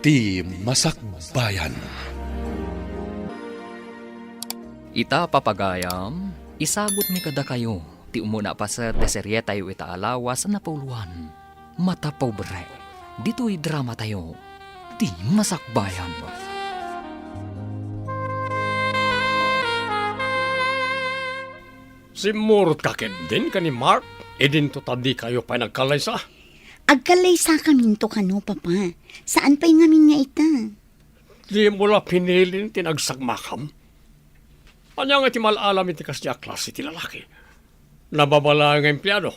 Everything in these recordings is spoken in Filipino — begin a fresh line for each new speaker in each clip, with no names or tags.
Iti Masakbayan.
Ita papagayam, isagot mi kada kayo, ti umuna pa sa teserye tayo itaalawa sa napuluan. Mata pobre, dito'y drama tayo, ti Masakbayan.
Si Murot kakit din ka ni Mark, edin to tadi kayo pa nagkalaysa.
Agkalaysa kami to kano, papa. Saan pa'y ngamin nga ita?
Di mo la pinilin tinagsagmakam. Anya nga ti malalam iti kasya klase ti lalaki. Nababala ang empleyado.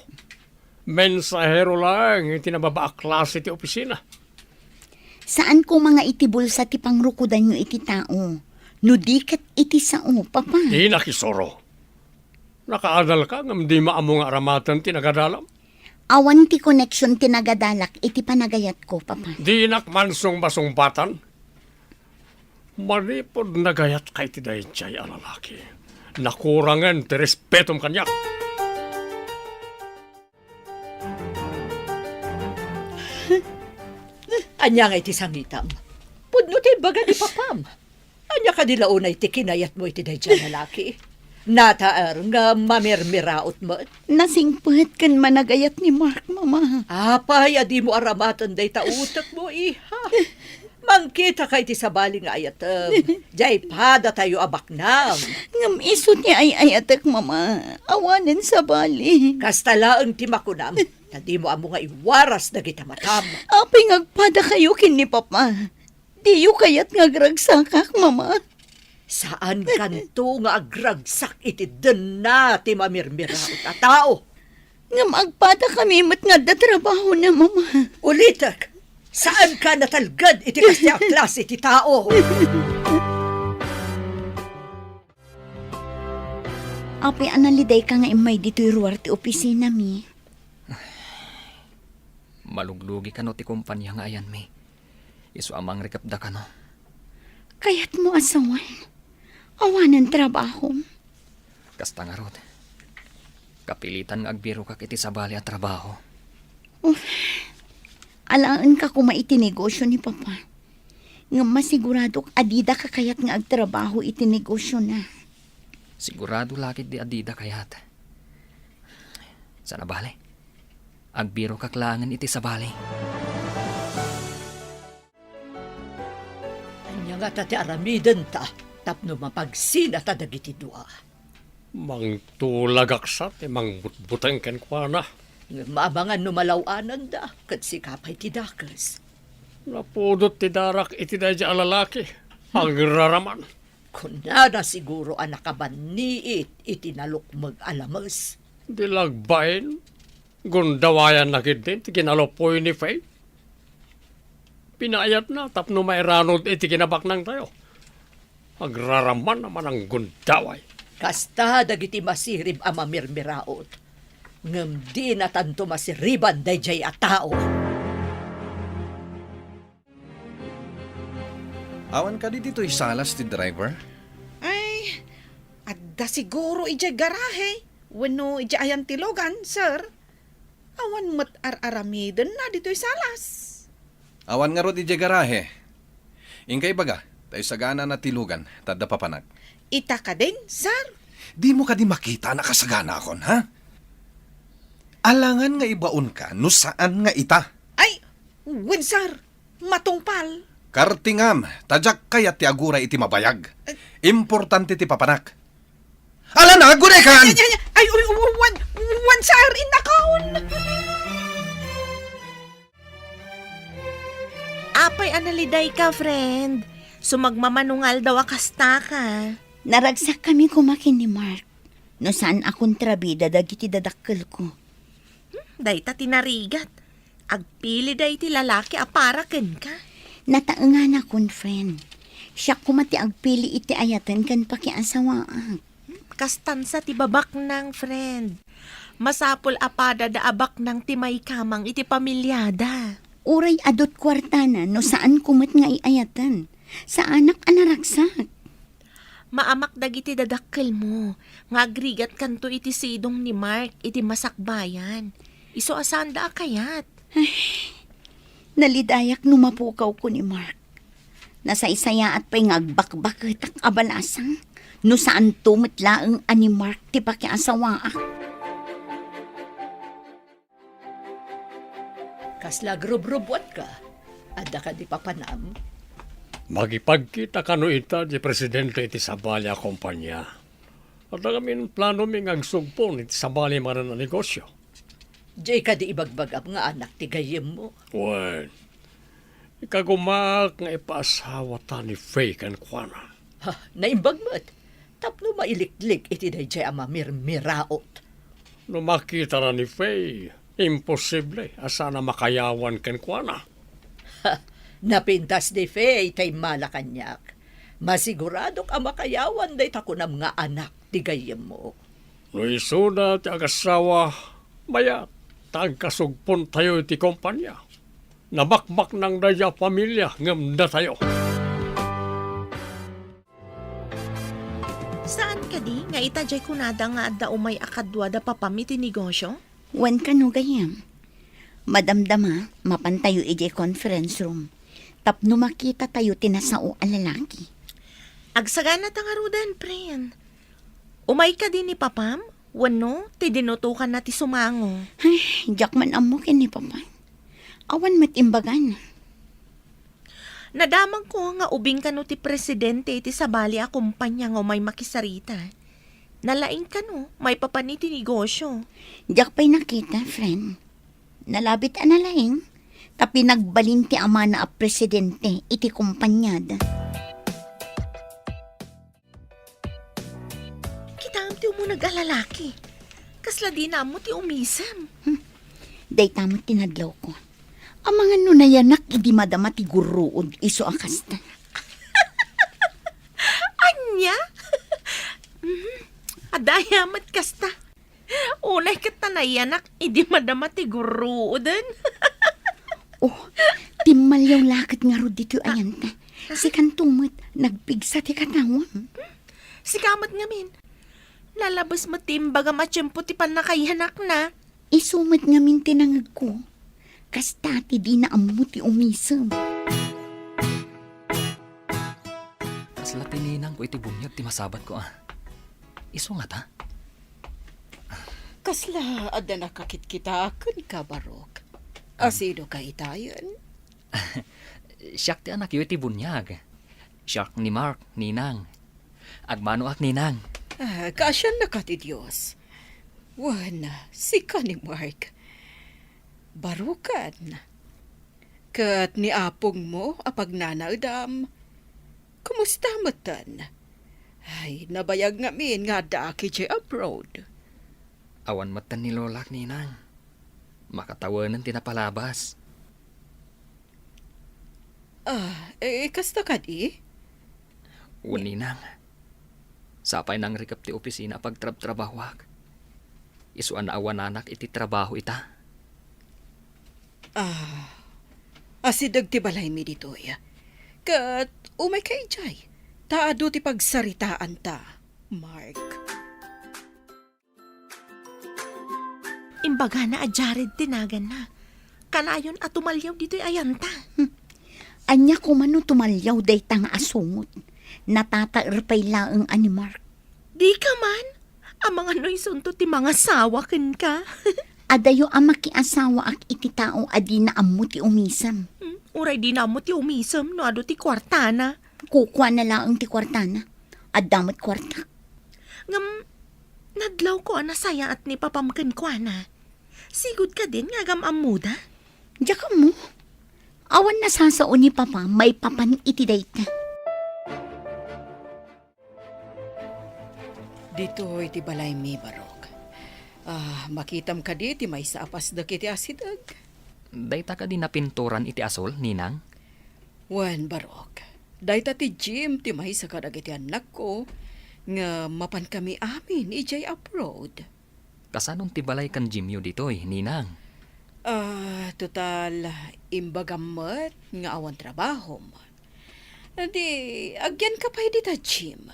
Mensahero lang iti nababa klase ti opisina.
Saan ko mga itibulsa ti pangrukudan nyo iti tao? Nudikat iti sao, papa.
Di nakisoro. Nakaadal ka ngam di maamo nga aramatan ti nagadalam.
Awan ti connection ti nagadalak iti panagayat ko, papa.
Di nakmansong masumbatan. Manipod nagayat kay ti dayjay a lalaki. Nakurangan ti respetom kanya.
Anya nga iti sangitam. Pudno ti baga ni papam. Anya ka dilaunay ti kinayat mo iti dayjay lalaki. Nataar nga mamirmiraot mo.
Nasingpet kan managayat ni Mark, mama.
Apay, adi mo aramatan day tautak mo, iha. Mangkita kay ti sabali nga ayatem. Jay pada tayo abaknam.
Ngam iso ni ay atak, mama. Awanin sa bali.
Kastalaang ti makunam. Tadi mo amo nga iwaras na kita matam.
Apay ngagpada kayo kin ni papa. Diyo kayat ngagragsakak, mama.
Saan kanto nga agragsak iti den na ti mamirmiraot a tao?
Ngam agpada kami mat nga datrabaho na, mama.
Ulitak, saan ka natalgad iti kasya klase iti tao?
Apay analiday ka nga imay dito'y ruwar ti opisina mi.
Maluglugi ka no ti kumpanya nga ayan mi. Isu amang rekapda ka no.
Kayat mo asawan. Awanan trabaho.
Kasta nga rod. Kapilitan nga agbiro ka kiti sabali at trabaho.
Alaan ka kung maitinegosyo ni papa. Nga masigurado adida ka kayat nga agtrabaho itinegosyo na.
Sigurado lakit di adida kayat. Sana bale. Agbiro ka klangan iti sabali.
Anya nga tati aramiden ta. Tapno mapagsina ta dagiti dua.
Mang tulagaksat, mang butbutang ken kwa na.
Maabangan numalawanan da, kat sikapay ti dakas.
Napudot ti darak iti dayjay a lalaki. Agraraman.
Kunada siguro anak kabaniit iti nalukmag alamas.
Dilagbayin. Gundawayan na din, ti kinalopoy ni Faye. Pinayat na, tapno mairanod iti kinabaknang tayo. Agraraman naman ang gundaway.
Kasta dagiti masirib a mamirmiraot. Ngem di na tanto masiriban dayjay a tao.
Awan ka di dito isalas ti driver?
Ay, adda siguro ija garahe. Wano ija ayan tilogan, sir. Awan mat ar-aramiden na dito salas.
Awan nga ro di garahe. Ingkay baga, tayo sagana na tilugan, tada papanag.
Ita ka din, sir.
Di mo ka di makita nakasagana akon, ha? Alangan nga ibaon ka, no saan nga ita?
Ay, win, sir. Matungpal.
Kartingam, tadyak kaya ti agura iti mabayag. Importante ti papanak. Ala na, gunekan!
Ay, one, sir, inakaon.
Apay analiday ka, friend. Sumagmamanungal daw akasta ka.
Naragsak kami kumakin ni Mark. No saan akong trabida dagiti dadakkel ko.
Day ta tinarigat. Agpili day ti lalaki aparaken ka.
Nataengan akong friend. Siya kumati agpili iti ayatan kan pakiasawaan.
Kastansa ti babak ng friend. Masapol apada da abak ng timay kamang iti pamilyada.
Uray adot kwartana no saan kumat nga iayatan. Sa anak anaragsak.
Maamak dagiti dadakkel mo. Nga agrigat kanto iti sidong ni Mark iti Masakbayan. Iso asanda kayat.
Nalidayak numapukaw ko ni Mark. Nasa isaya at pa'y ngagbakbakit ang abalasang. No saan tumitlaang ani Mark ti pakiasawa.
Kasla grubrubot ka. Adda ka di papanam.
Magipagkita ka no ita di presidente iti Sabalya Kompanya. At agamin plano mi ngagsugpon iti Sabalya mga na negosyo.
Di ka di ibagbagap nga anak ti gayem mo.
Wen, ikagumak nga ipaasawa ta ni Faye kan Kwana.
Ha, naimbagmat. Tapno mailiklik iti dayjay ama mirmiraot.
No makita na ni Faye, imposible asa na makayawan kan Kwana.
Napintas di Faye tay malakanyak. Masiguradok ang makayawan day takunam nga anak ti gayem mo.
No isuna ti agasawa, bayat, tagkasugpon tayo iti kompanya. Nabakbak ng daya pamilya, ngamda tayo.
Saan ka di? Nga itajay kunada nga adda umay akadwa da papami ti negosyo?
Wan ka no gayam. Madamdama, mapantayo iti conference room. Tapno makita tayo tinasao a lalaki.
Agsagana tangarudan, friend. Umay ka din ni papam? Wano, ti dinutukan na ti sumango.
Ay, jak man amo ni Papa. Awan matimbagan.
Nadamang ko nga ubing ka no ti presidente ti Sabalya kumpanya nga may makisarita. Nalaing ka no, may papani ti negosyo.
Jak pa'y nakita, friend. Nalabit analaing. Tapi nagbalin ti ama na a presidente iti kumpanyada.
Kita ti mo nag-alalaki. Kasla di na mo ti umisam.
Day tamo tinadlaw ko. Ang mga nunayanak idi madama ti guruod iso akasta.
Anya? Adayamat kasta. Unay katanayanak, idi madama ti guruodan.
Oh, timalyaw lakit nga ro dito ayanta. Si kantumot, nagpigsa ti katawam.
Si kamat nga min. Lalabas mo timbaga matsyempo ti panakayanak na.
Isumit nga min tinangag ko. Kasta ti di na amu ti umisam.
Kasla tininang ko iti bunyag ti masabat ko Iso nga ta?
Kasla, ada nakakit kita kun ka, Barok. Asido ka itayon?
Siyak ti anak yu iti bunyag. Siyak ni Mark, ninang. Agmano ak ninang.
Kasyan na ka ti Diyos. Wana, si ka ni Mark. Barukan. Kat ni apong mo, apag nanaudam. Kumusta mo tan? Ay, nabayag nga min nga daki jay abroad.
Awan matan ni lolak ninang. Makatawanan tinapalabas.
Kasta ka di?
Ninang. Sapay nang rikap ti opisina pagtrabtrabahwak. Isuan na awan anak iti trabaho ita.
Asidag ti balay mi dito ya. Kat umay kay jay. Taado ti pagsaritaan ta, Mark.
Imbaga na Jared tinagan na. Kanayon at tumalyaw dito'y ayanta.
Anya ko mano tumalyaw day tang asungot. Natataerpay laang ani Mark.
Di ka man. Ang mga noisunto ti mga sawa ken ka.
Adayo ang makiasawa ak iti tao adi na amu ti umisam.
Uray di na mo ti umisam no ado ti kwartana.
Kukwa na laang ti kwartana. Adamot kwarta.
Ngam, nadlaw ko anasaya at ni papamken ko na. Sigud ka din nga gam amuda.
Diyak mo. Awan na sasao ni Papa, may papan iti dayta.
Dito iti balay mi, Barok. Makitam ka di, ti may saapas da kiti asidag.
Dayta ka din na pinturan iti asol, ninang.
Wan, Barok. Dayta ti Jim, ti may sa kadag iti anak ko, nga mapan kami amin, ijay abroad.
Kasanong tibalay kan Jimyo ditoy, ninang.
Total, imbagamat nga awan trabaho mo. Di, agyan ka pa dita, Jim.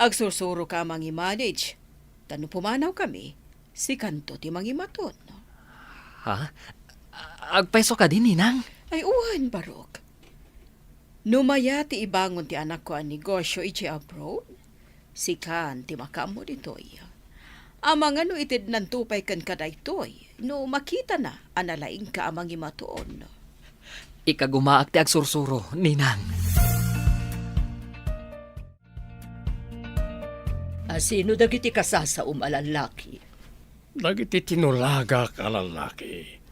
Agsursuro ka mangi-manage. Tano pumanaw kami, si Kanto ti mangimaton.
Ha? Agpeso ka din, ninang.
Ay uwan, Barok. Numaya ti ibangon ti anak ko ang negosyo iti abroad. Sikan ti makamo ditoy. Amang ano itid nan tupay kan kadaytoy. No makita na analaing ka amang imatuon.
Ikagumaak ti agsursuro, ninang.
Sino dagiti kasasaum alalaki?
Dagiti tinulaga ka lalaki.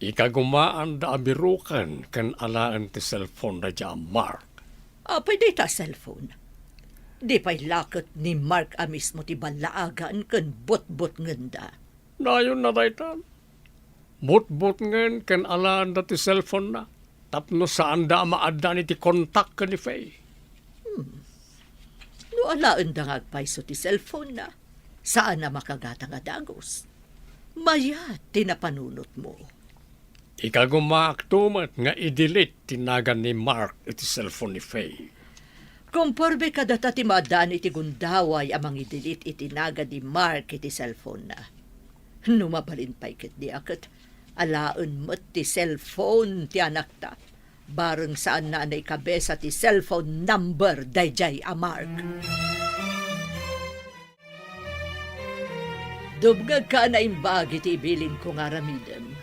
Ikagumaan da abirukan kan alaan ti cellphone na dyan, Mark.
Pwede ta cellphone. Di pa'y lakot ni Mark a mismo ti balaagan kan bot-bot nganda.
Dayon na daytan. Bot-bot ngen kan alaan da ti cellphone na. Tapno saan da maadda ni ti kontak ka ni Faye.
No alaan da nga agpaiso ti cellphone na. Saan na makagata nga dagos? Maya, tinapanunot mo.
Ikagumaak tumat nga i-delete tinagan ni Mark iti cellphone ni Faye.
Kumporbe kada ti madaan iti gundaway amang idilit itinaga di Mark iti cellphone na. Numabalin pa ikit di akat, alaan mo't ti cellphone ti anak ta. Bareng saan na anay kabesa ti cellphone number dayjay a Mark. Dubgag ka na imbagi ti ibilin ko nga ramidem.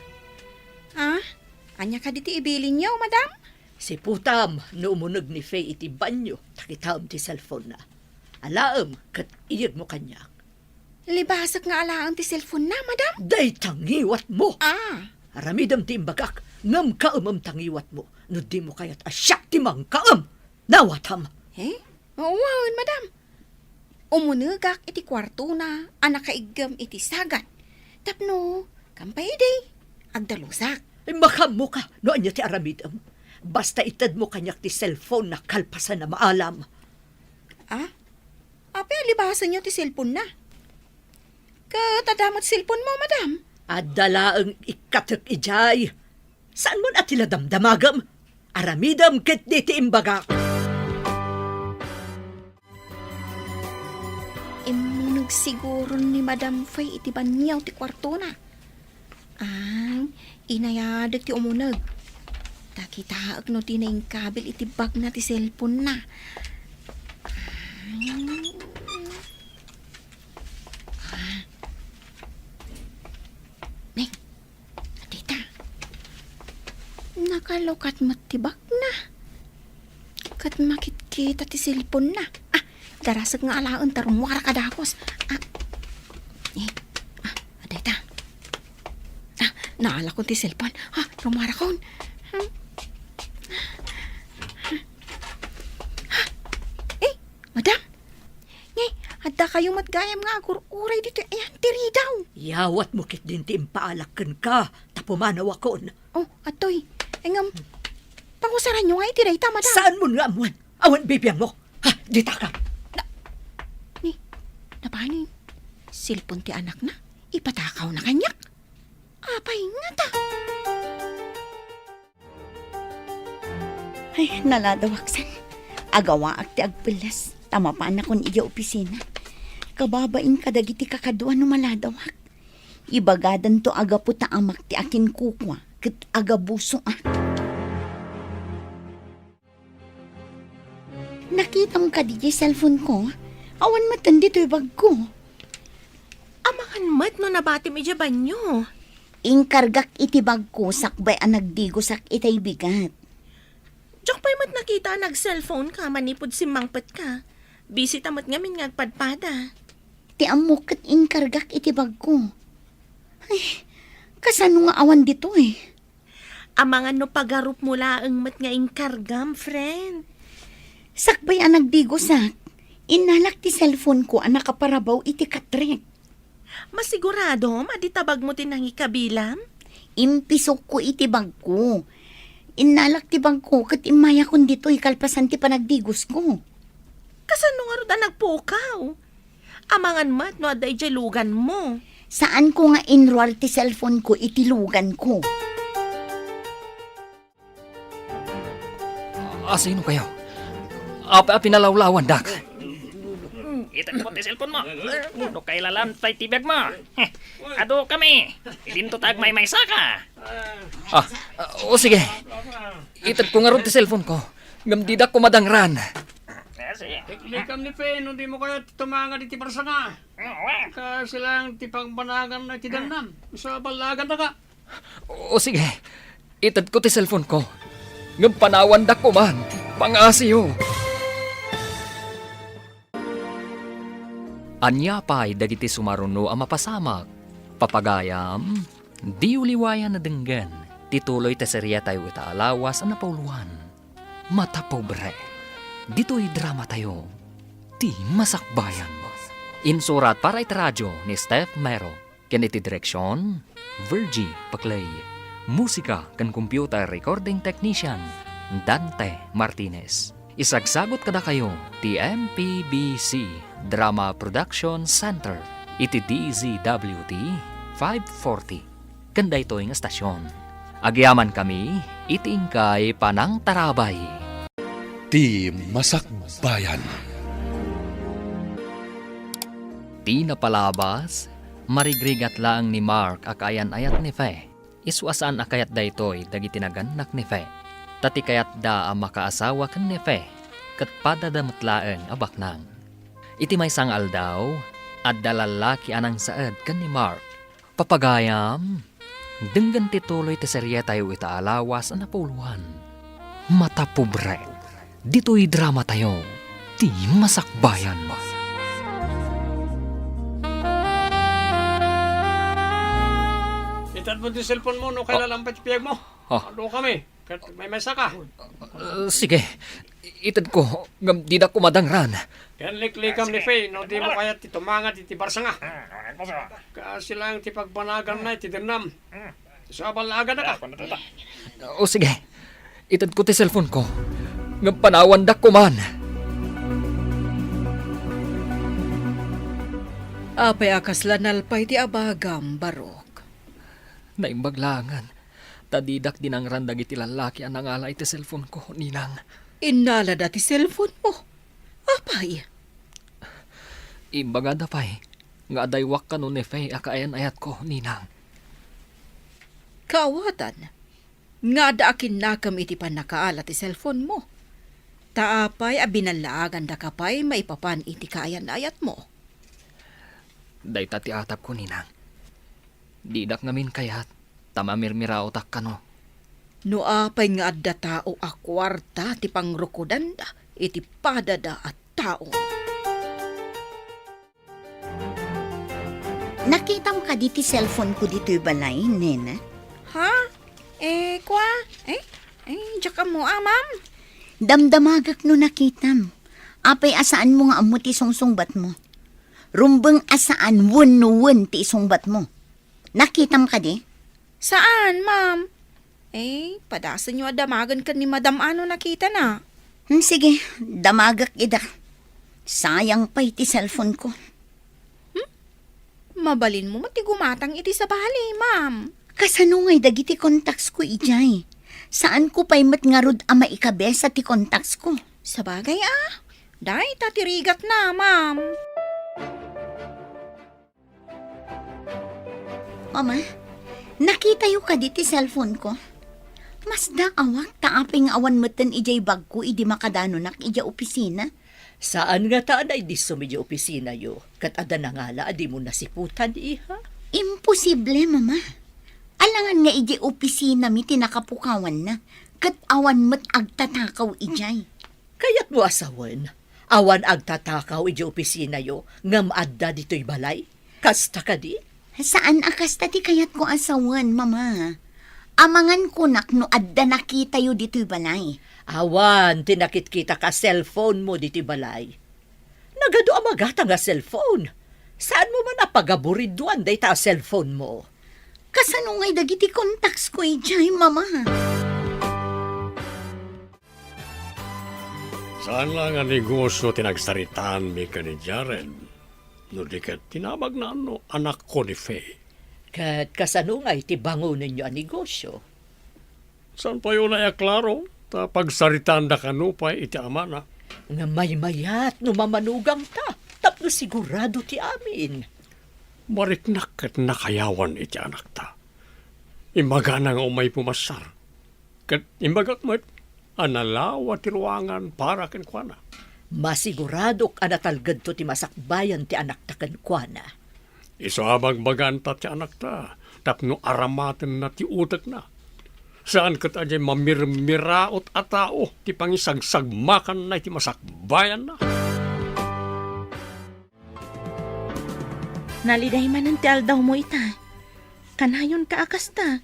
Anya ka diti ibilin niyo, madam?
Si Putam, nuumunog ni Faye iti banyo, takitam ti cellphone na. Alaam, kat iyag mo kanya.
Libasak nga alaan ti cellphone na, madam?
Day tangiwat mo!
Ah,
Aramidam ti imbagak, ngam kaamam tangiwat mo, no di mo kayat asyak ti mang kaam! Nawatam!
Uwan, madam. Umunugak iti kwarto na, anak kaigam iti sagat. Tapno, kampay day, agdalusak.
Makam ka, no anya ti aramidam. Basta itad mo kanyak ti cellphone na kalpasan na maalam.
Ape, libasan niyo ti cellphone na. Katadamot cellphone mo, madam.
At dalaang ikatek ijay. Saan mo na tila damdamagam? Aramidam ket di ti imbagak.
Imunog siguro ni Madam Faye iti banyaw ti kwarto na. Inayadag ti umunag. Takitaag no tinaing kabil iti bag na ti cellphone na. Neng, tita. Nakalokat mo ti bag na. Kat makit-kita ti cellphone na. Darasag nga alaon tarumwara ka dakos. Aday ta. Naala ko ti cellphone. Rumwara kon. Madam. Ngay, adda kayo matgayam nga agur-uray dito. Ayan, tiri daw.
Yawat mo kit din ti impaalakan ka, tapumanaw akon.
Atoy. Engam, pangusaran nyo nga itiray ta, madam.
Saan mo nga amuan? Awan bibiyang mo. Dita ka.
Napani, silpon ti anak na, ipatakaw na kanyak. Apay nga ta. Ay, naladawaksan. Agawa ak ti agpilas. Tama pa na kun iya opisina. Kababain kadagiti kakaduan no maladawak. Ibagadan to aga po taamak ti akin kukwa. Kat aga buso Nakita mo ka di cellphone ko. Awan matan dito yung bag ko.
Amakan mat no nabati medya banyo.
Ingkargak iti bag ko sakbay ang nagdigo sak itay bigat.
Diyak pa'y mat nakita nag-cellphone ka, manipod si mangpet ka. Busy tamat ngamin ngagpadpada.
Ti amukit ingkargak iti bag ko. Ay, kasano nga awan dito eh.
Amangan no pagarup mula ang mat nga ingkargam, friend.
Sakbay ang nagdigo sak. Inalak ti cellphone ko ang nakaparabaw iti katrek.
Masigurado, maditabag mo tinangi kabilam?
Impisok ko iti bag ko. Inalak ti bag ko kat imaya kon dito ikalpasan ti panagdigos ko.
Kasano nga rin nagpukaw? Amangan mat no aday lugan mo.
Saan ko nga enroll ti cellphone ko itilugan ko?
Sino kayo? Pinalawlawan, Dak. Itan mo ti cellphone mo. No kailalan tay tibag mo. Ado kami. Idinto tag may saka. O sige. Itad ko nga ron ti cellphone ko. Ngam didak ko madangran.
Likam ni Fe, hindi mo kaya tumanga di tiparsa nga. Kasi lang tipang banagan na tidanam. Sa balagan na ka.
O sige. Itad ko ti cellphone ko. Ngam panawan dak ko man. Pangasiyo. Anya pa'y dagiti sumaruno ang mapasamak. Papagayam, di uliwayan na denggan. Tituloy teserya tayo itaalawas ang napauluan. Mata pobre. Dito'y drama tayo. Ti masakbayan. Insurat para radyo ni Steph Mero. Kiniti direksyon, Virgie Paclay. Musika kan computer recording technician, Dante Martinez. Isagsagot kada kayo, ti MPBC Drama Production Center. Iti DZWT 540. Kanda ito yung estasyon. Agyaman kami, itingkay panang tarabay.
Ti Masakbayan.
Di napalabas, marigrigat lang ni Mark akayan ayat ni Fe. Iswasan akayat da ito'y dagitinagannak ni Fe. Tati kayat da ang makaasawa kan ni Fe, kat padadamatlaeng abaknang. Iti may sangal daw, at dalalaki anang saad kan ni Mark. Papagayam, denggan tituloy ti serye tayo itaalawas ang napuluan. Mata pobre. Dito'y drama tayo. Ti masakbayan.
Itad mo di cellphone mo, no kaya lampay piyag mo. Ano kami? May mesa ka.
Sige, itad ko, ngam di da ko madangran.
Yan liklikam ni Fe, no di mo kaya titumanga di tibarsa nga. Kasi lang tipagbanagan na itidanam. Sa balagan na ka.
O sige, itad ko ti cellphone ko. Ngam panawan da ko man.
Apay akas lanalpay ti abagam, Barok.
Naimbaglangan. Tadidak din ang randag iti lalaki ang nangalay ti cellphone ko, Ninang.
Inala dati cellphone mo. Apay.
Imbaga da pa'y. Nga adaywak ka nun ni Faye akayan ayat ko, Ninang.
Kaawatan. Nga da akin nakam iti panakaala ti cellphone mo. Taapay abinalaagan da kapay maipapan iti kaayan ayat mo.
Day tati atap ko, Ninang. Didak ngamin kayat. Tamamirmira utak ka no.
No apay nga adda tao akwarta ti pangrukudan da iti padada at tao.
Nakita mo ka diti cellphone ko dito'y balay, nena?
Ha? Kwa? Diyak mo ma'am.
Damdamagak no nakitam. Apay asaan mo nga amo ti sungsungbat mo. Rumbeng asaan wun ti isungbat mo. Nakitam ka di?
Saan, ma'am? Padasan nyo adamagan ka ni Madam Ano nakita na.
Sige, damagak ida. Sayang pa iti cellphone ko.
Mabalin mo matigumatang iti sa bali, ma'am.
Kasano nga'y dagiti contacts ko ijay? Saan ko pa'y matngarod ama ikabe sa ti contacts ko?
Sa bagay Day tatirigat na, ma'am.
Mama, nakita yu ka diti cellphone ko? Mas da awak taaping awan meten ijay bag ko idi makadano nak ija opisina.
Saan nga taan ay di sumidyo opisina yo? Kat ada na nga la, adi mo nasiputan iha?
Imposible, mama. Alangan nga ijay opisina mi tinakapukawan na. Kat awan met agtatakaw ijay.
Kaya't mo asawan, awan agtatakaw ijay opisina yo, ngam adda dito'y balay? Kasta ka di?
Saan akas tati kayat ko asawan, mama? Amangan ko nak no adda nakita yu dito'y balay.
Awan, tinakit kita ka cellphone mo dito'y balay. Nagado amagata nga cellphone. Saan mo man napagaburiduan day ta cellphone mo?
Kasano nga'y dagiti contacts ko ijay, mama?
Saan lang ang negosyo tinagsaritaan mi ka ni Jared? No di kat tinabag na anak ko ni Faye.
Kat kasano nga iti bangunin nyo ang negosyo?
Saan pa yun ay aklaro? Ta pagsaritaan da kanupay iti amana.
Nga may-mayat no mamanugang ta. Tapno sigurado ti amin.
Mariknak at nakayawan iti anak ta. Imbaga na nga umay pumasar. Kat imbagak mo't analawa ti ruangan para ken kuana.
Masiguradok anatalgad to ti masakbayan ti anak taken kuana.
Iso abagbagan ta ti anak ta. Tapno aramaten na ti utak na. Saan kat ajay mamirmiraot a tao ti pangisagsagmakan na ti masakbayan na.
Naliday man ang ti aldaw mo ita. Kanayon ka akas ta.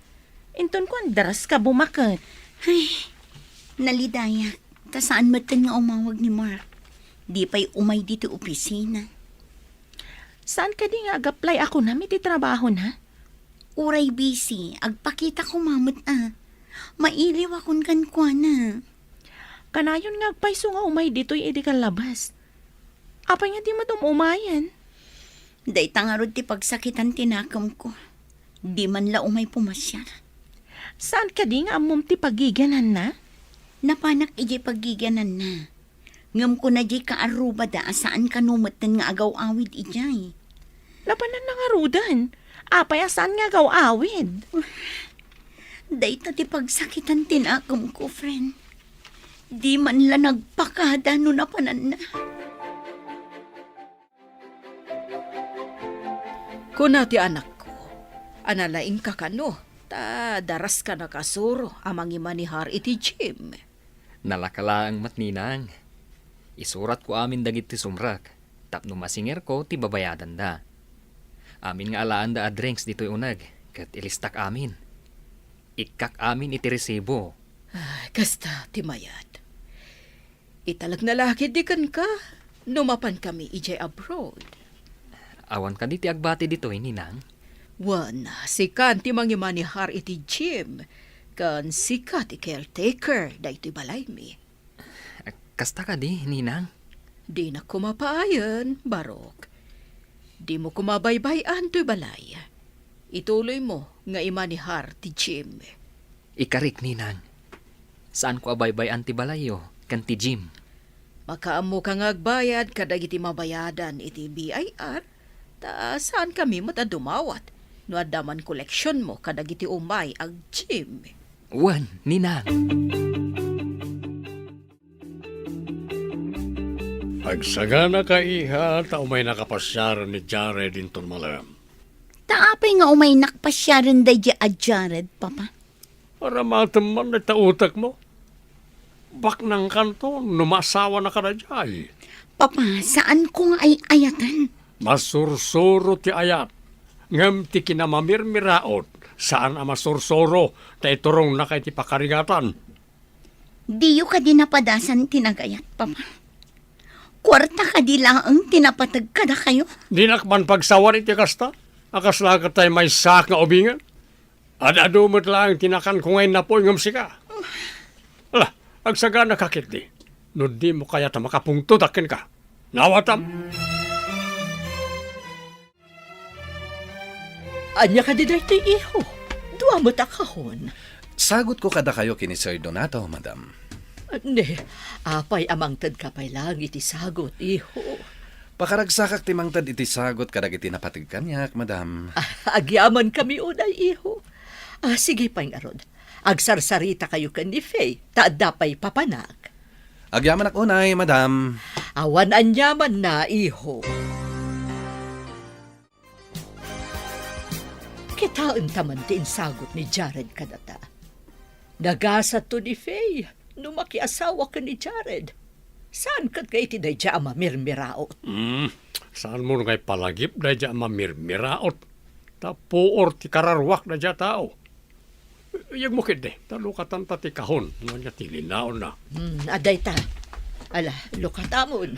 Inton ko ang daras ka bumakat.
Ay, nalidayak. Ta saan matan nga umawag ni Mark? Di pa'y umay dito opisina.
Saan ka di nga ag-apply ako na may ti trabaho na?
Uray busy. Agpakita ko mamot Mailiw akong kankwana.
Kanayon nga agpaiso nga umay dito'y edi labas. Apay nga di umayan.
Day tangarod ti pagsakitan tinakam ko. Di man la umay pumasyar.
Saan ka di nga amom ti pagiganan na?
Napanak iji pagiganan na. Ngam ko na di kaaruba da saan ka numatan nga agaw-awid ijay.
Lapanan na nga rudan. Apay saan nga agaw-awid?
Day ta ti pagsakitan tinakam ko, friend. Di man la nagpakada no napanan na.
Kuna ti anak ko, analaing ka kano, ta daras ka na kasuro amang imanihar iti gym.
Nalakalaang matninang. Isurat ko amin dagit ti sumrak. Tapno masinger ko ti babayadan da. Amin nga alaan da a drinks dito'y unag. Kat ilistak amin. Ikak amin iti resibo.
Ay, kasta ti mayat. Italag na lakid di kan ka, numapan kami ijay abroad.
Awan ka di ti agbati dito'y ninang.
Wan, sikan ti mangimanihar iti gym, kan sikat ti caretaker da iti balay mi.
Kasta ka di, ninang.
Di na kumapaayan, Barok. Di mo kumabaybayan to'y balay. Ituloy mo nga imanihar ti gym.
Ikarik, ninang. Saan ko abaybay antibalayo, kan ti gym?
Makaamo ka nga agbayad kadag iti mabayadan iti BIR, ta saan kami matadumawat no adaman koleksyon mo kadag iti umay ag gym.
Wan, ninang.
Agsagana ka iha, ta umay nakapasyaran ni Jared inton malam.
Taapay nga umay nakpasyaran day di a Jared, Papa.
Para mataman na tautak mo. Bak ng kanto, numasawa na ka na dyan.
Papa, saan ko nga ay ayatan?
Masursuro ti ayat. Ngam ti kinamamirmiraot. Saan ang masursuro? Ta iturong na kay ti pakarigatan.
Diyo ka din napadasan tinagayat, Papa. Kwarta ka di lang ang tinapatag ka na kayo.
Di nakman pagsawar iti kasta. Akas lang ka tayo may sak nga ubingan. Adumot lang tinakan ko ngayon na po ngam sika. Ala, agsagana kakit di. No di mo kaya ta makapungto takin ka. Nawatam.
Anya ka di dahito iho. Dua mo takahon.
Sagot ko kada kayo kini Sir Donato, madam.
Ne, apay amang tad kapay lang iti sagot, iho.
Pakaragsakak timangtad iti sagot kadag iti napatig kanyak, madam.
Agyaman kami unay, iho. Sige pang arod. Agsarsarita kayo kan ni Faye, taadapay papanak.
Agyaman ak unay, madam.
Awan anyaman na, iho. Kitaan taman din sagot ni Jared kadata. Nagasat to ni Faye, numakiasawa ka ni Jared. Saan kat kay iti dayja mamirmiraot?
Saan mo ngay palagip na dyan mamirmiraot? Tapuor ti kararwak na dyan tao. Iyag mo kid talukatan ta ti kahon. Ano niya tilinaon na.
Aday ta. Ala, lukatamon.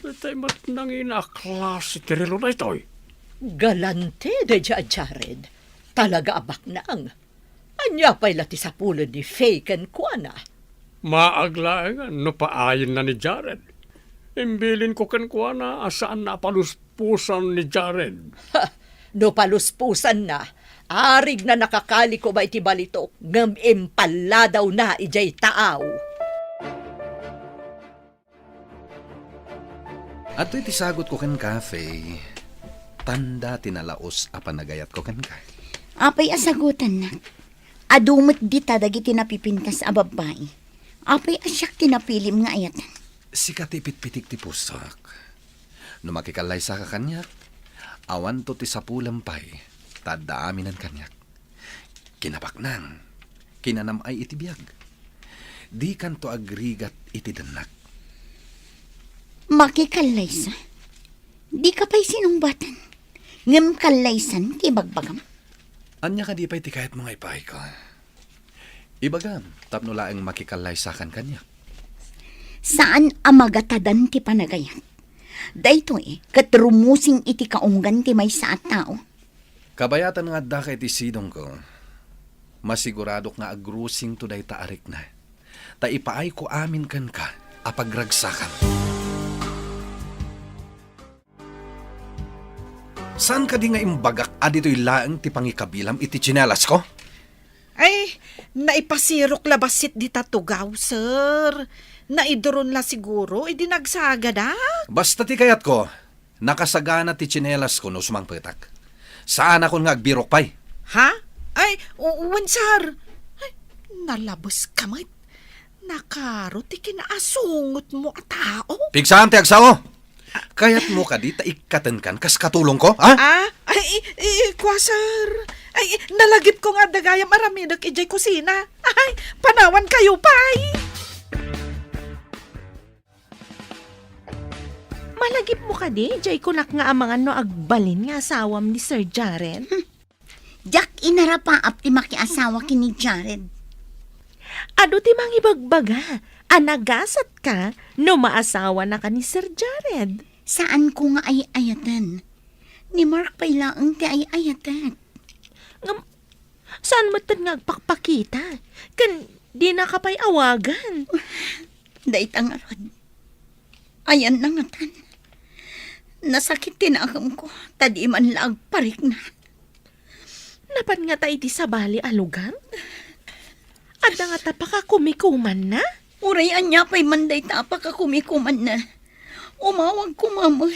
Itay mat nang inaklase ti relo na ito'y.
Galante dayja Jared. Talaga abak naang. Anya pa'y lati sa pulo ni Faye kan kuana.
Maaglaengan no paayin na ni Jared. Imbilin ko kan kuha na asaan na paluspusan ni Jared.
No paluspusan na, arig na nakakali ko ba iti balito, ngam impala daw na ijay taaw.
At iti sagot ko kan cafe, tanda tinalaos apan nagayat ko kan ka.
Apay asagutan na. Adumot di dagiti napipintas a babae. Apay asyak tinapilim nga ayatan.
Si katipit-pitik ti pusak. No makikalay sa kakanyak, awan to ti sapulampay, tada aminan kanyak. Kinapaknang, kinanam ay iti biyag. Di kanto agrigat iti danak.
Makikalaysa. Di ka pa'y sinumbatan. Ngem kalaysan ti bagbagam.
Anya ka di pa'y ti kahit mga ipahay ko. Ibagam, tapno laang makikalay sa kanyak.
Saan amagatadan ti panagayat? Dayto katrumusing iti kaunggan ti may sa at tao.
Kabayatan nga da kay ti sidong ko, masigurado nga agrusing to day taarik na. Ta ipaay ko amin kan ka, apagragsakan. Saan ka di nga imbagak adito'y laang ti pangikabilam iti tsinelas ko?
Ay, naipasirok labasit di tatugaw, sir. Naidoron la siguro, idinagsaga na.
Basta ti kayat ko, nakasagana ti tsinelas ko no sumang petak. Saan ako nga agbirok pay?
Ha? Ay, sir. Ay, nalabos ka, mate. Nakaro, ti kinaasungot mo a tao.
Pigsaan ti agsaw! Kayat mo ka di ta ikatan kan kas katulong ko, ha?
Kwa, sir. Ay, nalagip ko nga dagayam aramidag ijay kusina. Ay, panawan kayo, pay. Malagip mo ka di, ijay kunak nga amangan no agbalin nga asawam ni Sir Jared.
Jack inarapaap ti makiasawa kini Jared.
Ado ti mangibagbaga, anagasat ka no maasawa na ka ni Sir Jared.
Saan ko nga ay ayatan? Ni Mark pa'y laang ti ay ayatan.
Saan mo nga agpakpakita? Kan di na ka pa'y awagan.
Dahit ang arod. Ayan na nga tan. Nasakit tinakam ko. Tadi man lang parik na.
Napan nga tayo di sa bali alugan? At nga tapaka kumikuman na?
Urayan niya pa'y manday tapak ka kumikuman na. Umawag kumamot.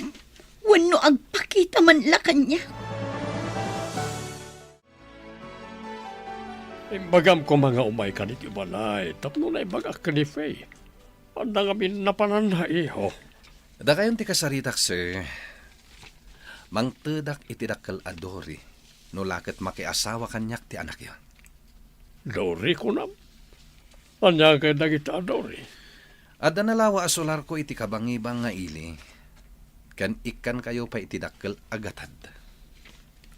Wano agpakita man la kanya.
Imbagam ko mga umay ka niti balay. Tapno na ibagak ka ni Faye. Anda nga minapanan na iho.
Da kayon ti kasaritak, sir. Mangtedak itidakkel adori. No laket makiasawa kanyak ti anak yon.
Dori ko na. Anya kay dagita Dori.
Adda nalawa asolar ko iti kabangibang nga ili. Kan ikan kayo pa itidakkel agatad.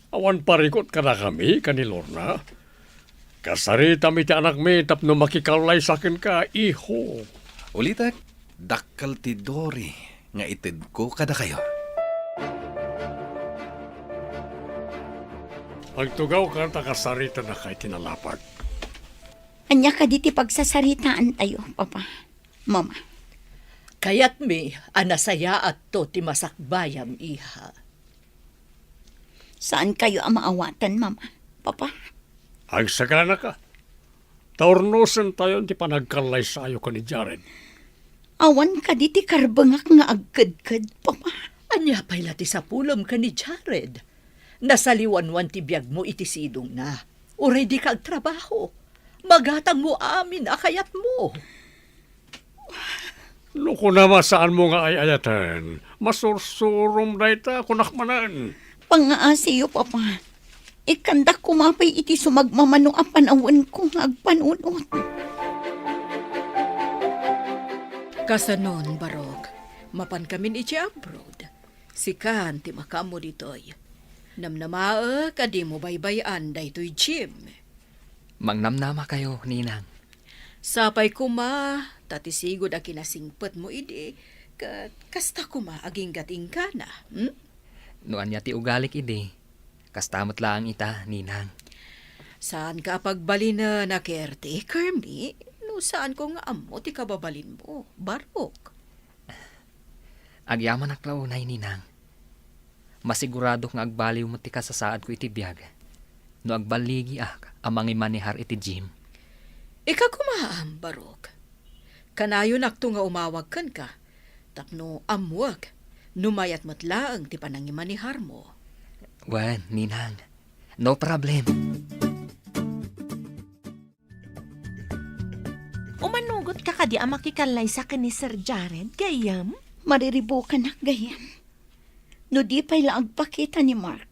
Awan parikot ka na kami, kanilorna. Kasarita mi ti anak mi, tapno makikalay sa akin ka, iho.
Ulitak, dakkel ti Dori nga itid ko kada kayo.
Pagtugaw ka ta kasarita na kay tinalapag.
Anya ka di ti pagsasaritaan tayo, Papa. Mama.
Kayat mi, anasaya at to ti masakbayam, iha.
Saan kayo ang maawatan, Mama? Papa?
Ang sagana ka. Taurnusan tayo ti panagkalay sayo ka ni Jared.
Awan ka di ti karbangak nga agkad-kad, Papa.
Anya pa'y lati sa pulam ka ni Jared. Nasaliwanwan ti biyag mo iti sidong na. Uray di ka agtrabaho. Magatang mo amin akayat mo.
Luko naman saan mo nga ay ayatan. Masursurom na ita kunakmanan.
Pangaasiyo, Papa. Ikandak kumapay iti sumagmamano ang panawan kong agpanunot.
Kasanon, Barok. Mapan kamin iti abroad. Sikan ti makamo ditoy. Namnamaa kadi mo baybayan daytoy Jim.
Mangnamnama kayo, Ninang.
Sapay kuma, tatisigod a kinasingpet mo idi, kasta kuma aging gating ka na.
Noan niya ti ugalik ide. Kastamot lang ita, Ninang.
Saan ka pagbalin na caretaker, mi? No saan ko nga amo ti kababalin mo, Barok?
Agyaman aklaunay, Ninang. Masigurado nga agbaliw mo ti kasasaad ko iti biyag. No agbaligi amang imanihar iti Jim.
Ika kumaam, Barok. Kanayon akto nga umawag kan ka. Tapno amuag. Numayat mo't laang ti panangimanihar mo.
Wan, ninang. No problem.
Umanugot ka kadi ang makikalay sa ni Sir Jared, gayam?
Mariribukan nak gayam. No di pa'y laag pakita ni Mark.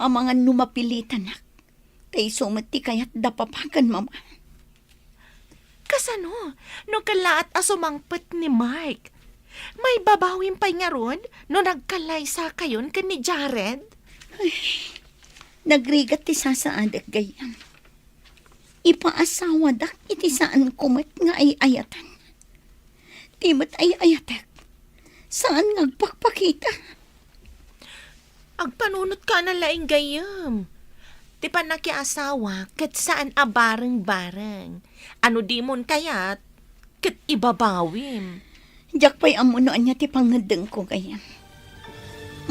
Ang mga numapilitan nak. Tay sumati kaya't dapapakan mama.
Kasano? No kalaat asumangpet ni Mark. May babawin pa'y nga ron no nagkalay sa kayon kan ni Jared?
Nagrigat ti sasaadak gayam. Ipaasawa dak iti saan kumat nga ay ayatan. Timat ay ayatek. Saan ngagpakpakita?
Agpanunot ka na laing gayam. Ti pa nakiasawa kat saan abareng-bareng. Ano di mon kayat kat ibabawim.
Diyak pa'y amunoan niya ti pangadeng ko gayam.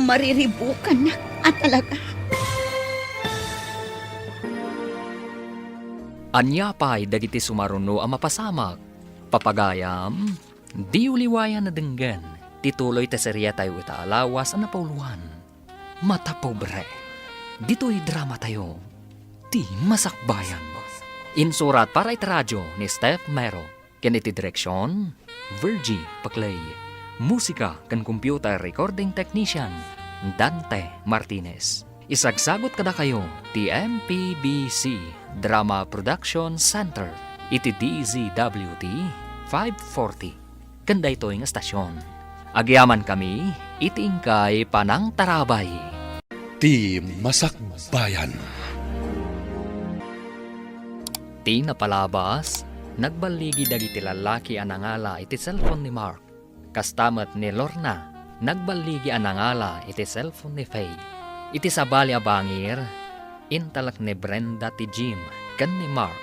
Mariribukan na at talaga.
Anya pa'y dagiti sumaruno ang mapasamak. Papagayam, di uliwayan na denggan. Tituloy teserya tayo itaalawas ang napauluan. Mata pobre. Dito'y drama tayo. Di masakbayan. Insurat para itaradyo ni Steph Mero. Kiniti direksyon, Virgie Paclay. Musika kan computer recording technician, Dante Martinez. Isagsagot kada kayo, TMPBC Drama Production Center, iti DZWT 540. Kanda ito yung estasyon. Agyaman kami, itiingkay panang tarabay.
Ti Masakbayan.
Ti napalabas, nagbaligi dagiti lalaki anangala iti cellphone ni Mark. Kastamat ni Lorna, nagbaligi anangala iti cellphone ni Faye. Iti sabali abangir, intalak ni Brenda ti Jim kan ni Mark.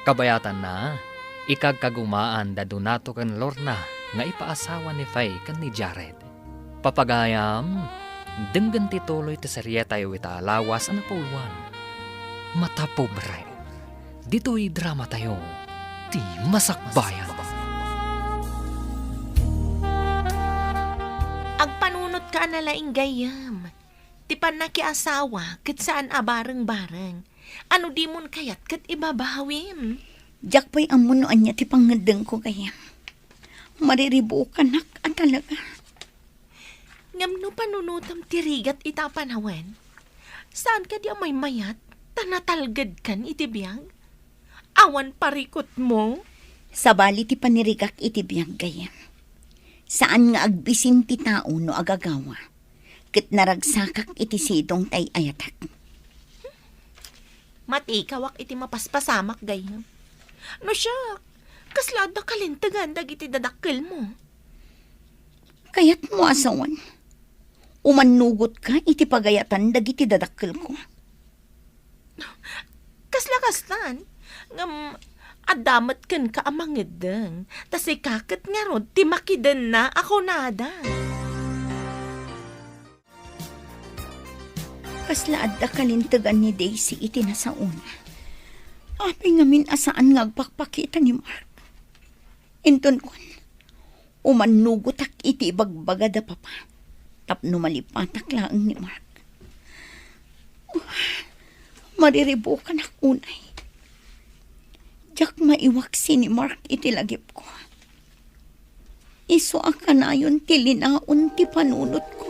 Kabayatan na, ikagkagumaan da Donato kan Lorna nga ipaasawa ni Faye kan ni Jared. Papagayam, denggan ti tuloy ti serye tayo itaalawas ang napuluan. Mata pobre. Dito'y drama tayo. Ti masakbayan.
Agpanunot ka na laing gayam. Ti pa nakiasawa kat saan abareng-bareng. Ano di mon kayat kat ibabawim.
Diyak pa'y amunoan niya ti pangadeng ko gayam. Mariribukan nak at talaga.
Ngam no panunutam tirigat itapanawan. Saan ka di may mayat? Tanatalgad kan itibiyag? Awan parikot mo?
Sabali ti panirigak iti biyag gayam. Saan nga agbisin ti tao no agagawa. Kit naragsakak iti sidong tay ayatak.
Matikawak iti mapaspasamak gayam. No siya, kaslad na kalintagan dagiti dadakkel mo.
Kayat mo asawan. Umanugot ka iti pagayatan dagiti dadakkel ko.
Kasla-kaslan, ngam adamat kan ka amangedeng. Tas ikakat nga rod, ti makiden na ako nada.
Kaslaad da kalintagan ni Daisy iti na sa una. Apay ngamin asaan ngagpakpakita ni Mark. Inton kon, umanugotak iti ibagbaga da papa. Tapno malipatak laang ni Mark. Mariribukan ako unay. Diyak maiwaksi ni Mark iti lagip ko. Iso akanayon ti linaon ti panunot ko.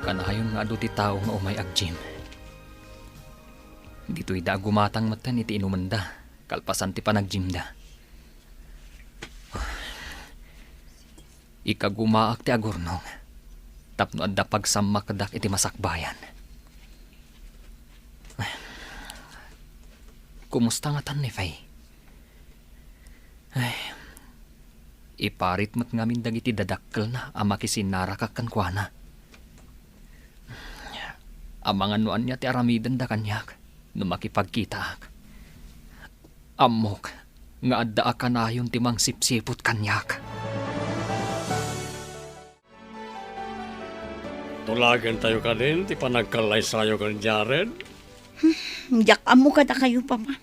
Kanayon nga ado ti tao nga umay agjim. Dito'y da gumatang matan iti inumanda, kalpasan ti panagjimda. Ikagumaak ti agurnong, tapno adda pagsamakadak iti masakbayan. Kumusta nga tan ni Faye? Ay, iparit mat ngamin dagiti dadakkel na ama kisinaraka kankwana. Amangan noan niya ti aramidan da kanyak, no makipagkita ak. Amok, nga adda ka na yung timang sipsipot kanyak.
Tulagan tayo ka din, ti panagkalay sayo kan Jared.
Diyak amo kada kayo papa.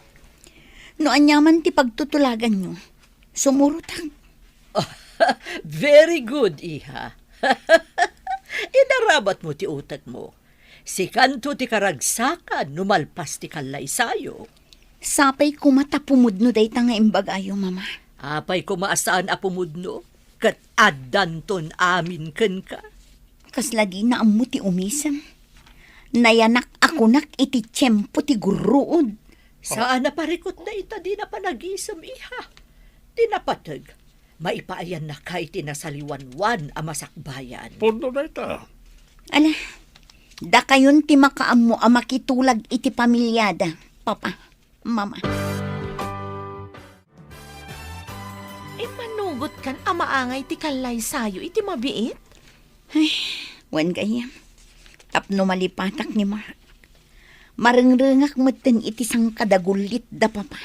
No anyaman ti pagtutulagan nyo, sumurutang.
Very good, iha. Inarabat mo ti utak mo. Si kanto ti karagsakan, numalpas ti kalay sayo.
Sapay ko matapumudno day nga imbagayo, mama.
Apay ko maasaan apumudno, kat addanton amin ken ka.
Kasla di na ammo ti umisam. Nayanak ako nak iti tiyempo ti guruod.
Saan na parikot na ita di na panagisam, iha. Di napatag, maipaayan na kay tinasaliwanwan ang masakbayan.
Puno na ita.
Ala, da kayon ti makaammo a makitulag iti pamilyada, papa, mama.
Manugot kan amaangay ti kalay sayo iti mabiit?
Wan gayam, tapno malipatak ni Mark. Marengrengak meten iti sang kadagulit da papa.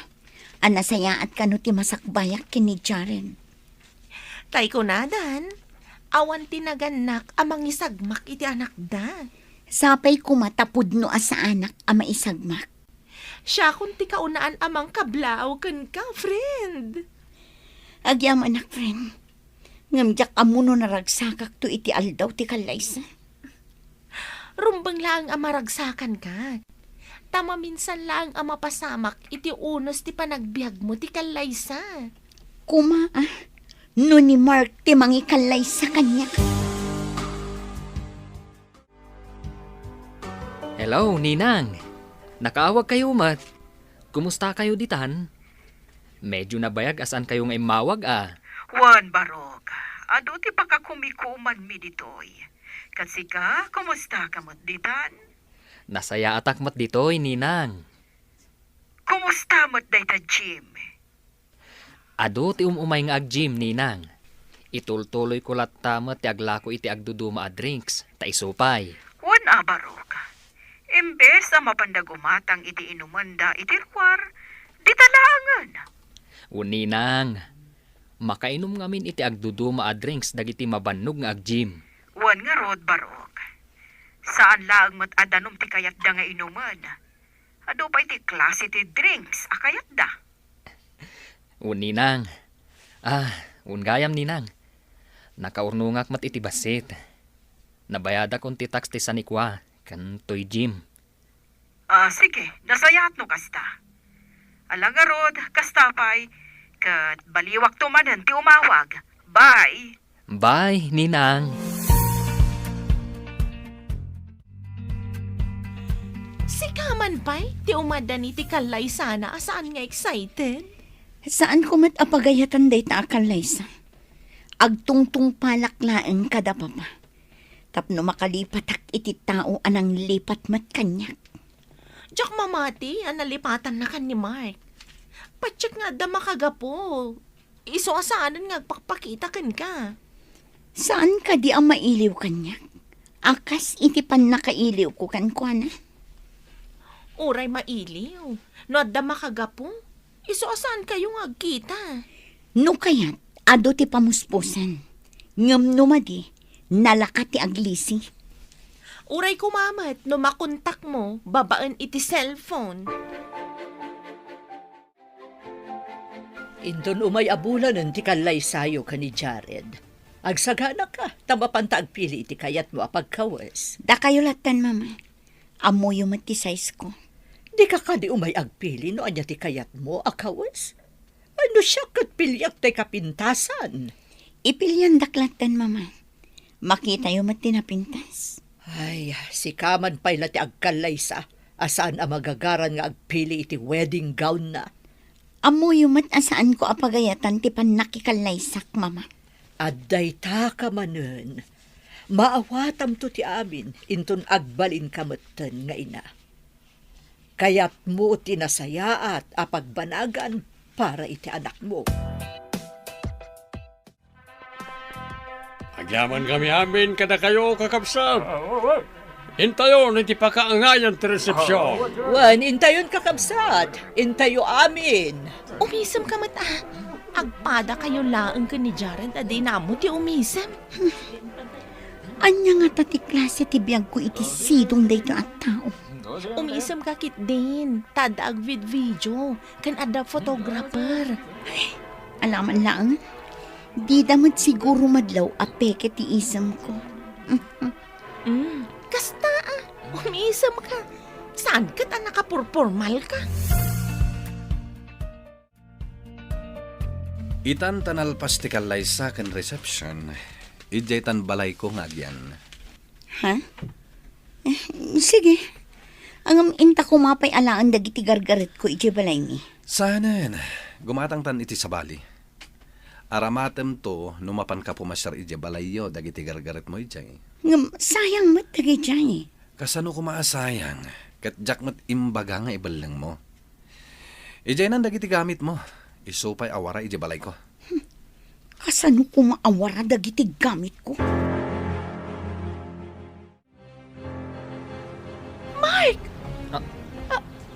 Anasayaat kano ti masakbayak kini Jaren.
Tay ko nadan, awan tinaganak amang isagmak iti anak da.
Sapay ko matapudno asa anak a maisagmak.
Siya kung ti kaunaan amang kablaw kan ka, friend.
Agyam anak friend. Ngamjak amuno naragsakak to iti aldaw ti kalaysa.
Rumbang lang ang maragsakan ka. Tama minsan lang ang mapasamak iti unos ti panagbiag mo ti kalaysa.
Kuma no ni Mark ti mangikalay sa kanya.
Hello, Ninang. Nakaawag kayo, mat. Kumusta kayo ditan? Medyo nabayag asan kayo nga imawag,
Juan Barok, ado ti pakakumikuman mi ditoy. Kasi ka, kumusta ka mo't ditan?
Nasaya atak mat ditoy, Ninang.
Kumusta mo't dayta Jim?
Ado ti umay nga ag-gym, Ninang. Itultuloy ko latama ti aglako iti agduduma a drinks, ta isupay.
Juan Barok, imbes na mapandagumatang iti inumanda iti ruwar, di talangan.
Ninang, makainom ngamin iti agduduma a drinks dagiti mabannog nga ag-gym.
Juan nga rod Barok, saan lang mo't adanom ti kayat da nga inuman? Ado pa iti klase ti drinks, akayat da.
Ninang. Gayam, Ninang. Nakaurnungak mat iti basit. Nabayada kong ti tax ti sanikwa, kan toy gym.
Sige, nasayat no kasta. Alangarod, kastapay, kat baliwak tumanan ti umawag. Bye!
Bye, Ninang.
Si kaman pa'y, ti umadan iti kalay sana, asaan nga excited?
Saan ko mat apagayatan day ta akalaysa? Agtungtung palaklaeng kada papa. Tapno makalipatak iti tao anang lipat mat kanyak.
Diyak mamati, nalipatan na kan ni Mark. Patsyak nga da makagapo. Iso asaanan nga agpakpakita kan ka.
Saan ka di ang mailiw kanyak? Akas iti pan nakailiw ko kan kwa na.
Uray mailiw. No adda makagapo. Iso asaan kayong agkita?
No kayat, ado ti pamuspusan. Ngam numadi, nalakat ti aglisi.
Uray kumamat, no makontak mo, babaan iti cellphone.
Indon umay abulanan ti kalay sayo ka ni Jared. Agsagana ka, tamapanta agpili iti kayat mo apagkawas.
Da kayo latan, mama. Amoy yung ti size ko.
Di ka di umay agpili no anya ti kayat mo akawas. Ano siya kat pilyak tay kapintasan?
Ipilyan daklatan, mama. Makita yung ti napintas.
Ay, si kaman pa'y ti agkalay sa asaan ang magagaran nga agpili iti wedding gown na.
Amoy yung asaan ko apagayatan ti pan nakikalaysak, mama.
Adday ta ka manen. Maawatam to ti amin, inton agbalin kamutan nga ina. Kaya't mo tinasayaat apagbanagan para iti anak mo.
Agyaman kami amin kada kayo kakabsat. Intayon, hindi pa kaangayan ti resepsyon.
Wan, intayon kakabsat. Intayo amin.
Umisam ka mata. Agpada kayo laang ka ni Jared, aday namo ti umisam.
Anya nga tati klase ti biyag ko iti sidong dayto at tao.
Umisam ka kit din. Tadaag video. Kan ada photographer.
Alaman lang, Di damot siguro madlaw apeke ti isam ko.
Kasta umiisam ka. Saan ka ta nakapurpormal ka?
Itan tanalpas ti kalaysa ken reception. Ijay tan balay ko nga agyan.
Ha? Sige. Ang inta ko mapay alaan dagiti gargaret ko iti balay ni.
Sanen, gumatang tan iti sabali. Aramatem to, numapan ka pumasyar iti balayo, dagiti gargaret mo ijay.
Sayang mat dagi jay.
Kasano ko maasayang, kat jak mat imbaga nga ibalang mo. Ijay nan dagiti gamit mo, isupay awara iti balay ko.
Kasano ko maawara dagiti gamit ko?
Mark!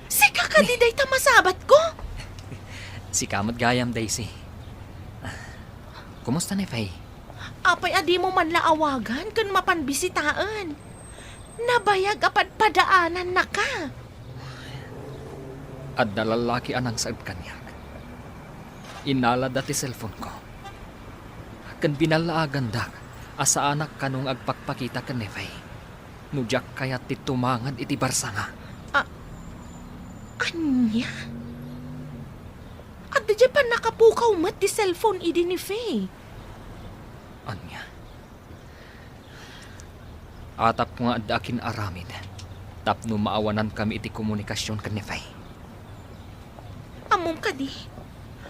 Si kakadiday ta masabat ko?
Si Kamot Gayam, Daisy. Kumusta ni Faye?
Apay adi mo man laawagan kun mapanbisitaan. Nabayag apad padaanan na ka.
At dalalaki anang saad kanya. Inala dati cellphone ko. Kan binalaagan dak, asa anak kanong agpakpakita kan ni Faye. Nujak kaya titumangad iti barsa nga.
Anya? At di pa nakapukaw mat di cellphone idi ni Faye.
Anya? Atap ko nga akin aramid. Tapno maawanan kami iti komunikasyon kan ni Faye.
Amom ka di.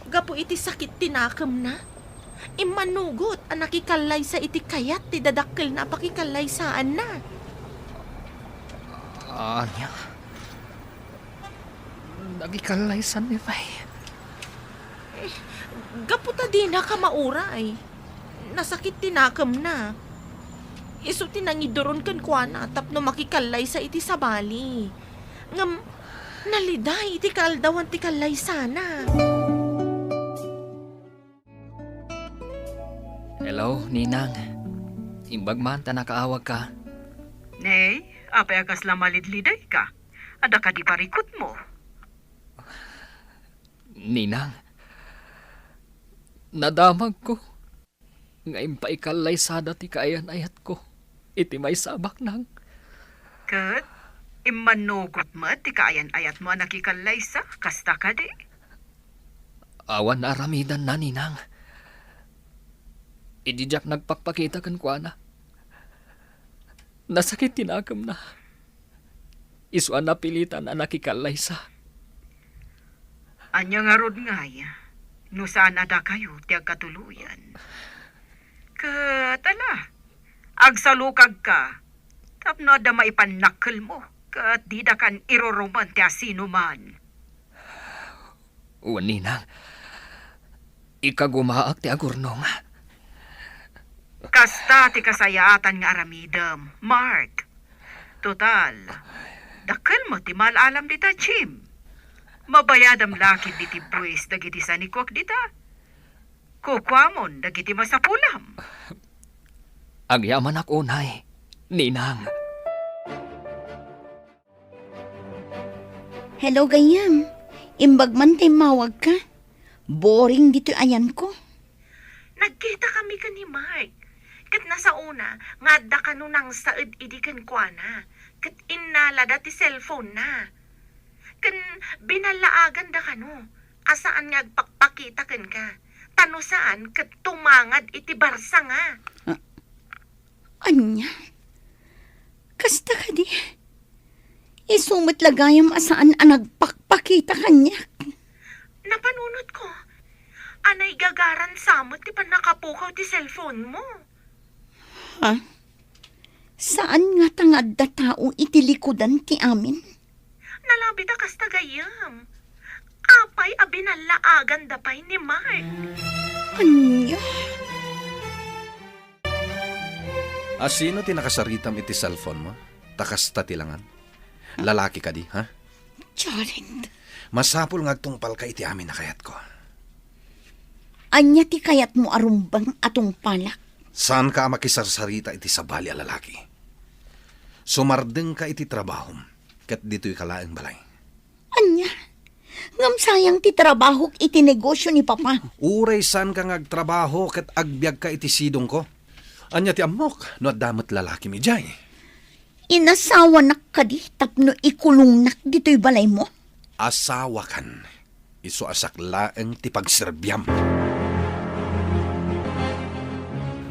Gapo iti sakit tinakam na. Imanugot ang nakikalay sa iti kayat ti dadakkel na pakikalay saan na.
Anya? Nagikalaisan ni Faye.
Gapo ta di na ka mauray. Nasakit tinakam na. Isu tinangidoron kan kuana tapno makikalay sa iti sabali. Ngam naliday iti kaldawan ti kalay sana.
Hello, Ninang. Imbag man ta nakaawag ka.
Nay, apay akas lamalidliday ka. Ada ka di parikot mo.
Ninang. Nadamag ko. Ngayon pa ikalay sada ti kaayan ayat ko. Iti may sabak nang.
Kat, imanugot mo ti kaayan ayat mo nakikalay sa kasta ka di.
Awan na aramidan na, Ninang. Idijak nagpakpakita kan kuana. Nasakit tinakam na. Isuan na pilitan na nakikalay sa.
Anya nga rod ngaya. No saan ada kayo ti agkatuluyan. Katala, agsalukag ka. Tapno ada maipanakkel mo. Kat di da kan iroroman ti asino man.
Uwan, Ninang. Ikagumaak ti agurnong.
Kasta ti kasayaatan nga aramidam, Mark. Total, dakkel mo ti malalam dita, Jim. Mabayadam lakid diti buwis dagiti sanikwak dita. Kukwamon dagiti masapulam.
Agyaman ako, Nay. Ninang.
Hello, Gayam. Imbag man tayo mawag ka. Boring dito ayan ko.
Nagkita kami ka ni Mark. Kat nasa una, nga da ka nang saad idikan kwa na. Kat inala dati cellphone na. Kan binalaagan da ka no. Asaan nga agpakpakita kan ka. Tano saan kat tumangad iti barsa nga.
Anya? Kasta ka di. Isumot lagayam asaan ang nagpakpakita kanya.
Napanunod ko. Anay gagaran samot ti pa nakapukaw ti cellphone mo.
Ha? Saan nga tangad da tao itilikodan ti amin?
Nalabi da kas tagayam. Apay abinalaagan da pay ni Mark.
Anya?
Sino ti nakasaritam iti cellphone mo? Takas tatilangan. Lalaki ka di, ha?
Jared.
Masapul nga tungpal ka iti amin na kayat ko.
Anya ti kayat mo arumbang atong palak?
Saan ka makisarsarita iti sabali a lalaki? Sumardeng ka iti trabahom, kat dito'y kalaeng balay.
Anya? Ngam sayang ti trabaho iti negosyo ni Papa.
Uray san ka ngagtrabaho ket agbyag ka iti sidong ko. Anya ti amok, no adamot lalaki mi jay.
Inasawa nak ka di tapno ikulong nak dito'y balay mo.
Asawa kan. Iso asaklaeng ti pagserbyam.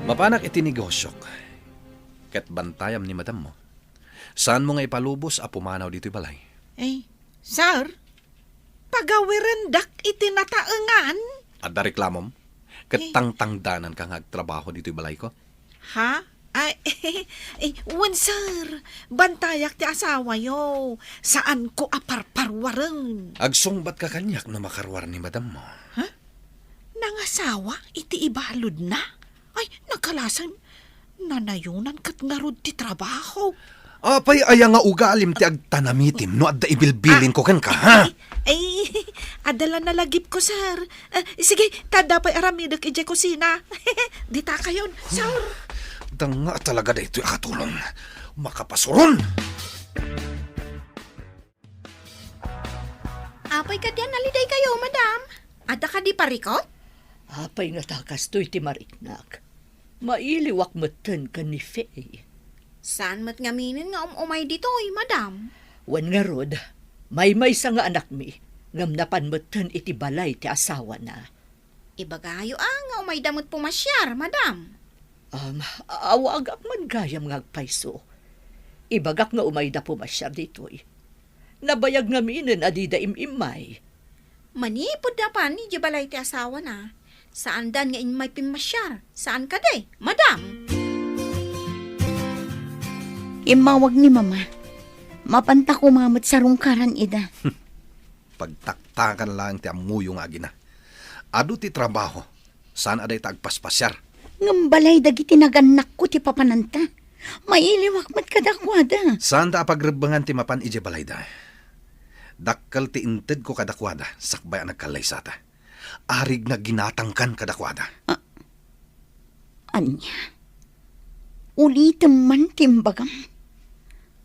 Mapanak iti negosyok. Ket bantayam ni madam mo. Saan mo nga ipalubos a pumanaw dito'y balay?
Sir, pagawirendak itinataengan.
Adda reklamom? Ket tangtangdanan ka ngagtrabaho dito'y balay ko?
Ha? Wan sir, bantayak ti asawa yo. Saan ko aparparwareng?
Agsungbat ka kanyak no makarwar ni madam mo.
Nangasawa, iti ibalod na. Ay, nagkalasan, nanayunan kat ngarod ti trabaho.
Apay aya nga ugalim ti agtanamitim no adda ibilbilin ko ken ka, ha?
Adala na lagip ko, sir. Sige, tadapay aramidok ije kusina. Dita kayon, sir.
Danga talaga da ito'y akatulong. Makapasuron!
Apay ka diyan, naliday kayo, madam. Ada ka di parikot?
Apay nga takas to'y ti mariknak. Mailiwak matan ka ni Faye.
Saan mat ngaminin nga umay dito'y, madam?
Wan nga rod, may sa nga anak mi, ngam napanmatan iti balay ti asawa na.
Ibagayo nga umay damot pumasyar, madam.
Awagak man gayam nga agpayso. Ibagak nga umay da pumasyar dito'y. Nabayag nga minin adida imimay.
Manipod na pa ni balay ti asawa na. Saan dan nga may pimasyar? Saan ka day, madam? Imawag ni mama. Mapanta ko mamat sa rungkaran ida.
Pagtaktakan lang ti amuyo nga agina. Ado ti trabaho. Saan aday tagpaspasyar?
Ngambalay dagiti naganak ko ti papananta. Mailiwak mat kadakwada.
Saan da pagrebangan ti mapan ije balayda? Dakkal ti inted ko kadakwada. Sakbay ang nagkalay sata. Arig na ginatangkan kadakwada.
Anya? Ulitam man timbagam.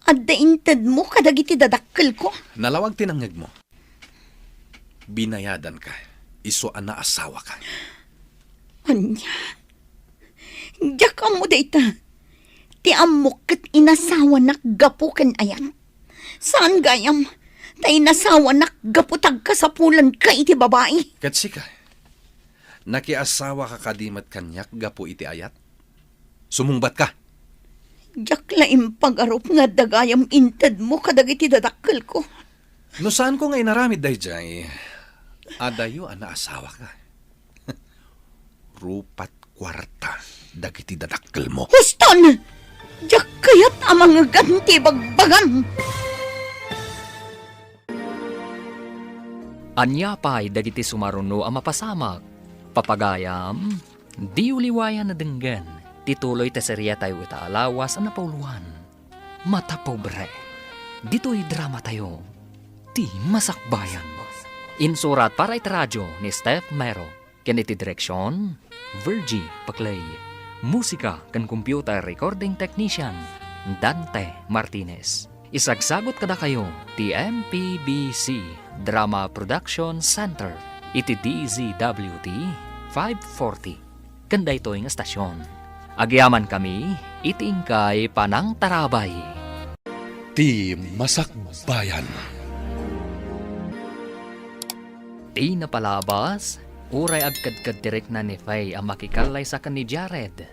Adda inted mo kadagiti dadakkel ko.
Nalawag tinangag mo. Binayadan ka. Iso ana asawa ka.
Anya? Diyak mo dayta. Ti amok kat inasawa nak gapukan ayan. Saan gayam? Ta inasawa nak gaputag ka sa pulan ka iti babae.
Katsika. Nakiasawa ka kadimat kanyak gapu iti ayat? Sumungbat ka.
Diyak laim pag-arop nga dagayam inted mo kadagiti dadakkel ko.
No saan ko nga inaramid day jay? Adayo ana asawa ka. Rupat kwarta. Dagiti dadakkel mo.
Huston! Diyak kayat amang ganti bagbagan.
Anya pa'y dagiti sumaruno ang mapasamak. Papagayam, di uliwayan na denggan. Tituloy teserya tayo itaalawas ang napauluan. Mata pobre. Dito'y drama tayo. Ti masakbayan. Insurat para itaradyo ni Steph Mero. Kiniti direksyon, Virgie Paclay. Musika kan computer recording technician, Dante Martinez. Isagsagot kada kayo, ti MPBC Drama Production Center, iti DZWT 540. Kanda ito yung estasyon. Agyaman kami, itingkay panang tarabay.
Ti Masakbayan.
Ti napalabas, uray agkadkad direk na ni Faye ang makikalay sa kan ni Jared.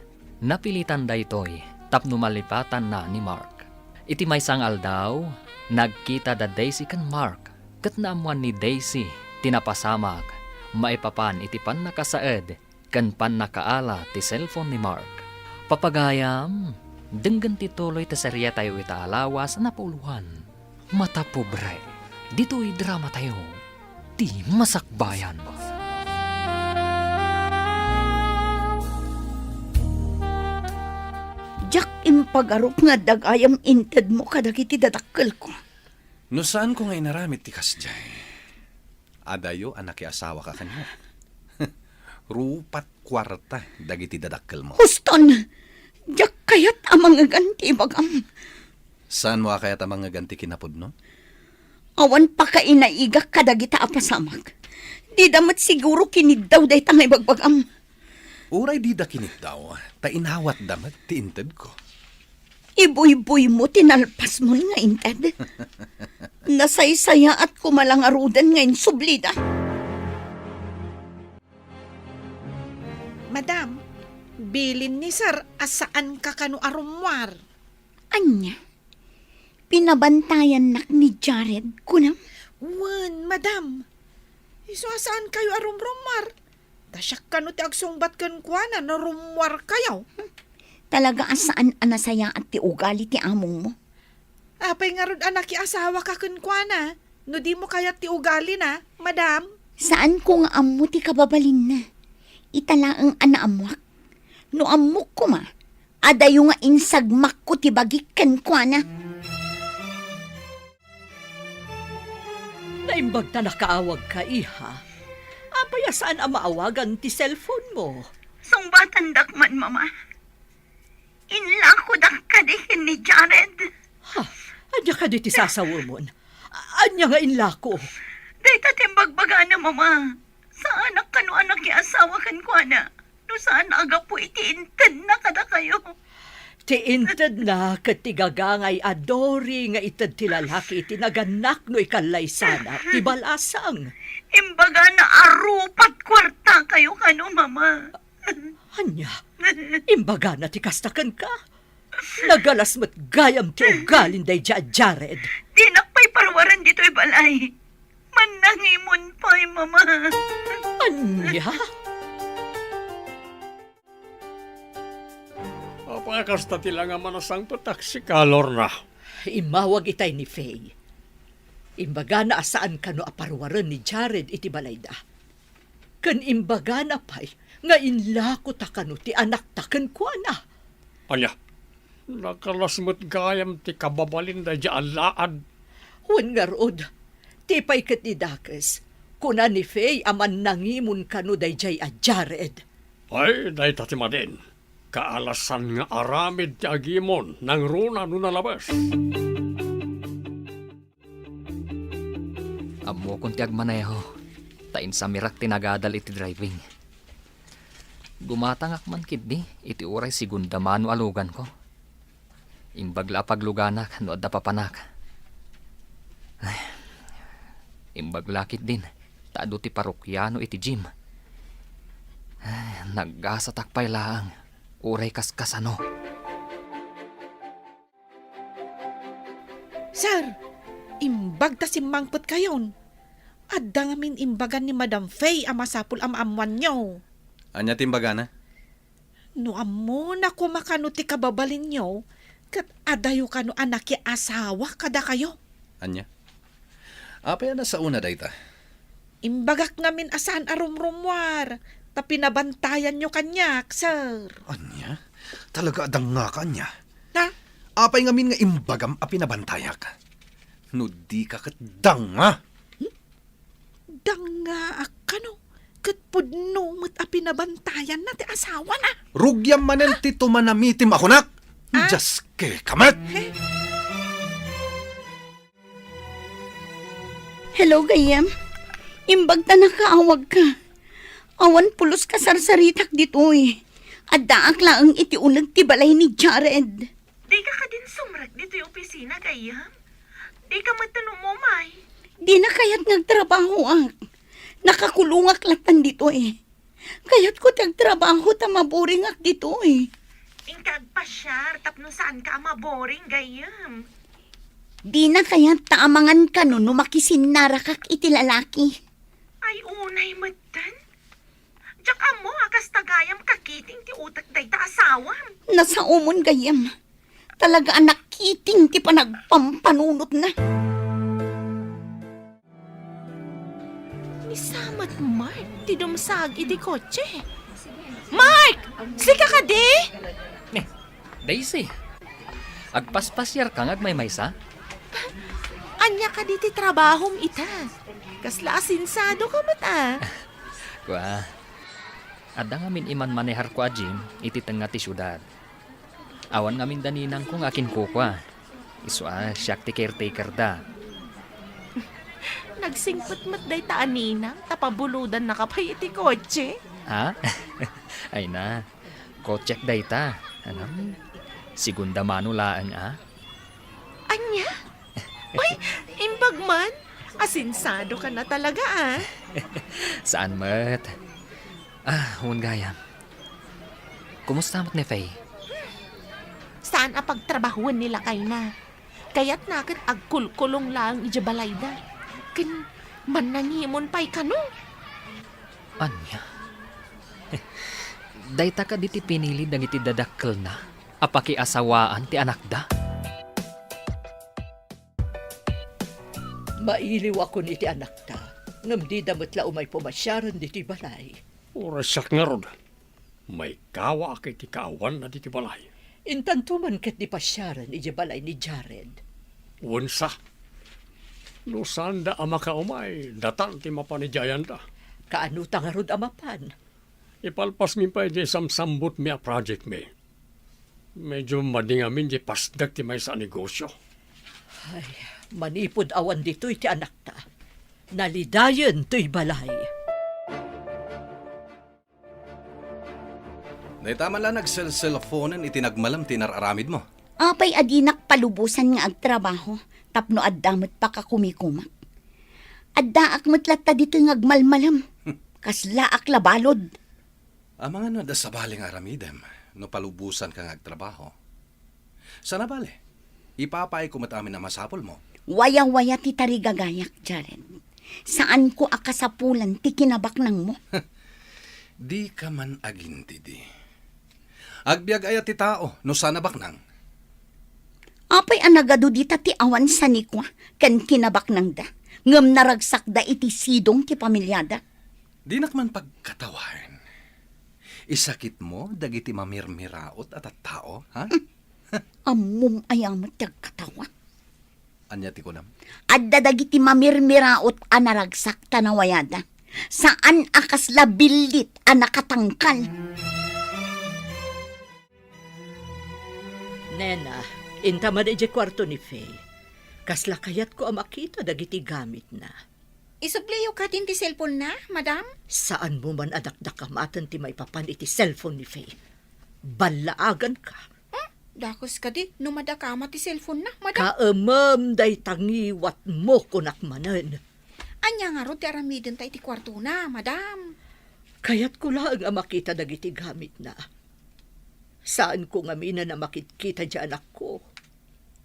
Napilitan da ito'y tapno malipatan na ni Mark. Iti may sangal daw, nagkita da Daisy kan Mark. Kat naamuan ni Daisy, tinapasamag, maipapan iti pan nakasaed, kan pan nakaala ti cellphone ni Mark. Papagayam, denggan tituloy ta serya tayo itaalawas na pauluhan. Mata pobre, dito'y drama tayo. Ti masakbayan.
Diyak impag-arop nga dagayam inted mo kadagiti dadakkel ko.
No saan ko nga inaramid ti kasjay? Adayo anak asawa ka kanya. Rupat kwarta dagiti dadakkel mo.
Huston! Diyak kayat amang ganti bagam.
Saan mo kayat amang ganti kinapod no?
Awan pa ka inaiga kadagita apasamag. Di damat siguro kinid daw day tangay bagbagam.
Uray di da kinit daw, ta inawat damat ti inted ko.
Iboy-boy mo, tinalpas mo nga inted. Nasaysaya at kumalang arudan ngayon sublida.
Madam, bilin ni sir asaan ka kanu arumwar.
Anya, pinabantayan nak ni Jared kunam.
Wan, madam. Iso asaan kayo arumrumwar? Dasyak kanu ti agsungbat kan kuana na rumwar kayo.
Talaga asaan anasaya at ti ugali ti among mo.
Apay nga rod anak asawa ka kan kuana. No di mo kaya ti ugali na, madam.
Saan ko nga amo ti kababalin na? Italaang anaamuak. No amok ko ma, adayo nga insagmak ko ti bagikan kwa na.
Naimbag na nakaawag ka, iha. Apaya saan ang maawagan ti cellphone mo?
Sungbatan dakman, mama. Inlako dak kadihin ni Jared.
Ha? Anya ka di ti sasawumon? Anya nga inlako?
Dahil timbagbaga na, mama. Saan anak kanu anak ki asawa kan ko na? No saan aga po itiintan na kada kayo?
Ti inted na katigagangay adori nga ited ti lalaki iti naganak no ikalay sana ti balasang.
Imbaga na arupat kwarta kayo kanu, mama.
Anya, imbaga na ti kastakan ka. Nagalas mo't gayam ti ugalin day Jared.
Di nakpay parwaran dito'y balay. Manangimon pa'y, mama.
Anya?
Apakasta tila nga manasang patak si Kalor na.
Imawag itay ni Faye. Imbaga na asaan ka no aparwaran ni Jared iti balayda. Kan imbaga na pa'y nga inlako ta kano ti anak ta kan kuana.
Anya, nakalasmot gayam ti kababalin da dyan laad.
Wan nga rood, tipay kat ni Dakes, kuna ni Faye aman nangimun kano day jay a Jared.
Ay, dahi tatima din. Kaalasan nga aramid ti agimon nang runa no nalabas.
Amo kung ti agmaneho, tain sa mirak tinagadal iti driving. Gumatangak man kidni, iti uray sigunda mano alugan ko. Imbagla pagluganak, no adda papanak. Ay, imbaglakit din, taado ti parokyano iti gym. Ay, naggasatak pa'y laang, uray kaskasano.
Sir, imbag ta si mangpot kayon. Adda ngamin imbagan ni Madam Faye ang masapul amamuan nyo.
Anya timbaga na?
No amo na kumakano ti kababalin nyo, kat adayo kano anak asawa kada kayo.
Anya? Apaya na sa una dayta.
Imbagak ngamin asan arumrumwar, ta pinabantayan nyo kanyak, sir.
Anya? Talaga adang nga kanya.
Na?
Apay ngamin nga imbagam a pinabantayak. No di ka kat danga.
Danga akano, kat pudno mo't a pinabantayan na ti asawa na.
Rugyam manen ti tumanamitim ako nak.
Ah?
Just ke kamat.
Hello, gayam. Imbag ta nakaawag ka. Awan pulos ka sarsaritak dito'y. Adda akla ang itiunag ti balay ni Jared.
Di ka din sumrag dito yung opisina, gayam. Di ka matanong mo, may.
Di na kaya't nagtrabaho ak. Nakakulungak latan dito eh. Kaya't ko tagtrabaho ta maboring ak dito eh.
Ingkag pa siya, tapno saan ka maboring, gayam.
Di na kaya't taamangan ka no makisin narakak iti lalaki.
Ay, unay matan. Diyak amo, akas tagayam kakiting ti utak day ta asawam.
Nasa umon gayam. Talaga anak kiting ti panagpampanunot na.
Misamat Mark, ti dumsag iti kotse. Mark! Sika ka di?
Daisy, agpaspasyar kang agmaymaysa?
Anya ka di ti trabahom ita. Kasla asinsado ka mata.
Kwa, adda ngamin iman manehar ko a gym, iti tenga ti syudad. Awan ngamin daninang kung akin ko kwa. Iso siyak ti caretaker da.
Agsingpot-mat day ta anina, tapabuludan na kapay iti kotse.
Ha? Ay na, ko-check data. Ano? Segunda mano laan, ha?
Anya? Uy, imbag man. Asinsado ka na talaga, ah.
Saan mat? Huwag gayam. Kumusta mat ni Faye?
Saan ang pagtrabahuan nila kay na? Kaya't nakit agkulkulong lang ijabalay da. Kin manangimon pa'y kano.
Anya? Dayta ka diti pinili dang iti dadakkel na. Apaki asawaan ti anak da.
Mailiw ako ni ti anak ta. Ngam di damat la umay pumasyaran di ti balay.
Orasak nga ron. May kawa kay ti kaawan na di ti balay.
Intantuman ket di pasyaran iti balay ni Jared.
Unsa. No sanda ama ka umay, datal ti mapanijayan da.
Kaano tangarod amapan?
Ipalpas mi pa di samsambot mi a project mi. Medyo madingamin di pasdag ti may sa negosyo.
Ay, manipod awan dito iti anak ta. Nalidayan to'y balay.
Naitaman lang nag-cellphonean itinagmalam tinararamid mo.
Apay adinak palubusan nga agtrabaho, tapno addamot pa ka kumikumak. Addaak matlatta dito nga agmalmalam, kaslaak labalod.
Mga no da sa bali nga aramidem, no palubusan ka nga agtrabaho. Sana bali, ipapay kumatamin na masapol mo.
Waya-waya ti tarigagayak, Jared. Saan ko akasapulan ti kinabak nang mo?
Di ka man aginti di. Agbiag ayat ti tao, no sana baknang.
Apay anagado dita ti awan sa nikwa, kan kinabak nang da. Ngam naragsak da iti sidong ti pamilyada.
Di nakman pagkatawan. Isakit mo, dagiti mamirmiraot at tao, ha?
Amum ayamat katawa.
Anya ti kunam?
Adda dagiti mamirmiraot anaragsak tanawayada. Saan akas labilit anakatangkal.
Nena, intaman iti kwarto ni Faye. Kasla kayat ko makita dagiti gamit na.
Isubliyo ka din ti cellphone na, madam?
Saan mo man adakdakamatan ti may papan iti cellphone ni Faye? Balaagan ka.
Dakos ka di, numadakama ti cellphone na, madam.
Kaamam day tangiwat mo kunak manan.
Anya nga ro ti aramidin tayo ti kwarto na, madam.
Kaya't ko lang ang makita dagiti gamit na. Saan ko nga mina na makikita di anak ko?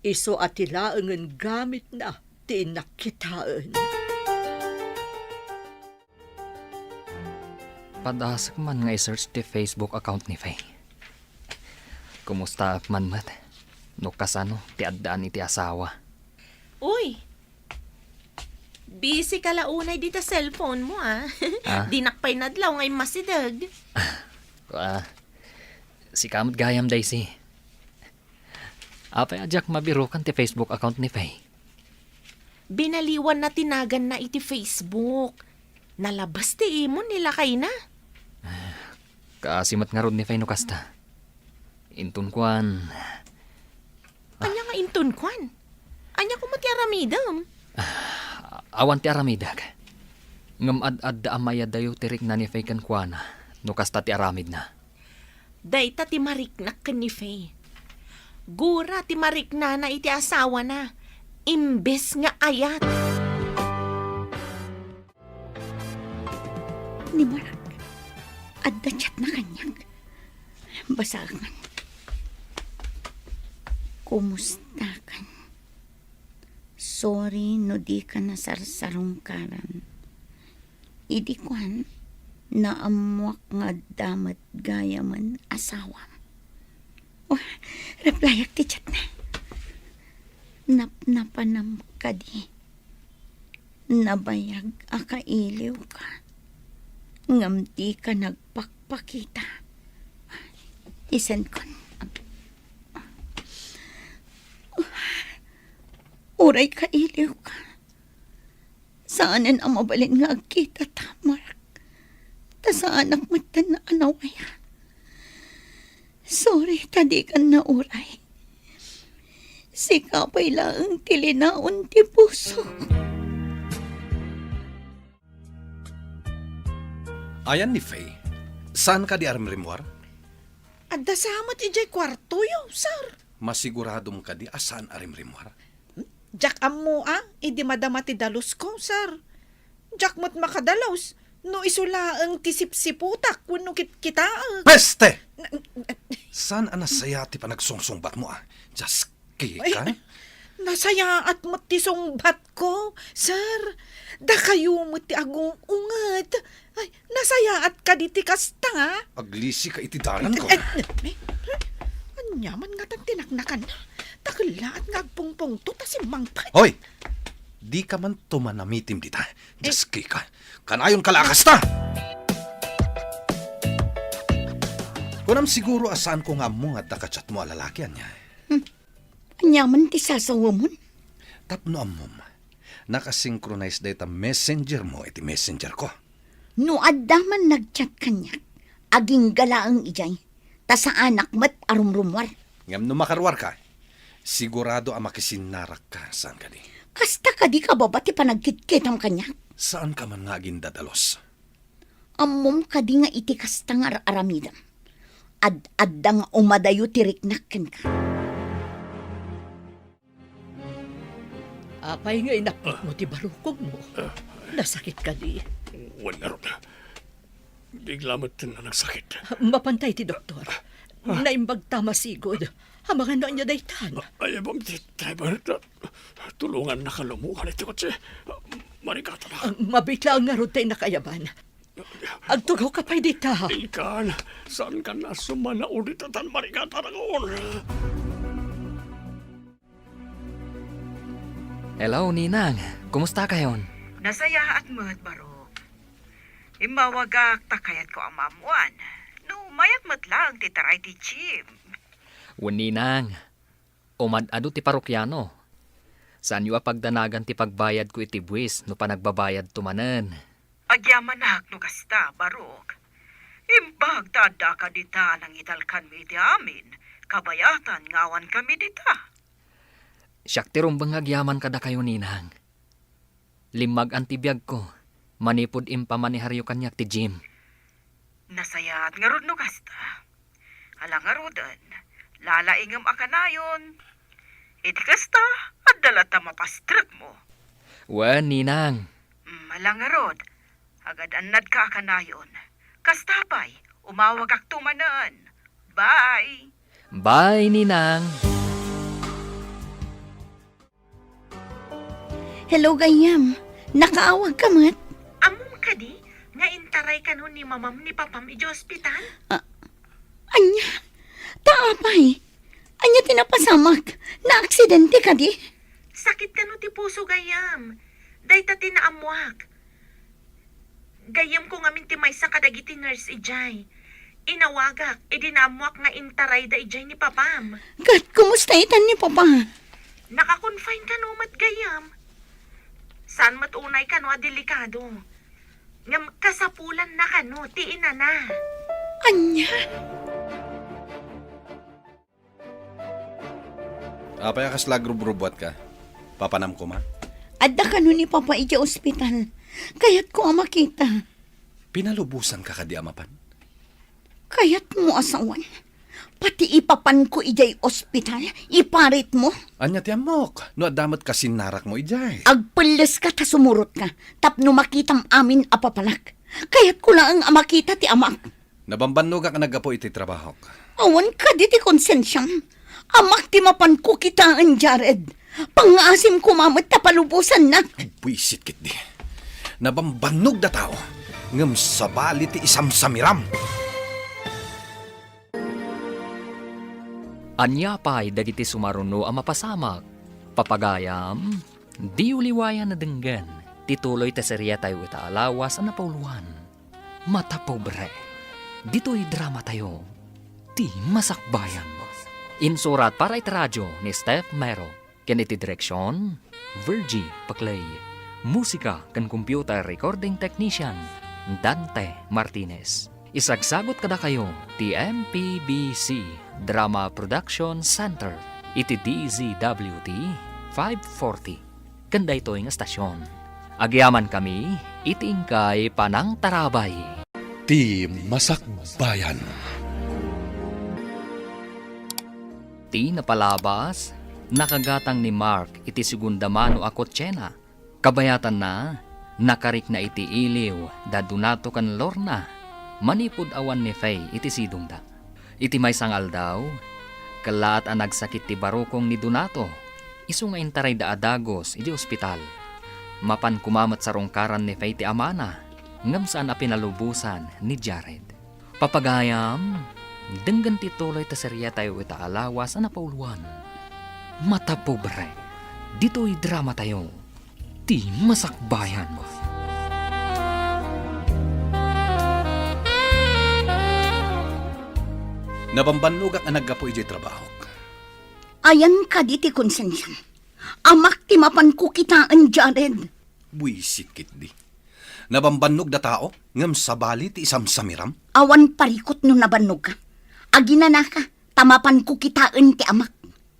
Iso at tilaangan gamit na ti nakitaan.
Padasak man nga i-search ti Facebook account ni Faye. Kumusta ak man mat? No kasano ti addaan iti asawa.
Uy, busy ka launay dito cellphone mo, ah. Dinakpay nadlaw ngay masidag.
Si kamot gayam Daisy. Apay adyak mabiro kan ti Facebook account ni Faye.
Binaliwan na tinagan na iti Facebook. Nalabas ti imon nila kay na.
Kaasimat nga rod ni Faye no kasta. Intun kwan.
Anya nga intun kwan? Anya ko mati aramidam?
Awan ti aramidag. Ngam ad da amaya dayo tirik na ni Faye kan kwana. No kasta ti aramid na.
Dayta ti mariknak ken ni Faye. Gura ti marikna na iti asawa na. Imbes nga ayat.
Ni Marak, adda chat na kanyang. Basagan. Kumusta kan? Sorry no di ka nasarsarong karan. Idi kwan, naamuak nga damat gaya man asawa. Oh, replyak ti chat na. Napanam ka di. Nabayag akailiw ka. Ngam di ka nagpakpakita. Isan kon. Uray ka iliw ka. Saanan ang mabalin nga agkita tamarak. Ta sa anak matan na anawaya. Sorry, tadi ka na uray. Sikapay lang tilinaon ti puso.
Ayan ni Faye. Saan ka di armrimuar?
Adda samat ijay kwarto yo, sir.
Masiguradom ka di asan arimrimuar?
Jak ammo idi madama ti dalos ko, sir. Jak mo't makadalos. No isula ang tisip-siputak kuno kita.
Peste! Saan anasaya ti panagsungsungbat mo Just ka?
Nasaya at mo't ti sungbat ko, sir. Da kayo mo't ti agong ungat. Ay, nasaya at kaditi kasta.
Aglisi ka itidaran ko.
Anyaman nga tang tinaknakan na. Takla at ngagpungpong to ta si Mangpay.
Hoy! Di ka man tumanamitim dita. Just ka. Kanayon kalakas ta! Kunam siguro asaan ko nga mo nga dakachat mo alalakyan niya.
Anyaman ti sasawa mo.
Tapno amom. Nakasynchronize day ta messenger mo iti messenger ko.
No adda man nagchat kanya, aging galaang ijay, ta sa anak mat arumrumwar.
Ngam no makarwar ka, sigurado ang makisinarak ka saan ka di.
Kasta ka di ka ba ti panagkitkitam kanya?
Saan ka man nga gindadalos?
Ammom ka di nga iti kasta nga aramidam. Adda nga umadayo tiriknakken ka.
Apay nga inapot mo ti barukog mo. Nasakit ka di.
Wala ron. Bigla mo na nagsakit.
Mapantay ti doktor. Naimbag tama sigod. Hamangan na niya daytan.
Ay, bang driver, tulungan na kalumuhan ito kotse. Marikata na.
Mabitla nga ron tayo nakayaban. Agtugaw ka pa'y dita.
Ikan, saan ka na sumana ulit at marikata na koon?
Hello, Ninang. Kumusta kayon?
Nasaya at mat baro. Imawagak takayat ko ang mamuan. No, mayat matlang titaray ti Jim.
Ninang, umad-ado ti parokyano. Saan yu apagdanagan ti pagbayad ko iti buwis no panagbabayad tumanen?
Agyaman no kasta, barok. Imbag tada ka dita nang italkan mi iti amin. Kabayatan ngawan kami dita.
Siyak ti rumbang agyaman kada kayo, Ninang. Limag ang tibiyag ko. Manipod impamaniharyo kanyak ti Jim.
Nasaya at ngarod no kasta. Alang ngarodan, lalaingam akanayon. Iti kasta, at dalata mapastrak mo.
Ninang.
Alang ngarod, agad anad ka akanayon. Kastapay, umawag ak tumanan. Bye!
Bye, Ninang.
Hello, gayam. Nakaawag ka mat?
Amom ka di, nga intaray ka nun ni mamam ni papam iji ospital?
Anya, taapay. Anya tinapasamak. Na-aksidente ka di?
Sakit ka no ti puso gayam. Day ta tinaamuak. Gayam ko ngamin ti maysa kadagiti nurse ijay. Inawagak, idinamuak nga intaray da ijay ni papam.
Kat, kumusta itan ni Papa?
Nakakonfine ka no mat gayam. Saan matunay ka no delikado? Ngam kasapulan na ka no, ti ina na.
Anya?
Apay akas lagrub-rubwat ka. Papanam ko ma.
Adda ka nun ni Papa iti ospital. Kayat ko ang makita.
Pinalubusan ka kadi amapan.
Kayat mo asawan. Pati ipapan ko ijay ospital. Iparit mo.
Anya ti amok. No adamat ka sinarak mo ijay.
Agpulis ka ta sumurot ka. Tapno makitam amin apapalak. Kayat ko lang ang makita ti amak.
Nabambanog ka nagapo iti trabaho.
Awan ka di ti konsensyang. Amak ti mapan ko kitaan, Jared. Pangasim ko mamot na palubusan na.
Buisit kit di. Nabambanog da tao. Ngam sabali ti isam samiram.
Anya pa'y dagiti sumaruno ang mapasamak. Papagayam, di uliwayan na denggan. Tituloy ta serya tayo itaalawas ang napauluan. Mata pobre. Dito'y drama tayo. Ti masakbayan. Insurat para itradyo ni Steph Mero. Ken iti direksyon, Virgie Paclay. Musika kan computer recording technician, Dante Martinez. Isagsagot kada kayo, ti MPBC Drama Production Center, iti DZWT 540. Kanda ito yung estasyon. Agyaman kami, iti ingkay panang tarabay.
Ti Masakbayan.
Ti napalabas, nakagatang ni Mark iti segunda mano a kotsena. Kabayatan na, nakarik na iti iliw, dadunato kan Lorna. Manipod awan ni Faye iti sidong da. Iti may sangal daw, kalaat ang nagsakit ti barukong ni Donato. Isu nga intaray da adagos iti ospital. Mapan kumamat sa rongkaran ni Faye ti amana, ngam saan a pinalubusan ni Jared. Papagayam, denggan ti tuloy ta serya tayo ita alawas na pauluan. Mata pobre, dito'y drama tayo. Ti Masakbayan.
Nabambanugak ang naggapo iti trabaho.
Ayan ka di ti konsensyon. Amak ti mapan ko kitaan, Jared.
Buisit kit di. Nabambannog da tao, ngam sabali ti isamsamiram.
Awan parikot no nabanog ka. Agina na ka, tamapan ko kitaan ti amak.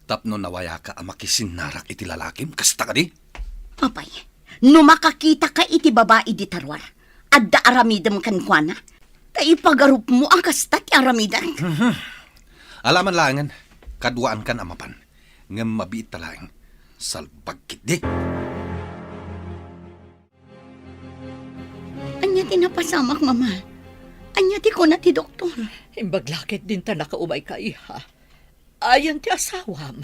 Tapno nawaya ka amakisinnarak iti lalakim, kasta ka di.
Apay, no makakita ka iti babae di tarwar, adda aramidam kan kuana, taipagarup mo ang kasta ti aramidan.
Alaman langan, kaduaan kan amapan, ngam mabiit talaeng, salbagkit di.
Anya ti napasamak, mama. Anya ti ko na ti doktor.
Imbaglakit din ta nakaumay ka, iha. Ayan ti asawam.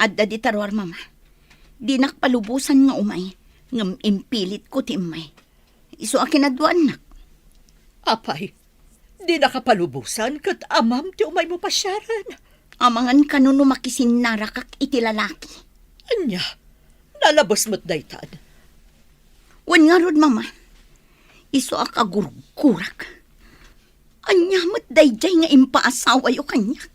Adda di tarwar, mama. Di nakpalubusan nga umay, ngam impilit ko ti umay. Iso akin adwan nak.
Apay, di nakapalubusan kat amam ti umay mo pasyaran.
Amangan kanuno makisinnarakak iti lalaki.
Anya, nalabas mo't daytan.
Wan nga rod, mama. Iso akagurgurak. Anya mo't dayjay nga impaasawa yo kanyak.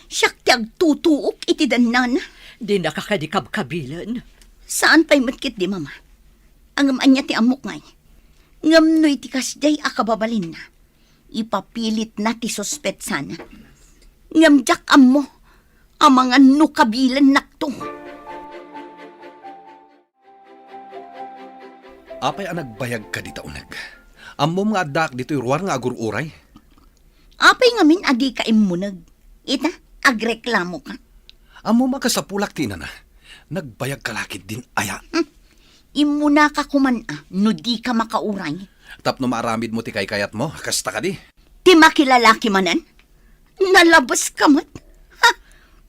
Siyak ti agtutuok iti danana.
Di nakakadikab-kabilan.
Saan pa'y matkit di, mama? Ang anya ti amok ngay. Ngam no'y ti kasjay akababalin na. Ipapilit na ti sospet sana. Ngam jak mo, amangan no kabilan nakto.
Apay ang nagbayag ka di taunag. Amom nga adak dito'y ruwar nga agur-uray.
Apay ngamin adi ka imunag. Ita, agreklamo ka.
Amo makasapulak ti na. Nagbayag kalakit din aya.
Imuna ka kuman no di ka makauray.
Tapno maaramid mo ti kayat mo, kasta ka di.
Ti makilalaki manan? Nalabas ka mat? Ha?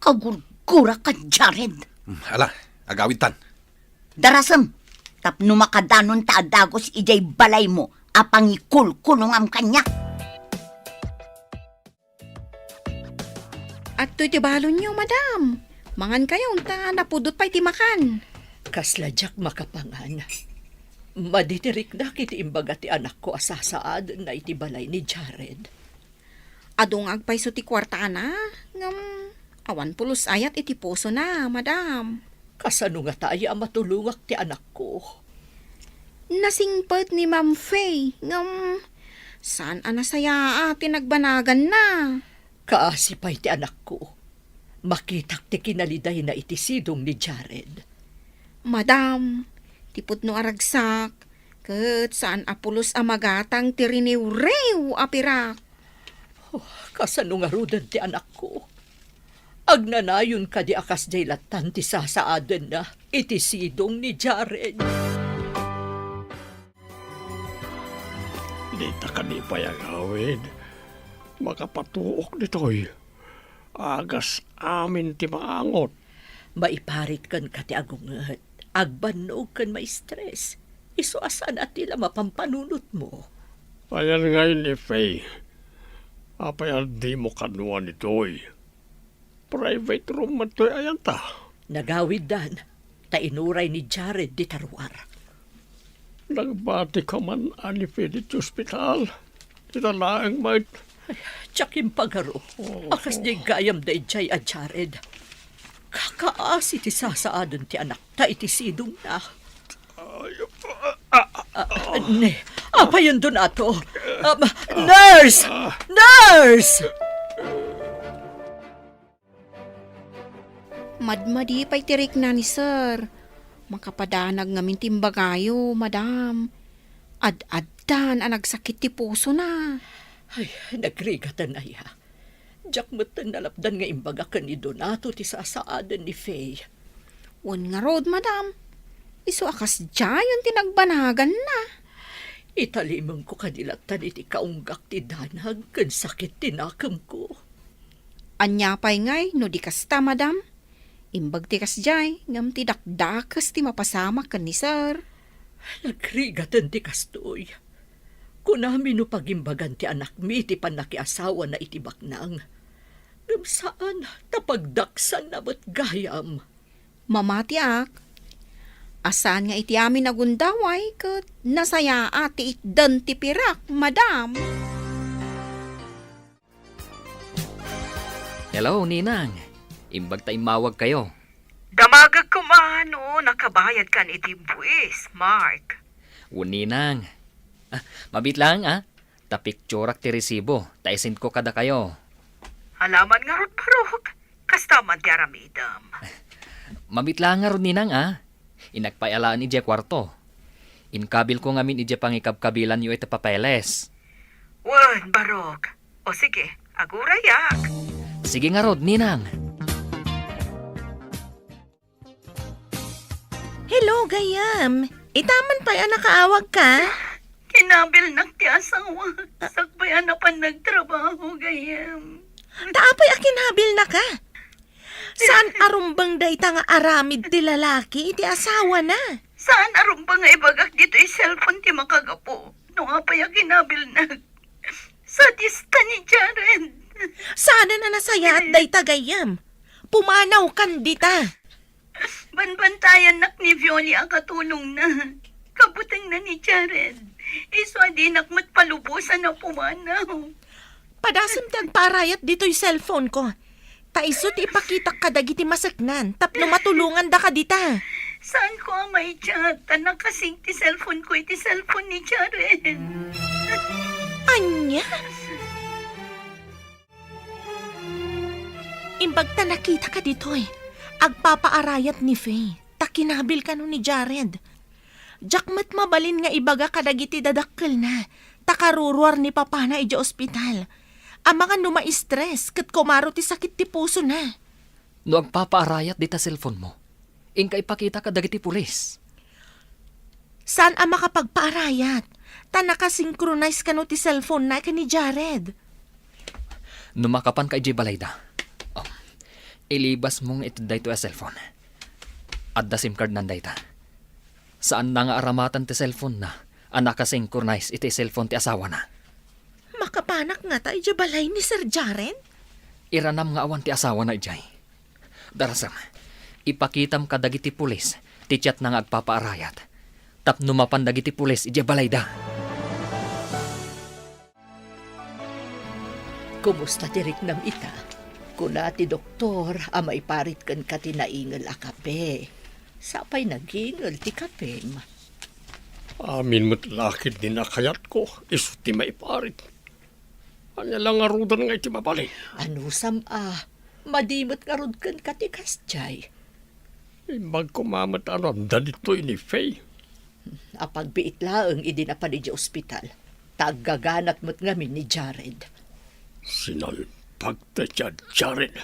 Kagurgura ka, Jared.
Ala, agawid tan.
Darasam, tapno makadanon ta adagos ijay balay mo, apang ikulkulong am kanya.
At to'y tibalon niyo, madam. Mangan kayo, unta napudot pa'y timakan.
Kasladyak makapangan. Maditirik na kiti imbaga ti anak ko asasaad na iti balay ni Jared.
Adong agpay so ti kwarta na, ngam awan pulos ayat iti puso na, madam.
Kasano nga tayo ang matulungak ti anak ko?
Nasingpet ni Ma'am Faye, ngam saan anasaya tinagbanagan na.
Kaasipay ti anak ko. Makitak ti kinaliday na iti sidong ni Jared.
Madam, tipot no aragsak, ket saan apulos amagatang ti riniw-rew apirak.
Oh, kasano nga rudan ti anak ko? Agnanayon ka di akas jay latan ti sasaadan na iti sidong ni Jared.
Di ta kanipay ang awid. Makapatuok nito'y. Agas amin ti maangot.
Maiparit kan ka ti agunget. Agbanog kan may stress. Iso asan at tila mapampanunot mo.
Ayan ngayon ni Faye. Apayan di mo kanuan nito'y. Private room man to'y ayan ta.
Nagawid dan. Tainuray ni Jared di tarwar.
Nagbati ka man ani Philip Hospital. Italaang may...
Tsakim pagaro. Akas di gayam da ijay a Jared. Kakaasi ti sasaadon ti anak ta iti sidong na. Ne, apa yun doon ato? Nurse! Nurse!
Madmadi pa'y tirik na ni sir. Makapadanag ngamin timbagayo, madam. Ad-addan ang nagsakit ti puso na.
Ay, nagrigatan na ya. Diyak matan nalapdan nga imbaga ka ni Donato ti sasaadan ni Faye.
Un nga road, madam. Iso akas jayon tinagbanagan na.
Italimang ko kanilatan iti kaunggak ti danag kan sakit tinakam ko.
Anya pa'y ngay, no di kasta, madam. Imbag ti kasjay, ngam ti dakdakas ti mapasama kan ni sir.
Nagrigatan ti kastoy. Kunami no pagimbagan ti anak mi ti panakiasawa na iti baknang. Ngam saan tapagdaksan na ba't gayam?
Mamati ak. Asan nga iti amin nagundaway kat nasaya ati itdan ti pirak, madam.
Hello, Ninang. Imbag tayo mawag kayo.
Damagag kumano, nakabayad ka ni iti buwis, Mark.
Ninang. Mabit lang, Tapikturak ti resibo. Taisend ko kada kayo.
Halaman nga ron parok, kastaman ti aramidam.
Mabit lang nga ron, Ninang, Inagpayalaan ije kwarto. Inkabil ko ngamin ije pangikabkabilan yu iti papeles.
Wan, barok. O sige, agurayak.
Sige nga rod, Ninang.
Hello, gayam. Itaman pa yan nakaawag ka?
Kinabil nak ti asawa. Sakbayan na pa nagtrabaho, gayam.
Taapay akin habil na ka. Saan arumbang day nga aramid ti lalaki iti asawa na?
Saan aron ba nga ibagak dito cellphone ti makagapo? Nung apay kinabil nag. Sa dista ni Jared.
Sana na nasaya at day tagayam. Pumanaw kan dita.
Banbantayan nak ni Violi ang katulong na. Kabutang na ni Jared. Iswa di nakmat palubusan na pumanaw.
Padasam tagparayat dito'y cellphone ko. Taisot ipakita ka dagiti masaknan. Tapno matulungan da ka dita.
Saan ko ang may chat? Tanak kasing ti cellphone ko iti cellphone ni Jared.
Anya? Imbag ta nakita ka dito'y. Agpapaarayat ni Faye. Takinabil ka no ni Jared. Jakmat mabalin nga ibaga kadagiti dadakkel na. Takaruruar ni papa na ija ospital. Ang mga numa-stress kat kumaro ti sakit ti puso na.
No agpapaarayat di ta cellphone mo. Inka ipakita ka dagiti pulis.
Saan ang makapagpaarayat? Ta nakasynchronize ka no ti cellphone na ka ni Jared.
Numakapan ka iji balayda. Ilibas mong ito dayto a cellphone. Adda SIM card nan dayta. Saan na nga aramatan ti cellphone na, anak ka synchronize iti cellphone ti asawa na.
Makapanak nga tayo dya balay ni Sir Jared?
Iranam nga awan ti asawa na ijay. Darasam, ipakitam ka dagiti pulis, ti chat na nga agpapaarayat. Tapno mapan dagiti pulis ijay balayda.
Kumusta tirik nam ita? Kuna ti doktor, amay parit kan ka tinaingal a kape. Sapay nagingal ti kapem.
Amin mo't lakid din nakayat ko. Iso ti maiparit. Anya lang nga rudan nga iti mabalin.
Ano madimot nga rod kan ka ti kasjay.
Imbag kumamat anam dito'y ni Faye.
Apagbiit laeng idinapan iti ospital. Taggaganat mo't ngamin ni Jared.
Sinalpag ta siya, Jared.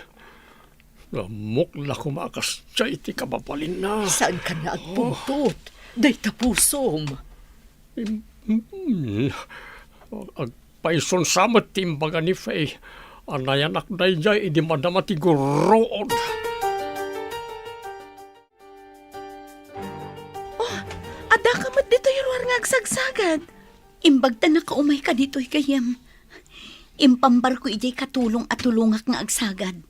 Namukla kumakas siya iti kabapalin na.
Saan ka na agpuntot? Day tapusom.
Agpaison samat timbaga ni Faye. Anayanak day jay idi madamati guroon.
Ada ka mat dito yung nga agsagsagad.
Imbag ta nakaumay ka dito'y kayam. Impambar ko ijay katulong at tulungak nga agsagad.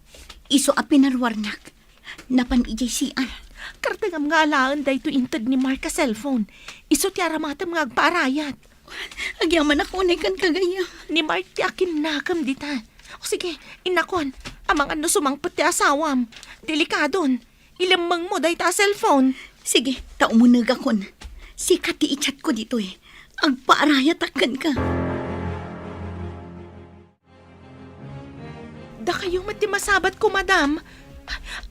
Iso a pinarwarnak. Napan ijay sian.
Kartagam nga alaan day to inted ni Mark ka cellphone. Iso ti aramatam nga agpaarayat.
Agyaman ako na kan kagaya.
Ni Mark ti akin nakam dita. O sige, inakon. Amang ano sumangpot ti asawam. Delikadon. Ilamang mo day ta cellphone.
Sige, taumunag akon. Sikat ti ichat ko dito eh. Agpaarayat akan ka.
Da kayo mati masabat ko, madam.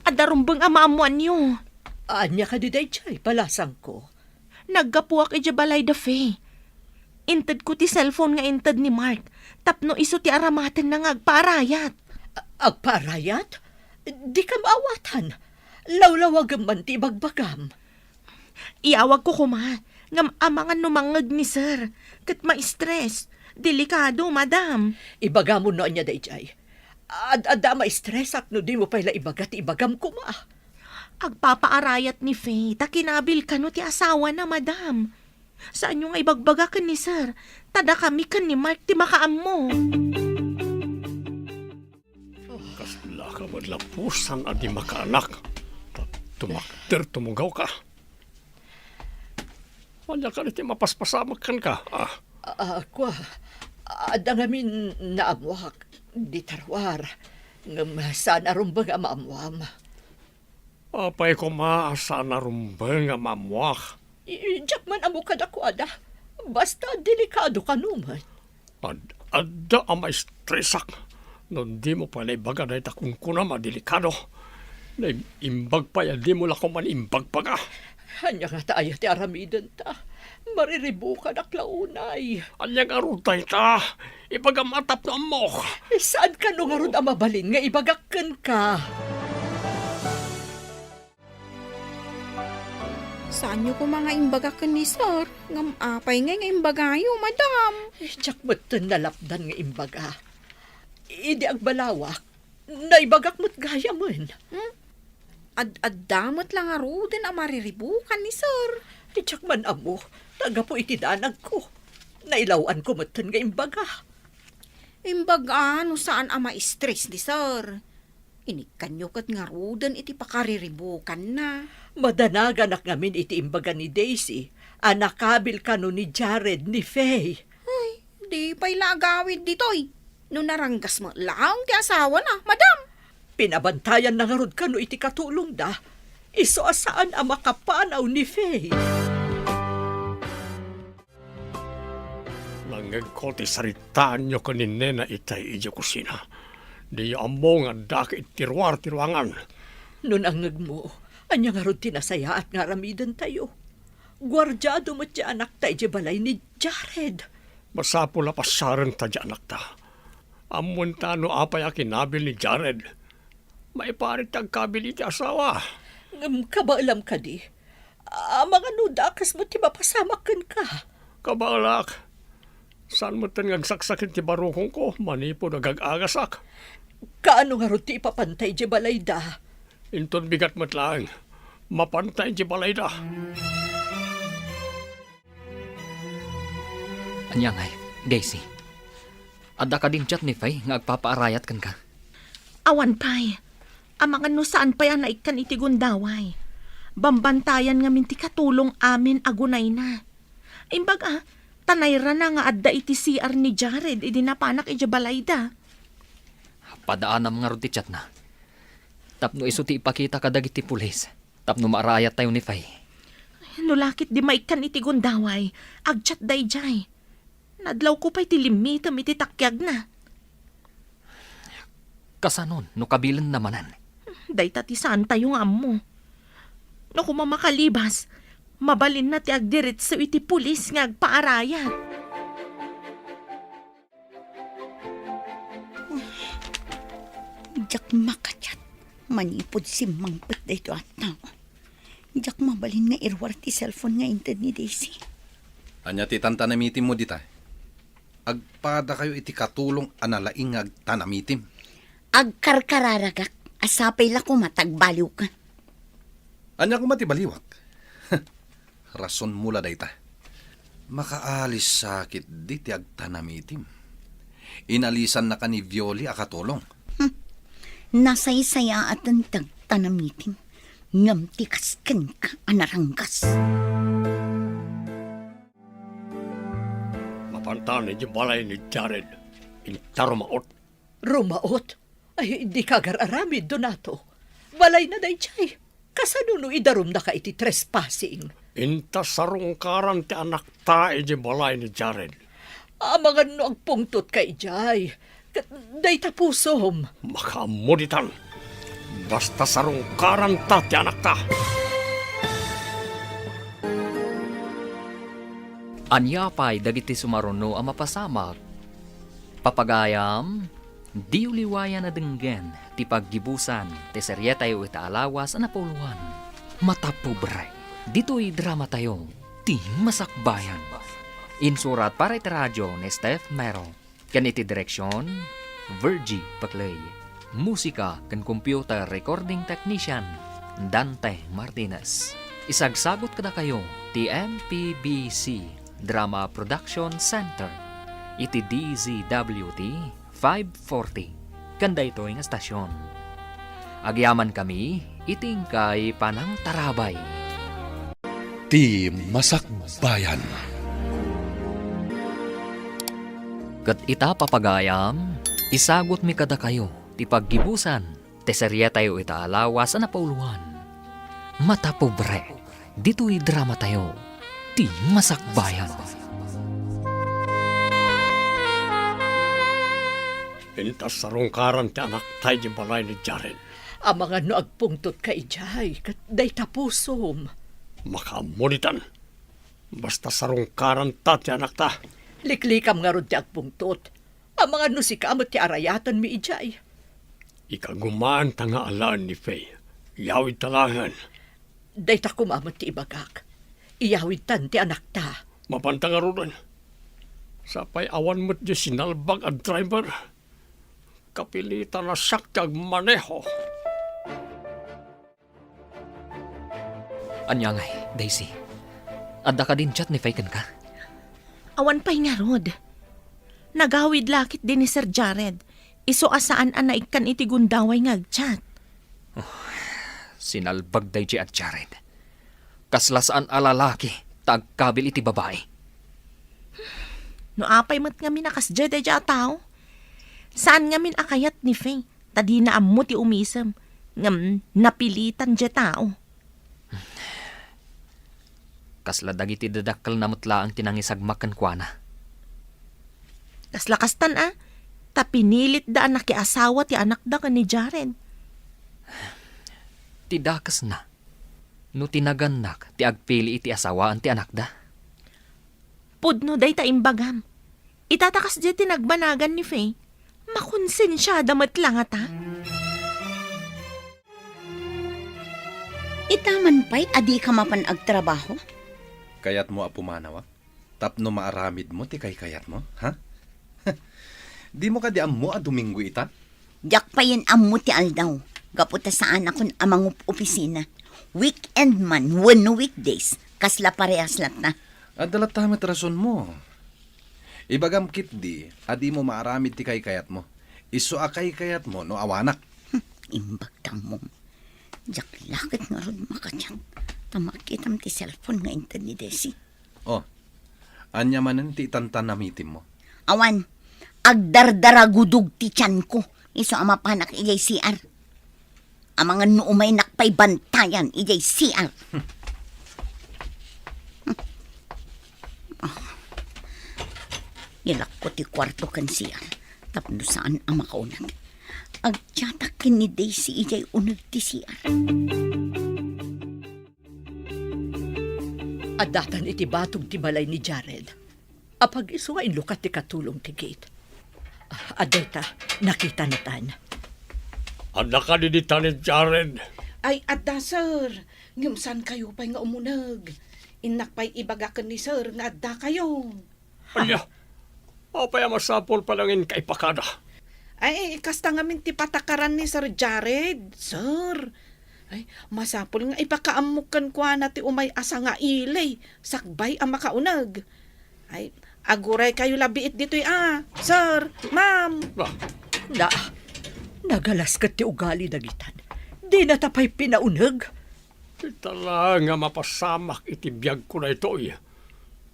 Adarumbang amamuan niyo.
Anya ka di day chay, palasang ko.
Naggapuak ija balay da fe. Inted ko ti cellphone nga inted ni Mark. Tapno iso ti aramaten na nga agparayat.
Agparayat? Di ka maawatan. Lawlawagam man ti bagbagam.
Iawag ko kuma. Ngam amangan numangag ni sir. Kat ma-stress. Delikado, madam.
Ibaga mo no niya dayjay. Ada ma-stress at no di mo pala ibagat ibagam kuma.
Agpapaarayat ni Faye. Takinabil ka no ti asawa na, madam. Saan yung ibagbaga ka ni sir? Tada kami ka ni Mark ti makaam mo.
Kasla ka madlapusan at di makaanak. Tumakter tumugaw ka. Wala ka niti mapaspasamakan ka.
Ako, ada ngamin naamuak di tarwar. Ngam sana rumbang amamwam.
Apay ko maasa na rumbang nga mamuak.
Diyak man amo kadako ada. Basta delikado ka naman.
Adda ang maestresak. Noon di mo pala ibaga na itakong kuna madelikado. Na imbag pa yan, di mo lang man imbag pa ka.
Hanya nga tayo ti aramidan ta. Mariribukan ak launay.
Anyang arutay ta. Ibaga matap na mo.
Saan ka nung arud amabalin nga ibagakan ka?
Saan nyo ko mga imbagakan ni sir? Ngam apay nga imbagayo, madam.
Diyak matan nalapdan nga imbaga. Idi ang balawak. Naibagak mo't gaya man.
Ad-damot lang arudin ang mariribukan ni sir.
Diyak man amo. Taga po itidanag ko. Nailawan ko matan nga imbaga.
Imbaga, no saan ang ma-stress ni sir? Inikan nyo kat nga rudan iti pakariribukan na.
Madanagan ak ngamin iti imbaga ni Daisy. Anakabil ka no ni Jared ni Faye.
Ay, di pa'y lagawid ditoy. No naranggas mo lang ti asawa na, madam.
Pinabantayan na nga rod ka no iti katulong da. Iso asaan ang makapanaw ni Faye.
Langag ko ti saritaan nyo kanine na itay ija kusina. Di amo nga dakit tirwar-tirwangan.
Nun angag mo, anya nga rod tinasaya at nga ramidan tayo. Gwardyado mo't di anak tayo di balay ni Jared.
Masapo la pasaran ta di anak ta. Amon ta no apay a kinabil ni Jared. Maiparit ang kabil iti asawa.
Kabaalam ka di. Mga nudakas mo ti mapasamakan ka.
Kabalak. Saan mo tan ngagsaksakin ti barukong ko? Manipo nagag-agasak.
Kaano nga rod ti ipapantay di balay da?
Inton bigat matlang. Mapantay di balay da.
Anyangay, Daisy. Adda ka din chat ni Faye nga agpapaarayat kan ka.
Awan pay. Amangan no saan pa yan naikan iti gundaway. Bambantayan nga minti katulong amin agunay na. Imbaga, tanayra na nga adda iti CR ni Jared idi napanak iti balayda.
Padaan na mga roti chat na. Tapno iso ti ipakita kadag iti pulis. Tapno maarayat tayo ni Faye.
Nulakit di maikan iti gundaway. Agchat day jay. Nadlaw ko pa'y tilimitam iti takyag na.
Kasanon, no kabilan namanan.
Day tati saan tayo nga mo. No kumamakalibas, mabalin na ti agdirit sa iti pulis nga agpaarayat.
Diyak makachat. Manipod si mangpet dito at tao. Diyak mabalin nga irwar ti cellphone nga inted ni Daisy.
Anya ti tantanamitim mo dita. Agpada kayo iti katulong analaing agtanamitim.
Agkarkararagak. Asapay la ko matagbaliw ka.
Anya ko matibaliwak. Rason mula dayta. Makaalis sakit di ti agtanamitim. Inalisan na ka ni Violi akatulong.
Nasaysaya at ang tagtanamitin. Ngamtikas ken ka anaranggas.
Mapantan ni balay ni Jared. Intaro maot.
Rumaot? Ay, di ka gararamid, Donato. Balay na day chay. Kasanuno idarum na ka iti trespassing.
Inta sarungkaran ti anak ta iti balay ni Jared.
Mga no ang pungtot kay jay. Day tapusom.
Makamuditan. Basta sarungkaran ta ti anak ta.
Anyapay dagiti sumaruno ang mapasamak. Papagayam, di uliwayan na denggen ti paggibusan ti seryeta yu itaalawas na napuluan. Matapobre, dito'y drama tayo, ti masakbayan. Insurat para iti radyo ni Steph Mero. Kan iti direksyon, Virgie Paclay. Musika kan computer recording technician, Dante Martinez. Isagsagot kada kayo, ti MPBC Drama Production Center. Iti DZWT 540. Kanda ito yung estasyon. Agyaman kami, iting kay Panang Tarabay.
Ti Masakbayan.
Kat ita papagayam, isagot mi kada kayo, ti paggibusan, ti seryeta yu itaalawas na pauluan. Matapobre, dito'y drama tayo, ti masakbayan.
Intas sarungkaran ti anak tayo di balay ni Jared.
Ang mga no agpungtot ka ijay, kat day tapusom.
Makamunitan. Basta sarungkaran ta ti anak ta.
Liklikam nga ron ti agpungtot. Ang mga no si kamot ti arayatan mi ijay.
Ikagumaan ta nga alaan ni Faye. Yawid talangan.
Day ta kumamot ti ibagak. Iyawid tan ti anak ta.
Mapantang arunan. Sapay awan mo't di sinalbag ang driver. Kapilitan na siyak kag maneho.
Anyangay, Daisy. Adda ka din chat ni Faken ka?
Awan pa'y nga rod. Nagawid lakit din ni Sir Jared. Iso asaan ang naikan iti gundaway ngagchat.
Sinalbag day at Jared. Kaslasaan alalaki, tagkabil iti babae.
No apay mat nga minakasdya day a tao. Saan nga min akayat ni Faye? Tadi na ammo ti umisam. Ngam napilitan dya tao.
Kasladag iti dadakkel na mutla ang tinangisagmakan kwa na.
Kaslakastan tapinilit da anak ki asawa ti anak da ka ni Jared.
Tidakas na. No tinaganak, ti agpili iti asawaan ti anak da.
Pudno day ta imbagam. Itatakas di tinagbanagan ni Faye. Makonsensyada matlang ata.
Itaman pa'y adi ka mapan agtrabaho?
Kayat mo apumanawa? Tapno maaramid mo, ti kayat mo, ha? Di mo ka di ammo a Domingo ita?
Diyak pa yan ammo ti aldaw. Gaputa saan akong amang opisina. Weekend man, wano weekdays. Kasla parehas lat na.
Adalat tamat rason mo. Ibagam kit di, adi mo maaramid ti kayat mo. Iso a kayat mo, no awanak.
Imbagtang mo. Diyak lakit nga ron makatyan. Tamakitam ti cellphone nga intan ni Desi.
Oh, anya manan ti itantan namitim mo.
Awan, agdardaragudug ti tiyan ko. Iso amapanak ijay CR. Ang mga nuumay nakpay bantayan ijay CR. Ilak ko ti kwarto kan CR. Tapno saan ang makaunag. Agtyatak ni Daisy ijay unag ti CR.
Adatan iti batog ti balay ni Jared. Apag isuwain lukat ti katulong ti gate. Adeta, nakita na tan.
Anak ka didita ni Jared.
Ay, adda, sir. Ngimsan kayo pa'y nga umunag. Inak pa'y ibagakan ni sir nga adda kayo.
Anya, apay masapol palangin kay pakada.
Ay, kasta nga min ti patakaran ni Sir Jared, sir. Ay, masapol nga ipakaamukan kwa na ti umay asa nga ilay. Sakbay ang makaunag. Ay, aguray kayo labiit dito'y sir, ma'am.
Nagalas ka ti ugali dagitan. Di na tapay pinaunag.
Itala nga mapasamak iti biyag ko na ito iya.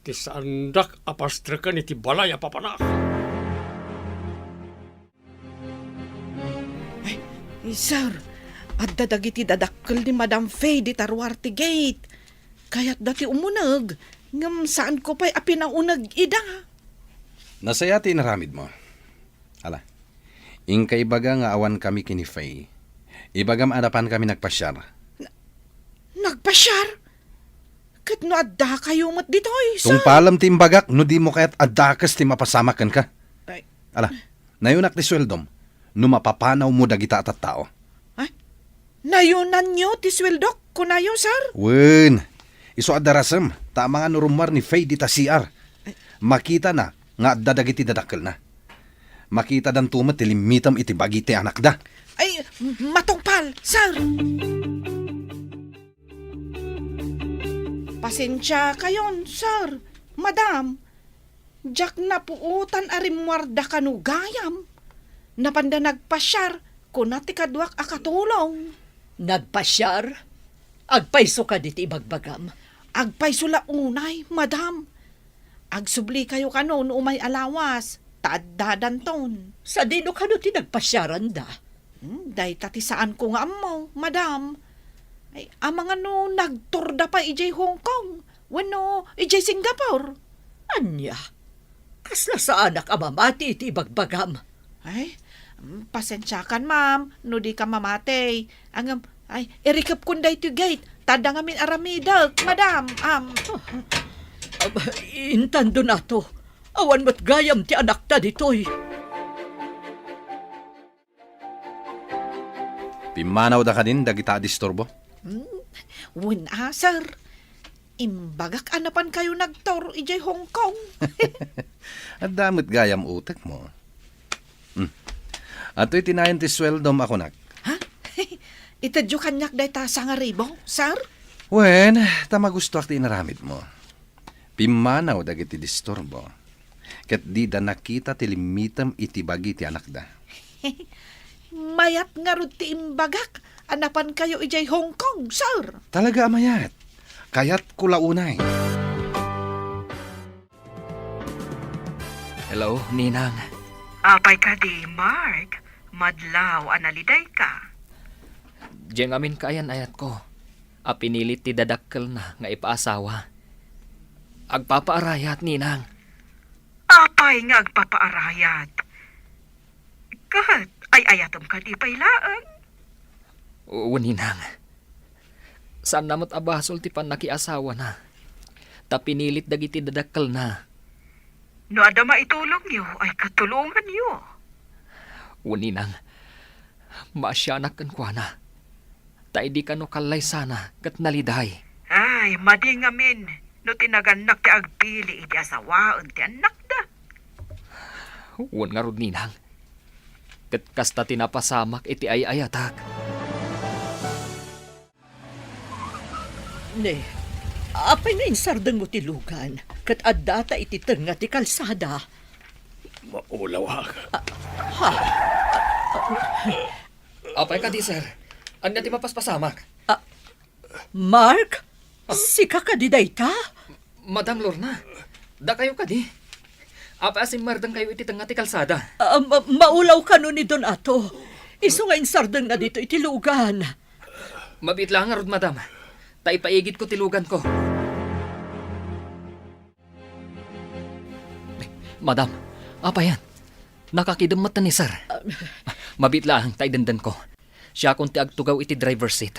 Ti sandak apastrakan iti balay apapanak.
Ay, sir, at dadagiti dadakkel ni Madam Faye di Taruarte Gate. Kaya't dati umunag. Ngam saan ko pa'y apinaunag ida.
Nasaya ti naramid mo. Hala, ingka ibaga nga awan kami kini Faye. Ibagam adapan kami nagpasyar.
Nagpasyar? Kat no adda kayo mat ditoy, sir.
Tung palam ti imbagak, no di mo kaya't adakas ti mapasamakan ka.
Ay,
Ala, nayunak ti sweldom, no mapapanaw mo dagita at tao.
nayunan nyo ti sweldok kunayo, sir.
Wen, iso adarasam, tama nga nurumar ni Faye di ta CR. Makita na, nga dadagiti dadakkel na. Makita dan tumat ti limitam iti bagi ti anak da.
Ay, matungpal, sir. Pasensya kayon, sir. Madam, jak na puutan arimwarda kanugayam. Napanda nagpasyar, kunati kadwak akatulong.
Nagpasyar? Agpaiso ka diti ibagbagam.
Agpayso la unay, madam. Agsubli kayo kanon umay alawas, taddadan ton.
Sa dino ka no ti nagpasyaran da?
Day tati saan ko nga mo, madam. Ay, amang ano, nagturda pa ijay Hong Kong. Wano, ijay Singapore.
Anya? Kasla sa anak amamati iti ibagbagam.
Ay, pasensya kan, ma'am. No di ka mamatay. Ay, irikap kunday to gate. Tada ngamin aramidag, madam.
Intando na to. Awan mo't gayam ti anak ta ditoy.
Pimanaw da ka din, dagita disturbo.
Wala, sir. Imbagak anapan kayo nagtor ijay Hong Kong.
At damot gayam utak mo. Ato'y tinayan ti sweldom ako nak.
Ha? Itadyo kanyak day ta sa nga ribo, sir?
Wen, tama gusto ak ti inaramid mo. Pimanaw dagiti disturbo. Kat di da nakita ti limitam iti bagi ti anak da.
Mayat nga rod ti imbagak. Anapan kayo ijay Hong Kong, sir.
Talaga amayat. Kayat kulaunay.
Hello, Ninang.
Apay ka di, Mark. Madlaw, analiday ka.
Diyang amin kayan ayat ko. Pinilit ti dadakkel na nga ipaasawa. Agpapaarayat, Ninang.
Apay nga agpapaarayat. Kat, ay ayatom ka di pailaan.
Oo, Ninang. Saan namot abasol ti pan nakiasawa na. Ta pinilit dagiti dadakkel na.
No adama itulong niyo, ay katulungan niyo.
Oo, Ninang. Maasyanak kan kwa na. Ta idi ka no kalay sana kat naliday.
Ay, madingamin. No tinaganak ti agpili, iti asawaon ti anak da.
Oo nga rod, Ninang. Kat kasta tinapasamak iti ayayatak.
Ne, apay nga insardeng mo ti lugan. Kat addata iti tenga ti kalsada.
Maulaw
Apay ka di, sir. Anya ti mapaspasamak?
Mark? Sika ka di dayta?
Madam Lorna, da kayo ka di. Apay asim mardang kayo iti tenga ti kalsada.
Maulaw ka no ni Don Ato. Iso nga insardeng na dito iti lugan.
Mabit lang nga rod, madam. Ta ipaigid ko tilugan ko. Madam, apa yan? Nakakidamot na ni sir. Mabit lang, ta idandan ko. Siya kunti agtugaw iti driver seat.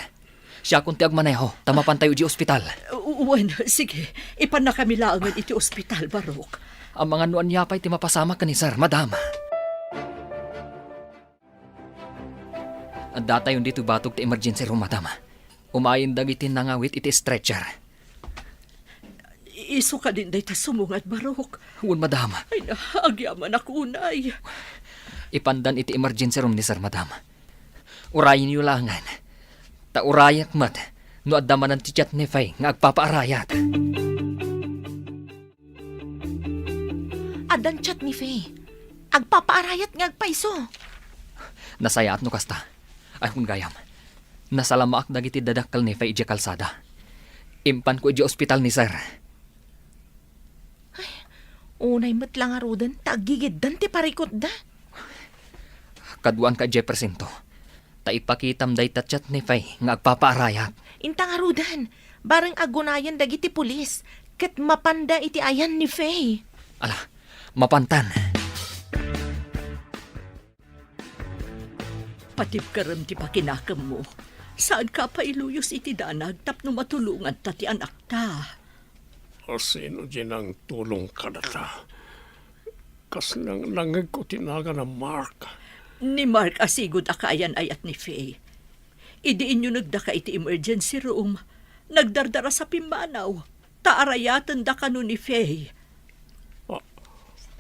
Siya kunti agmaneho, tamapan tayo di ospital.
Uwan, sige. Ipan na kami laangan iti ospital, Barok.
Ang mga nuan niya pa'y timapasama ka ni sir, madam. Ang data yung dito batog ti emergency room, madam. Umayin dagitin nangawit iti stretcher.
Iso ka din day ta sumungat, Barok.
Huwag, madam.
Ay, agyaman ako unay.
Ipandan iti emergency room ni sir, madam. Urayin niyo langan. Ta urayak mat, no adamanan ti chat ni Fay nga agpapaarayat.
Adan chat ni Faye. Agpapaarayat nga agpaiso.
Nasayaat no kasta. Ay kung gayam. Nasalamaak dagiti dadakkel ni Fay iti kalsada. Impan ko iti ospital ni sir.
Unay mat lang arudan, tagigiddan ti parikot da.
Kaduan ka Jefferson to. Ta ipakitam day chat ni Fay nga agpapaarayat.
Intang arudan, barang agunayan dagiti pulis. Ket mapanda iti ayan ni Faye.
Ala, mapantan.
Patip karam ti pakinakam mo. Saan ka pa iluyos iti danag tapno matulungan ta ti anak ta?
O sino din ang tulong ka na ta? Kas nang nangag ko tinaga na Mark.
Ni Mark asigod akayan ayat ni Faye. Idiin nyo nagdaka iti emergency room. Nagdardara sa pimbanaw. Taarayatan da kanu ni Faye.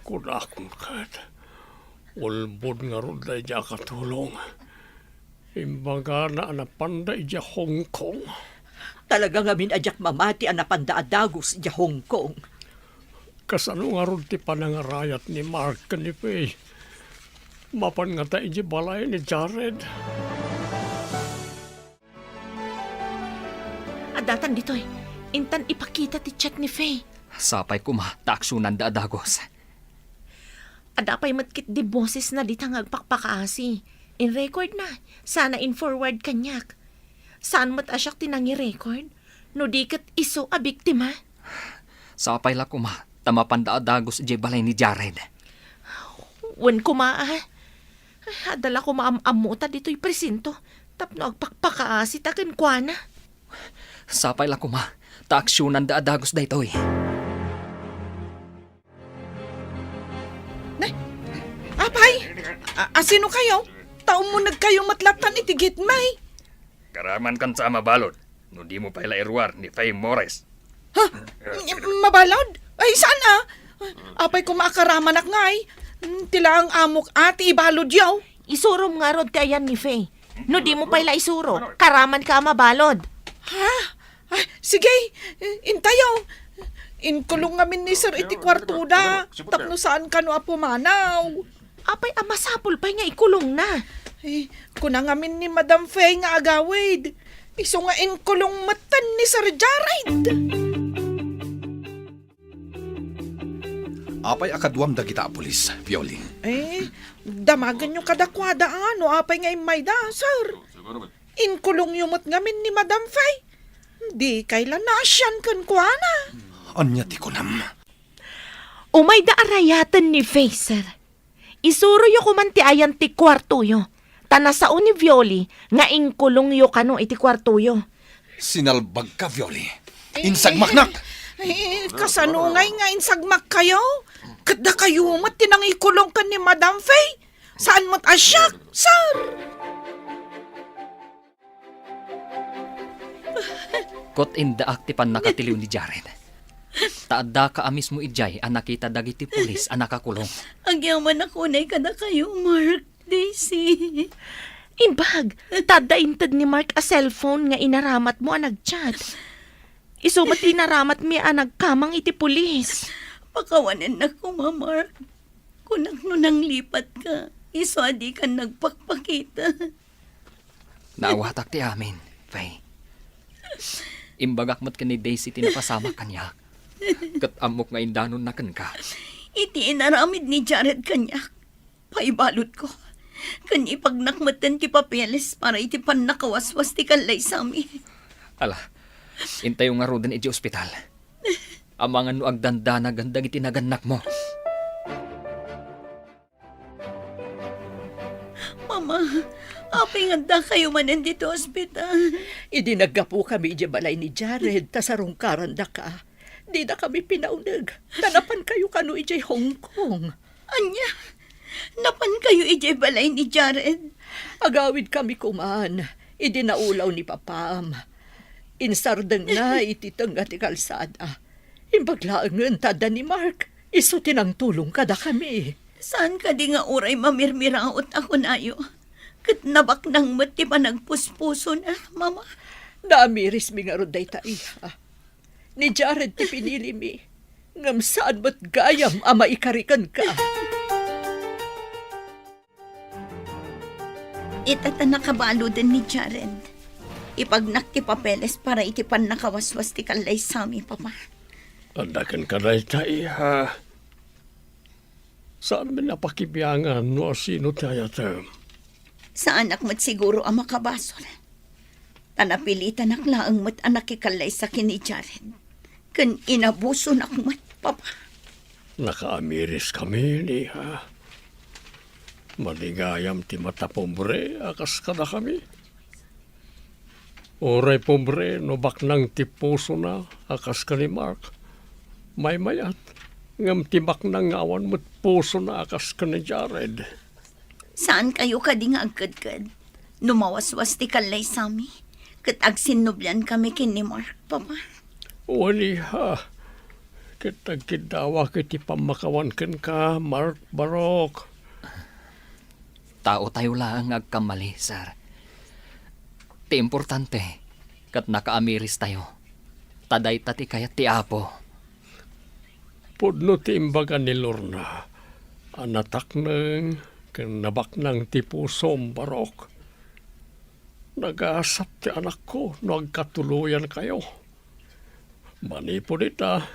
Kunakon kat. Ulbod nga ron da iya katulong. Imbaga na anapanda iya Hong Kong.
Talaga nga minadyak mamati ang napandaadagos iya Hong Kong.
Kasano nga ron ti panangarayat ni Mark ka ni Faye. Mapan nga ta iya balay ni Jared.
Adatan ditoy, intan ipakita ti chat ni Faye.
Sapay kuma, taaksyunan da adagos.
Adapay matkit di boses na di tangag pakpakaasi. In record na, sana in forward kanyak. Saan mat asyak tinangi record? No di kat iso a biktima?
Sapay la kuma, tamapan da adagos ije balay ni Jared.
Wen kumaa. Adala ko maamuta dito'y presinto. Tapno agpakpakaasi takin kwa na.
Sapay la kuma, taaksyonan da adagos da ito'y.
Apay, asino kayo? Taong mo nagkayo matlatan iti gitmay.
Karaman kan sa mabalod. No di mo paila irwar ni Faye Morris.
Ha? Mabalod? Ay, sana? Apay ko maakaraman ak ngay. Tila ang amok ati ibalod yaw.
Isurom nga rod kayan ni Faye. No di mo pala isuro, karaman ka mabalod.
Ha? Ay, sige, intayaw. Inkulong ngamin ni Sir iti kwartuda. Tapno saan ka no apumanaw.
Apay amasapol pa nga ikulong na.
Eh, kuna ngamin ni Madam Faye nga agawid. Iso nga inkulong matan ni Sir Jared.
Apay akaduam da kita pulis, Violing.
Eh, damagan yung kadakwada ano, apay nga imay da, sir. Inkulong yumot ngamin ni Madam Faye. Di kailan nasyan kan kwa na.
Anya ti kunam.
Umay da arayatan ni Faye, sir. Isuro yo kumanti ayan ti kwarto yo. Tanasao ni Violi nga inkulong yo kano iti kwarto yo.
Sinalbag ka, Violi. Insagmaknak!
Eh, kasanungay nga insagmak kayo. Kada kayo mat tinangikulong ka ni Madam Faye. Saan mat asyak, sir?
Kot inda aktipan nakatiliw ni Jared. Taadda ka amis mo ijay ang nakita dagiti pulis ang nakakulong.
Agyaman ako na kada kayo, Mark, Daisy.
Imbag, tadaintad ni Mark a cellphone nga inaramat mo ang nagchat. Isumat inaramat mi ang nagkamang iti pulis.
Pakawanan na ko, Mark. Kunak no nang lipat ka, iso adi ka nagpakpakita.
Naawatak ti amin, Faye. Imbagak mat ka ni Daisy tinapasama kanya. Kat amok nga indanon na kan ka.
Iti inaramid ni Jared kanyak. Paibalot ko. Kan ipagnakmatan ti papeles para iti pan nakawaswas ti kalay sami.
Ala, intayo nga rodan iti ospital. Amangan no agdanda na gandang iti naganak mo.
Mama, apay nga kayo manan dito ospital.
Idi naggapu kami iti balay ni Jared, tasarong karanda ka. Di na kami pinaunag. Tanapan kayo kano iti Hong Kong.
Anya, napan kayo ije balay ni Jared.
Agawid kami kuman. Idi naulaw ni Papam. Insardeng na iti tengga ti kalsada. Imbaglaangan tada ni Mark. Iso tinang tulong kada kami.
Saan ka di nga uray mamirmiraot ako nayo? Kat nabak nang mati pa nagpuspuso na, Mama.
Naamiris mi nga roday taiha. Ni Jared ti pinili mi. Ngam saan ba't gayam ama ikarikan ka?
Itata nakabalo din ni Jared. Ipagnak ti papeles para itipan nakawaswas ti kalay sami, Papa.
Andakan ka na itaiha. Saan mo napakibiyangan no sino tayo term?
Sa anak mo't siguro ang makabasol. Tanapilitan naklaang mo't anak ikalay sa kini Jared. Kan inabuso na kumat, Papa.
Nakaamiris kami niha. Maligayam ti matapombre, akas ka na kami. Oray pobre, no baknang tipuso na, akas ka ni Mark. May mayat, ngam tibak na ngawan mo't puso na akas ka ni Jared.
Saan kayo kading agkad-kad? Numawaswas ti kalay sami. Kat agsinublan kami kin ni Mark, Papa.
Wali ha. Kitagkidawa kiti pamakawan ken ka, Mark Barok.
Tao tayo lang agkamali, sir. Ti importante, kat nakaamiris tayo. Taday tati kayat ti Apo.
Pudno ti imbaga ni Lorna. Anatak nang kanabak ng tipusom, Barok. Nag-aasap ti anak ko, nagkatuluyan kayo. Manipo dita,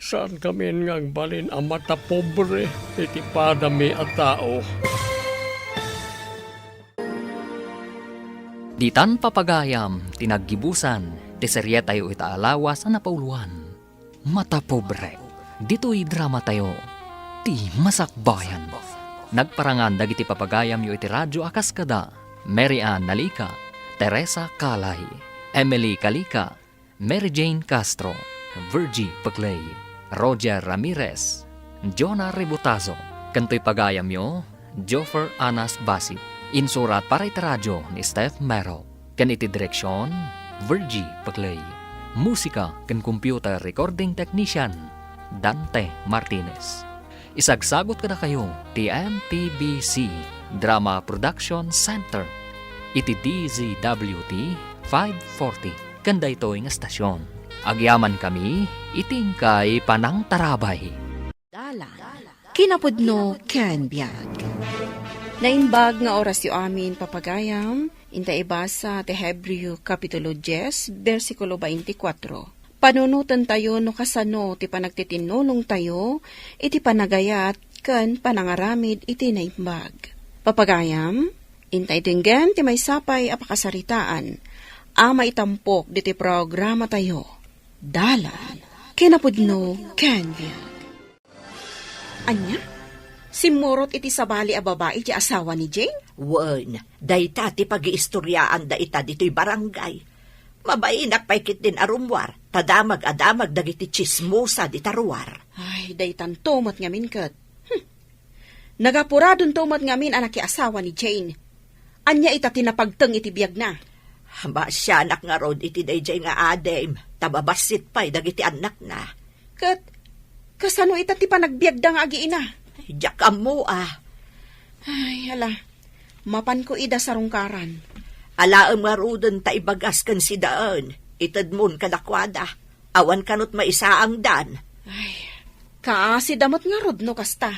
saan kami ngang balin ang mata pobre, iti padami at tao.
Ditan papagayam, tinaggibusan, ti serye tayo itaalawa sa napauluan. Mata pobre, dito'y drama tayo, ti masakbayan. Nagparangan dagiti papagayam yu iti radyo akas kada, Mary Ann Nalika, Teresa Kalay, Emily Kalika, Mary Jane Castro, Virgie Paclay, Roger Ramirez, Jonah Rebutazo, kanto'y pagayam yu, Joffer Anas Basit. Insurat para iti radyo ni Steph Mero. Kan iti direksyon, Virgie Paclay. Musika kan computer recording technician, Dante Martinez. Isagsagot ka na kayo, ti MPBC Drama Production Center. Iti DZWT 540. Kanda ito ng estasyon. Agyaman kami, iting kay Panang Tarabay.
Dala. Kinapudno Ken Biag. Naimbag nga oras yu amin papagayam, inta ibasa ti Hebreo Kapitulo 10, versikulo 24. Panunutan tayo no kasano ti panagtitinulong tayo, iti panagayat kan panangaramid iti naimbag. Papagayam, inta itinggan ti may sapay apakasaritaan, ama itampok diti programa tayo. Dalan, kinapudno Kenya. Anya? Simurot iti sabali a babae ti asawa ni Jane?
Wen, dayta ti pag-iistoryaan da ita dito'y barangay. Mabainak paikit din arumwar, tadamag-adamag dagiti chismosa di taruar.
Ay, daytan tumat ngamin kat. Nagapuradon tumat ngamin anak ti asawa ni Jane. Anya ita tinapagteng iti biyag na.
Hamba siya anak nga rod iti dayjay nga adem, tababasit pa'y dagiti anak na.
Kat, kasano ita ti panagbiag da nga agiina?
Diyak mo ah.
Ay, hala. Mapan ko ida sa rungkaran.
Alaam nga rudon ta ibagas kan si daan. Itadmon kadakwada. Awan kanot maisaang dan.
Ay, kaasi damot nga rod no kasta.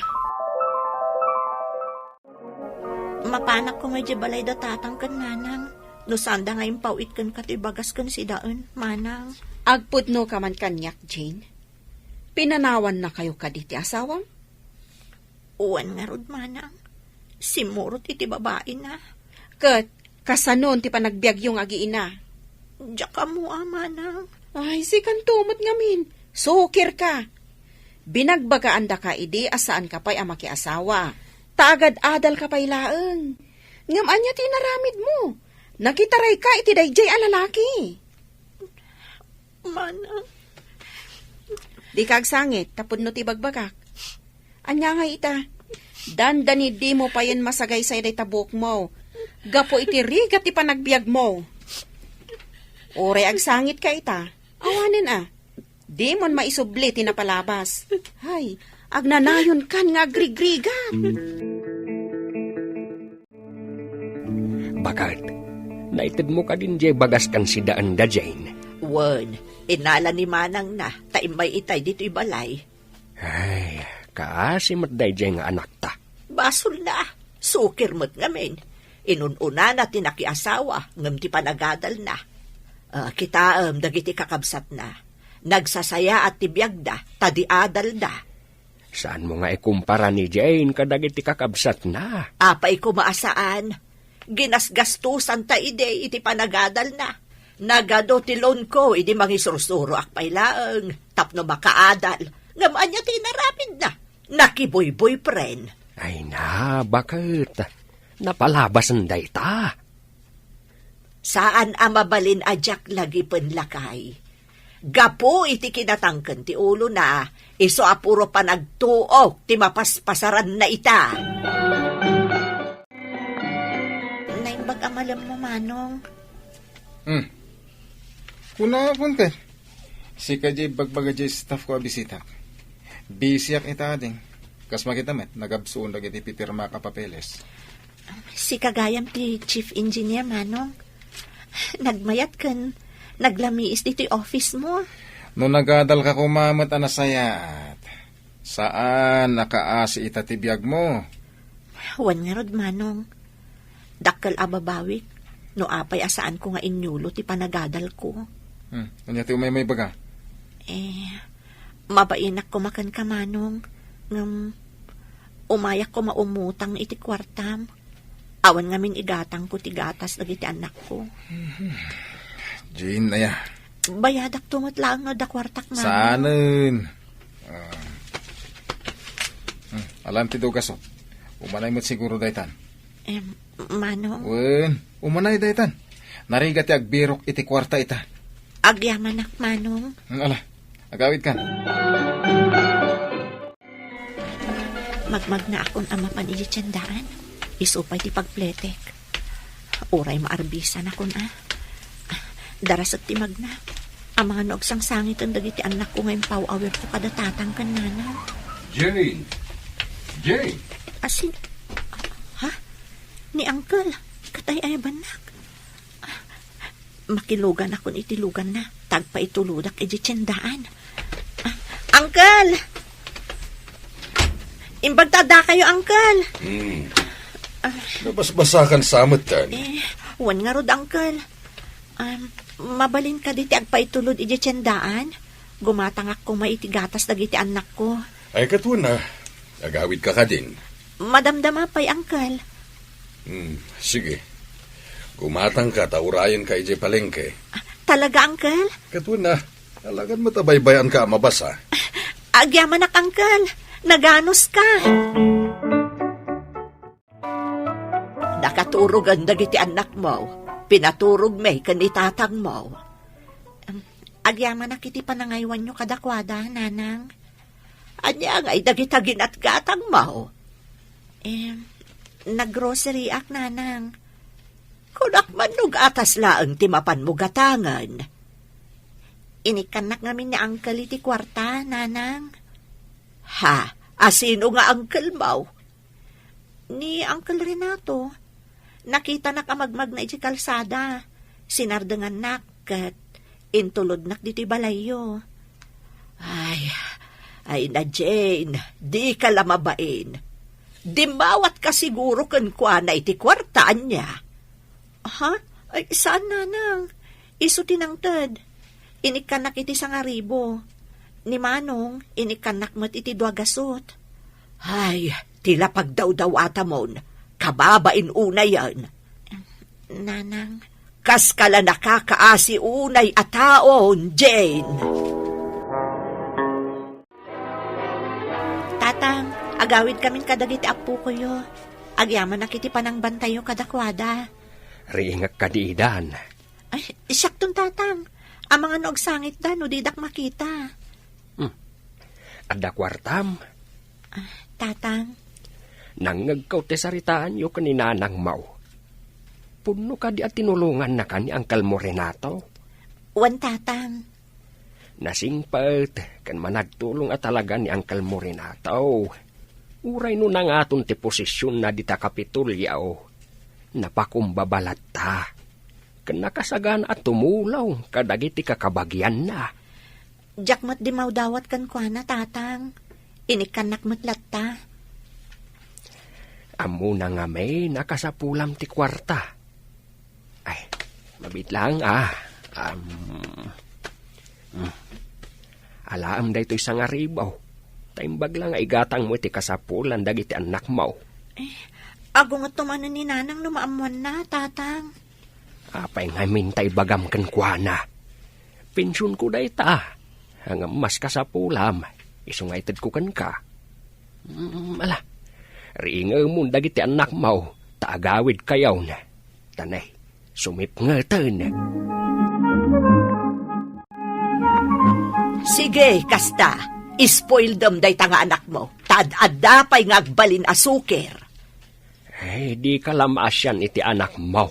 Mapanak ko nga balay da tatang kan manang. No sanda nga impawit kan katibagas kan si daan, manang.
Agpud no kaman kanyak, Jane. Pinanawan na kayo kaditi asawang?
Uwan nga rod, manang. Simurot iti babae na.
Kat, kasanon ti panagbiag yung agiina.
Diyak mo, manang.
Ay, sikan tumot ngamin. Sukir ka. Binagbagaan da ka idi asaan ka pa'y ama ki asawa. Taagad adal ka pa'y laeng. Ngam anya tinaramid mo. Nakitaray ka iti dayjay a lalaki.
Manang.
Di kagsangit, tapod no ti bagbagak. Anya nga ita, dandani di mo pa yan masagay sa iday tabuk mo. Gapo iti rigat ti panagbiag mo. Ore ag sangit ka ita, awanin ah. Di mon maisubli ti napalabas. Hay, agnanayon kan nga agrigrigan.
Bakit? Naitid mo ka din jay bagas kan si daan da Jane.
Wen, inala ni manang na, taimay itay dito'y balay.
Ay, kaasimat day jay nga anak ta.
Basol na, sukir mo't ngamin. Inununa na tinakiasawa, ngam ti panagadal na. Kita dagiti kakabsat na. Nagsasaya at tibiyag da, tadiadal da.
Saan mo nga ikumpara ni Jane kadagiti kakabsat na?
Apay ko maasaan. Ginasgastusan ta ide iti panagadal na. Nagado ti loan ko, idi mangisurusuro akpay laeng. Tapno makaadal. Ngamaan niya tinarapid na. Nakiboy-boyfriend.
Ay na, bakit? Napalabasan day ta.
Saan amabalin ajak lagi penlakay? Gapo iti kinatangken ti ulo na, iso apuro pa nagtuok ti mapaspasaran na ita.
Naimbag amalam mo, Manong.
Kuna pun ka. Si kajay bagbaga jay staff ko abisita. Busy ak ita ding. Kas makita met, nagabsuon lagi ti pipirma ka papeles.
Si kagayam ti chief engineer, Manong. Nagmayat kan, naglamiis dito yung office mo.
No nagadal ka kumamat anasayat. Saan nakaasi ita ti biyag mo?
Wan nga rod, Manong. Dakkel ababawik, no apay asaan ko nga inyulo ti panagadal ko.
Kanya ti umay baga?
Mabainak ko makan ka, Manong. Umayak ko maumutang iti kwartam. Awan nga min igatang ko ti gatas lagi ti anak ko.
Jane na ya.
Bayadak tumatlaang no da kwartak, Manong.
Saanin? Alam ti dugasok. Umanay mo't siguro daytan.
Manong?
Wen, umanay daytan. Nariga ti agbirok iti kwarta ita.
Agyamanak, Manong.
Ala, agawid kan.
Magmag na akong amapan iti tiyandaan. Isupay ti pagpletek. Uray maarbisan akon Darasat ti magna. Ang mga noogsang sangit ang dagiti anak ko ngayon pau-awer ko kada tatang kan nana.
Jane! Jane!
Asin? Ha? Ni Uncle. Katay ay banak. Makilugan akon itilugan na. Tagpa ituludak iti tiyandaan. Uncle! Imbagtada kayo, Uncle!
Nabasbasakan samot tan.
Wan nga rod, Uncle. Mabalin ka diti agpaitulod iti tiyandaan. Gumatangak ko maitigatas dagiti anak ko.
Ay katuna, agawid ka din.
Madamdama pa'y, Uncle.
Sige. Gumatang ka, taurayan ka iti palengke.
Talaga, Uncle?
Katuna, alagan matabaybayan ka mabasa.
Agyaman ak, Uncle. Naganos ka.
Nakaturog ang dagiti anak mo. Pinaturog may kanitatang mo.
Agyaman na kiti panangaywan nyo kadakwada, Nanang.
Anya nga dagitagin at gatang mo.
Naggrocery ak, Nanang.
Kunak man atas laang timapan mo gatangan.
Inikanak ngamin ni Uncle iti kwarta, Nanang.
Ha? Asino nga uncle mo?
Ni Uncle Renato. Nakita nak amagmag na iti kalsada. Sinardangan nak kat intulod nak diti balayo.
Ay na Jane, di ka lamabain. Dimawat ka siguro kan kwa na iti kwartaan niya.
Ha? Ay, saan, Nanang? Iso tinangtad. Inikanak iti sangaribo. Ni Manong, inikanak mat iti duagasot.
Ay, tila pagdaw-daw atamon. Kababain unay yan.
Nanang.
Kas kala nakakaasi unay at taon, Jane.
Tatang, agawid kamin kadagiti apo ko yo. Agyaman na kiti panang bantayo kadakwada.
Ringak kadiidan.
Ay, siyaktong tatang. Ang mga noog sangit da, no didak makita.
Ada kwartam.
Tatang.
Nangagkaw te saritaan yo kaninanang mau. Puno ka di at tinulungan na ka ni Uncle Morenato.
Wan, tatang.
Nasingpat, kan managtulong at talaga ni Uncle Morenato. Uray no nang aton ti posisyon na di ta kapitulyaw. Napakumbabalat ta. Kan nakasagan at tumulaw, kadagiti kakabagyan na.
Jakmat di maudawat kan kwa na, tatang. Inikanak matlat ta.
Amo na nga may nakasapulam ti kwarta. Ay, mabit lang Alaam da ito'y sangaribaw. Taimbag lang ay gatang mo iti kasapulan dagiti anak mo.
Agungot tumanan ni Nanang lumaamuan na, tatang.
Apay nga mintay bagam kan kwa na. Pensyon ko da ita. Hanggang mas kasapulam. Isungaited ko kan ka. Ala. Ringa mo dagiti anak mo, taagawid kayaw na. Tanay, Sumipngetan.
Sige, kasta. Ispoil dem day tanga anak mo. Tad-adda pa'y ngagbalin asuker.
Di ka lamasyan iti anak mo.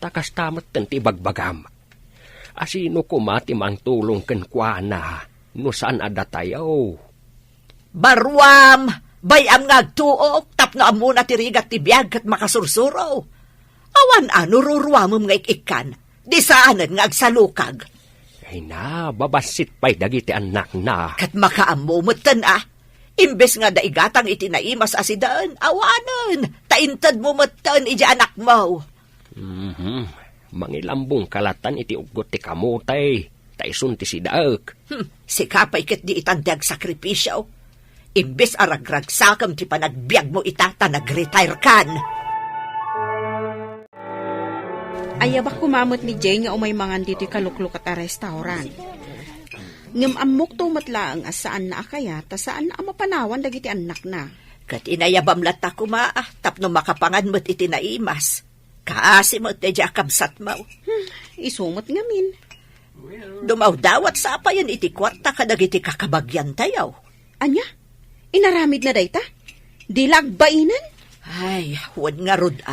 Takas tamat ti bagbagam. Asino kumati mang tulong ken kuana. No saan ada tayo?
Barwam! Bayam ngagtuok, tapno amuna tirigat ti biyag kat makasursuro. Awan ano ruruamom nga ikikan. Di saanan ngagsalukag.
Ay na, babasit pa'y dagiti anak na.
Kat makaamumutan Imbes nga daigatang itinaimas asidaan, awanan. Taintad mo matan iti anak mo.
Mangilambong kalatan iti ugot ti kamutay. Taisun ti sidaak.
Si kapay ket di itandag sakripisyo. Imbes aragragsakam ti panagbiag mo itata nag-retire kan.
Ayabak kumamot ni Jane nga umay mangan dito kalukluk at a restaurant. Ngam amok tumatla ang asaan na akaya, ta saan na amapanawan dagiti anak na.
Kat inayabam lata kuma, tapno makapangan mo't itinaimas. Kaasi mo't edya kabsat mo.
Isumot ngamin.
Dumaw dawat sa apayan iti kwarta kadagiti kakabagyan tayaw.
Anya? Inaramid na dayta? Dilagbainan?
Ay, huwag nga rod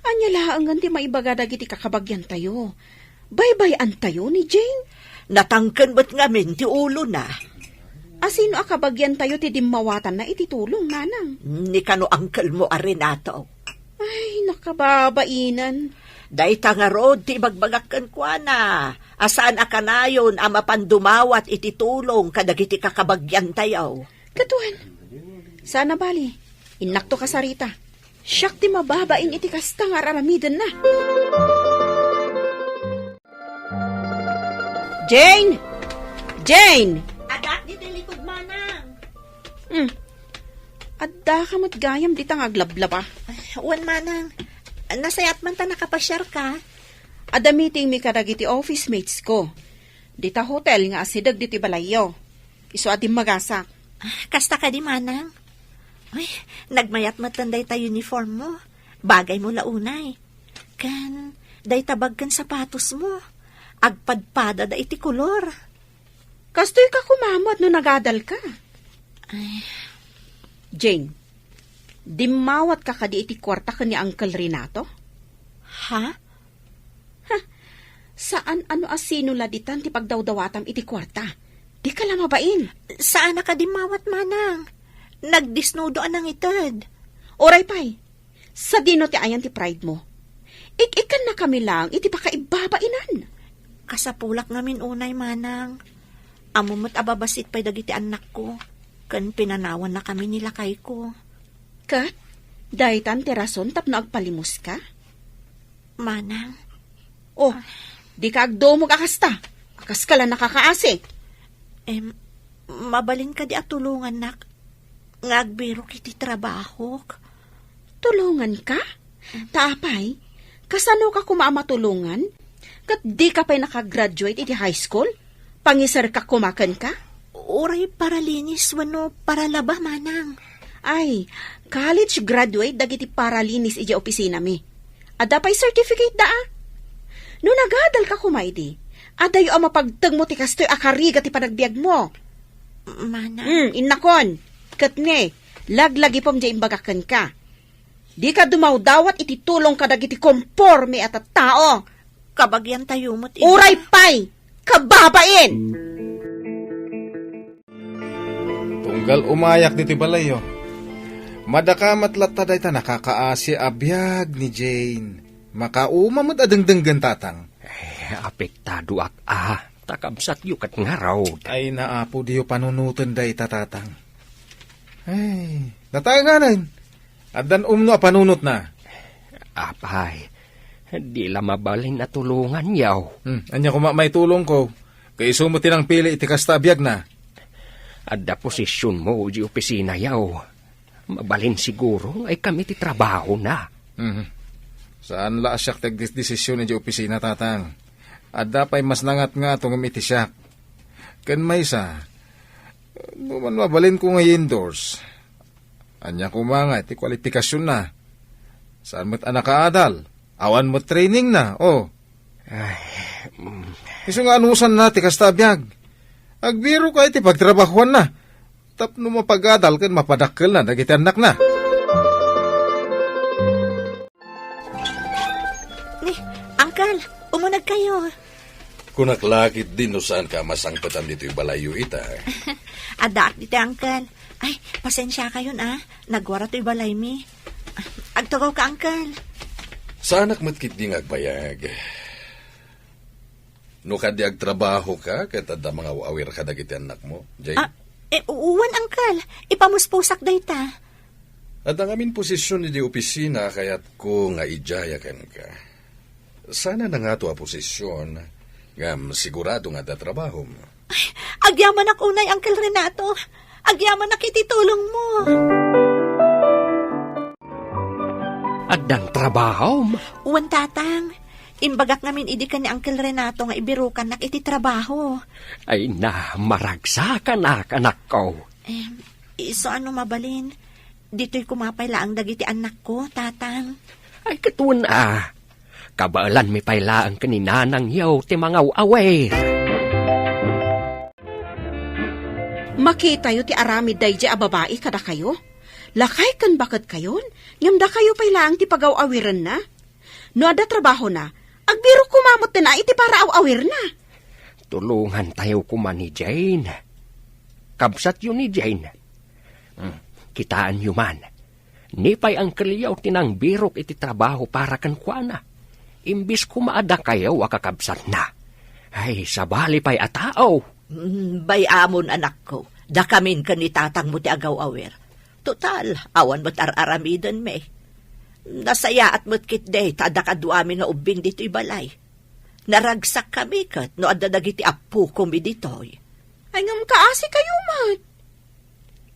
Anya laang ti maibaga dagiti kakabagyan tayo. Baybayan tayo ni Jane?
Natangken mo't ngamin ti ulo na.
Asino akabagyan tayo ti dimmawatan na ititulong, manang?
Ni kano angkel mo Renato.
Ay, nakababainan.
Dayta nga rod ti bagbagakken kwa na. Asaan akanayon ama pandumawat iti tulong kadagiti kakabagyan tayaw.
Katuan, sana bali, inakto ka sarita. Siyak ti mababain iti kasta nga raramidan na. Jane! Jane!
Adak di telikod manang.
Adda ka mo't gayam di tang aglablaba.
Wan manang, nasayat man ta nakapasyar ka.
Ada meeting mi kadagiti office mates ko. Dita hotel nga asidag diti balayo. Isu adim magasak.
Kasta ka di manang. Uy, nagmayat matanday ta uniform mo. Bagay mo launay. Kan, day tabag kan sapatos mo. Agpadpada da iti kolor.
Kastoy ka kumamot no nagadal ka.
Ay.
Jane, dimawat ka kadi iti kwarta ka ni Uncle Renato?
Ha?
Saan ano asino laditan ti pagdawdawatam iti kwarta? Di ka lamabain.
Saan ka dimawat manang? Nagdisnudoan ang itad.
Oray pay, sa dino ti ayan ti pride mo. Ik-ikan na kami lang, iti pakaibabainan.
Kasapulak ngamin unay manang. Amumot ababasit pa'y dagiti anak ko. Kan pinanawan na kami nilakay ko.
Kat, dahitan ti rason tapno agpalimus ka?
Manang.
Oh, di ka agdomog akasta. Akas ka lang nakakaasi.
Mabalin ka di at tulungan nak. Ngagbiro kiti trabaho.
Tulungan ka? Taapay, kasano ka kumamatulungan? Kat di ka pa'y nakagraduate iti high school? Pangisar ka kumakan ka?
Uray para linis wano para laba manang.
Ay, college graduate dagiti para linis iti opisina mi. Ada pa'y certificate da No nagadal ka kumaydi, ada yu ang mapagtag mo ti kastoy akariga ti panagbiag mo.
Manang.
Innakon, katne, laglagi pom di imbagakan ka. Di ka dumawdawat iti tulong ka dagiti konforme at tao.
Kabagyan tayo mo't
Uray pay! Kababain!
Tunggal umayak dito balayo. Madakamat latta day ta nakakaasi abiyag ni Jane. Makaumamot adengdenggan tatang.
Apektado takabsat yu kat ngaraw.
Ay naapo diyo panunutan day tatang. Ay, natanganan. Adan umno panunot na.
Apay, di lamabalin na tulungan yaw.
Anya ko may tulong ko. Kay sumuti ng pili iti kasta abiyag na.
Adda posisyon mo di opisina yaw. Mabalin siguro ay kami ti trabaho na.
Saan la asyak tagdesisyon ni di opisina tatang. Adda pa'y mas nangat nga itong iti siyak. Kan may sa, naman mabalin ko nga indoors. Anya ko mga iti kwalifikasyon na. Saan mo't anak kaadal? Awan mo training na. Iso nga anusan na ti kastabiyag. Agbiro ka iti pagtrabahuan na. Tapno mapagadal kan mapadakkel na dagiti anak na.
Uncle, umunag kayo.
Kunaklakit din no saan ka masangpatan dito yung balayo ita.
Adak dito, Uncle. Ay, pasensya kayo na. Nagwara to'y balay mi. Agtugaw ka, Uncle.
Saanak matkit di ngagbayag. No kadi agtrabaho ka, katada mga awir ka dagiti anak mo, Jay.
Uwan, Uncle. Ipamuspusak dayta.
At ang amin posisyon ni di opisina, kaya't ko nga ijayakan ka. Sana na nga to a posisyon, ngam sigurado nga da trabaho mo.
Ay, agyaman ak unay, Uncle Renato. Agyaman ak ititulong mo.
Adang trabaho?
Uwan, tatang. Imbagak namin idi ka ni Uncle Renato nga ibirukan nak iti trabaho.
Ay na, maragsakan anak ko.
Iso ano mabalin? Dito'y kumapay laang dagiti anak ko, tatang.
Ay katun kabaalan mi payla ang kaninanang yaw ti mga away.
Makita yu ti aramid daydi a babae kada kayo. Lakay kan bakit kayon? Ngamda kayo paylaang ti pagaw-awiran na. No ada trabaho na, agbiro kumamot na iti para awawir na.
Tulungan tayo kuman ni Jane. Kabsat yun ni Jane. Kitaan yun man. Nipay ang kaliyaw tinang birok iti trabaho para kan kuana. Imbis kumaada kayo wakakabsat na. Ay, sabali pa'y atao.
Bayamon anak ko, da kamin kanitatang mo ti agaw-awir. Total, awan mo't araramidan me. Nasaya at mo't kitday, tada kaduamin nga ubing dito'y balay. Naragsak kami kat, no adda dagiti apu kumi dito'y.
Ay ngam kaasi kayo, mat.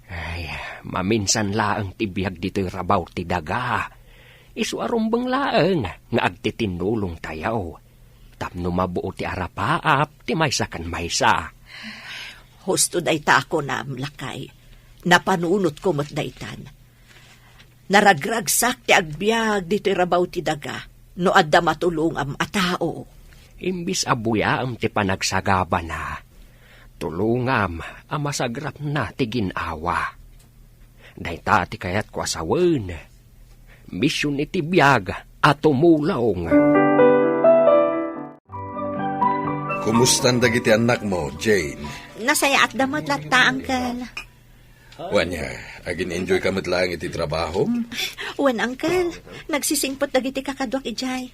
Ay, maminsan laang tibiyag dito'y rabaw ti daga. Isu arumbang laang nga agtitinulong tayaw. Tapno mabuo ti arapaap, ti maysa kan maysa.
Husto day ta ako na amlakay. Napanunot ko mo't daytan. Naragragsak ti agbyag dito'y rabaw ti daga, no adda matulong am atao.
Imbis abuya am ti panagsagaba na. Tulungam ang masagrap na ti ginawa. Dayta ti kayat ko asawen. Misyon iti biyag at tumulong.
Kumustan dagiti anak mo, Jane?
Nasaya at damot latta, Uncle.
Wanya, agin enjoy ka matlaang iti trabaho?
Uwan, Uncle. Nagsisingpot dagiti kakadwak ijay.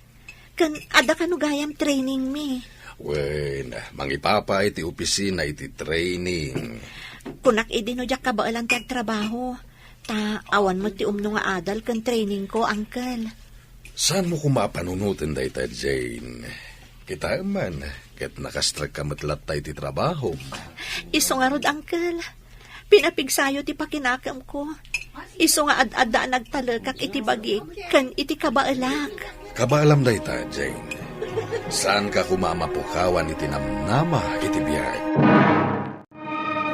Kan ada kanugayam training mi.
Wen, mangipapa iti opisina iti training.
Kunak idinodyak ka ba alang tiyag trabaho? Ta, awan mo ti umno nga adal kan training ko, Uncle.
Saan mo kumapanunutin day ta, Jane? Kita man, ket nakastrag ka matlatay ti trabaho.
Iso nga rod, Uncle. Pinapigsayo ti pakinakam ko. Iso nga ad-ada nagtalagak iti bagik, kan iti kabaalak.
Kabaalam day ta, Jane. Saan ka kumamapukawan iti namnama iti biyag?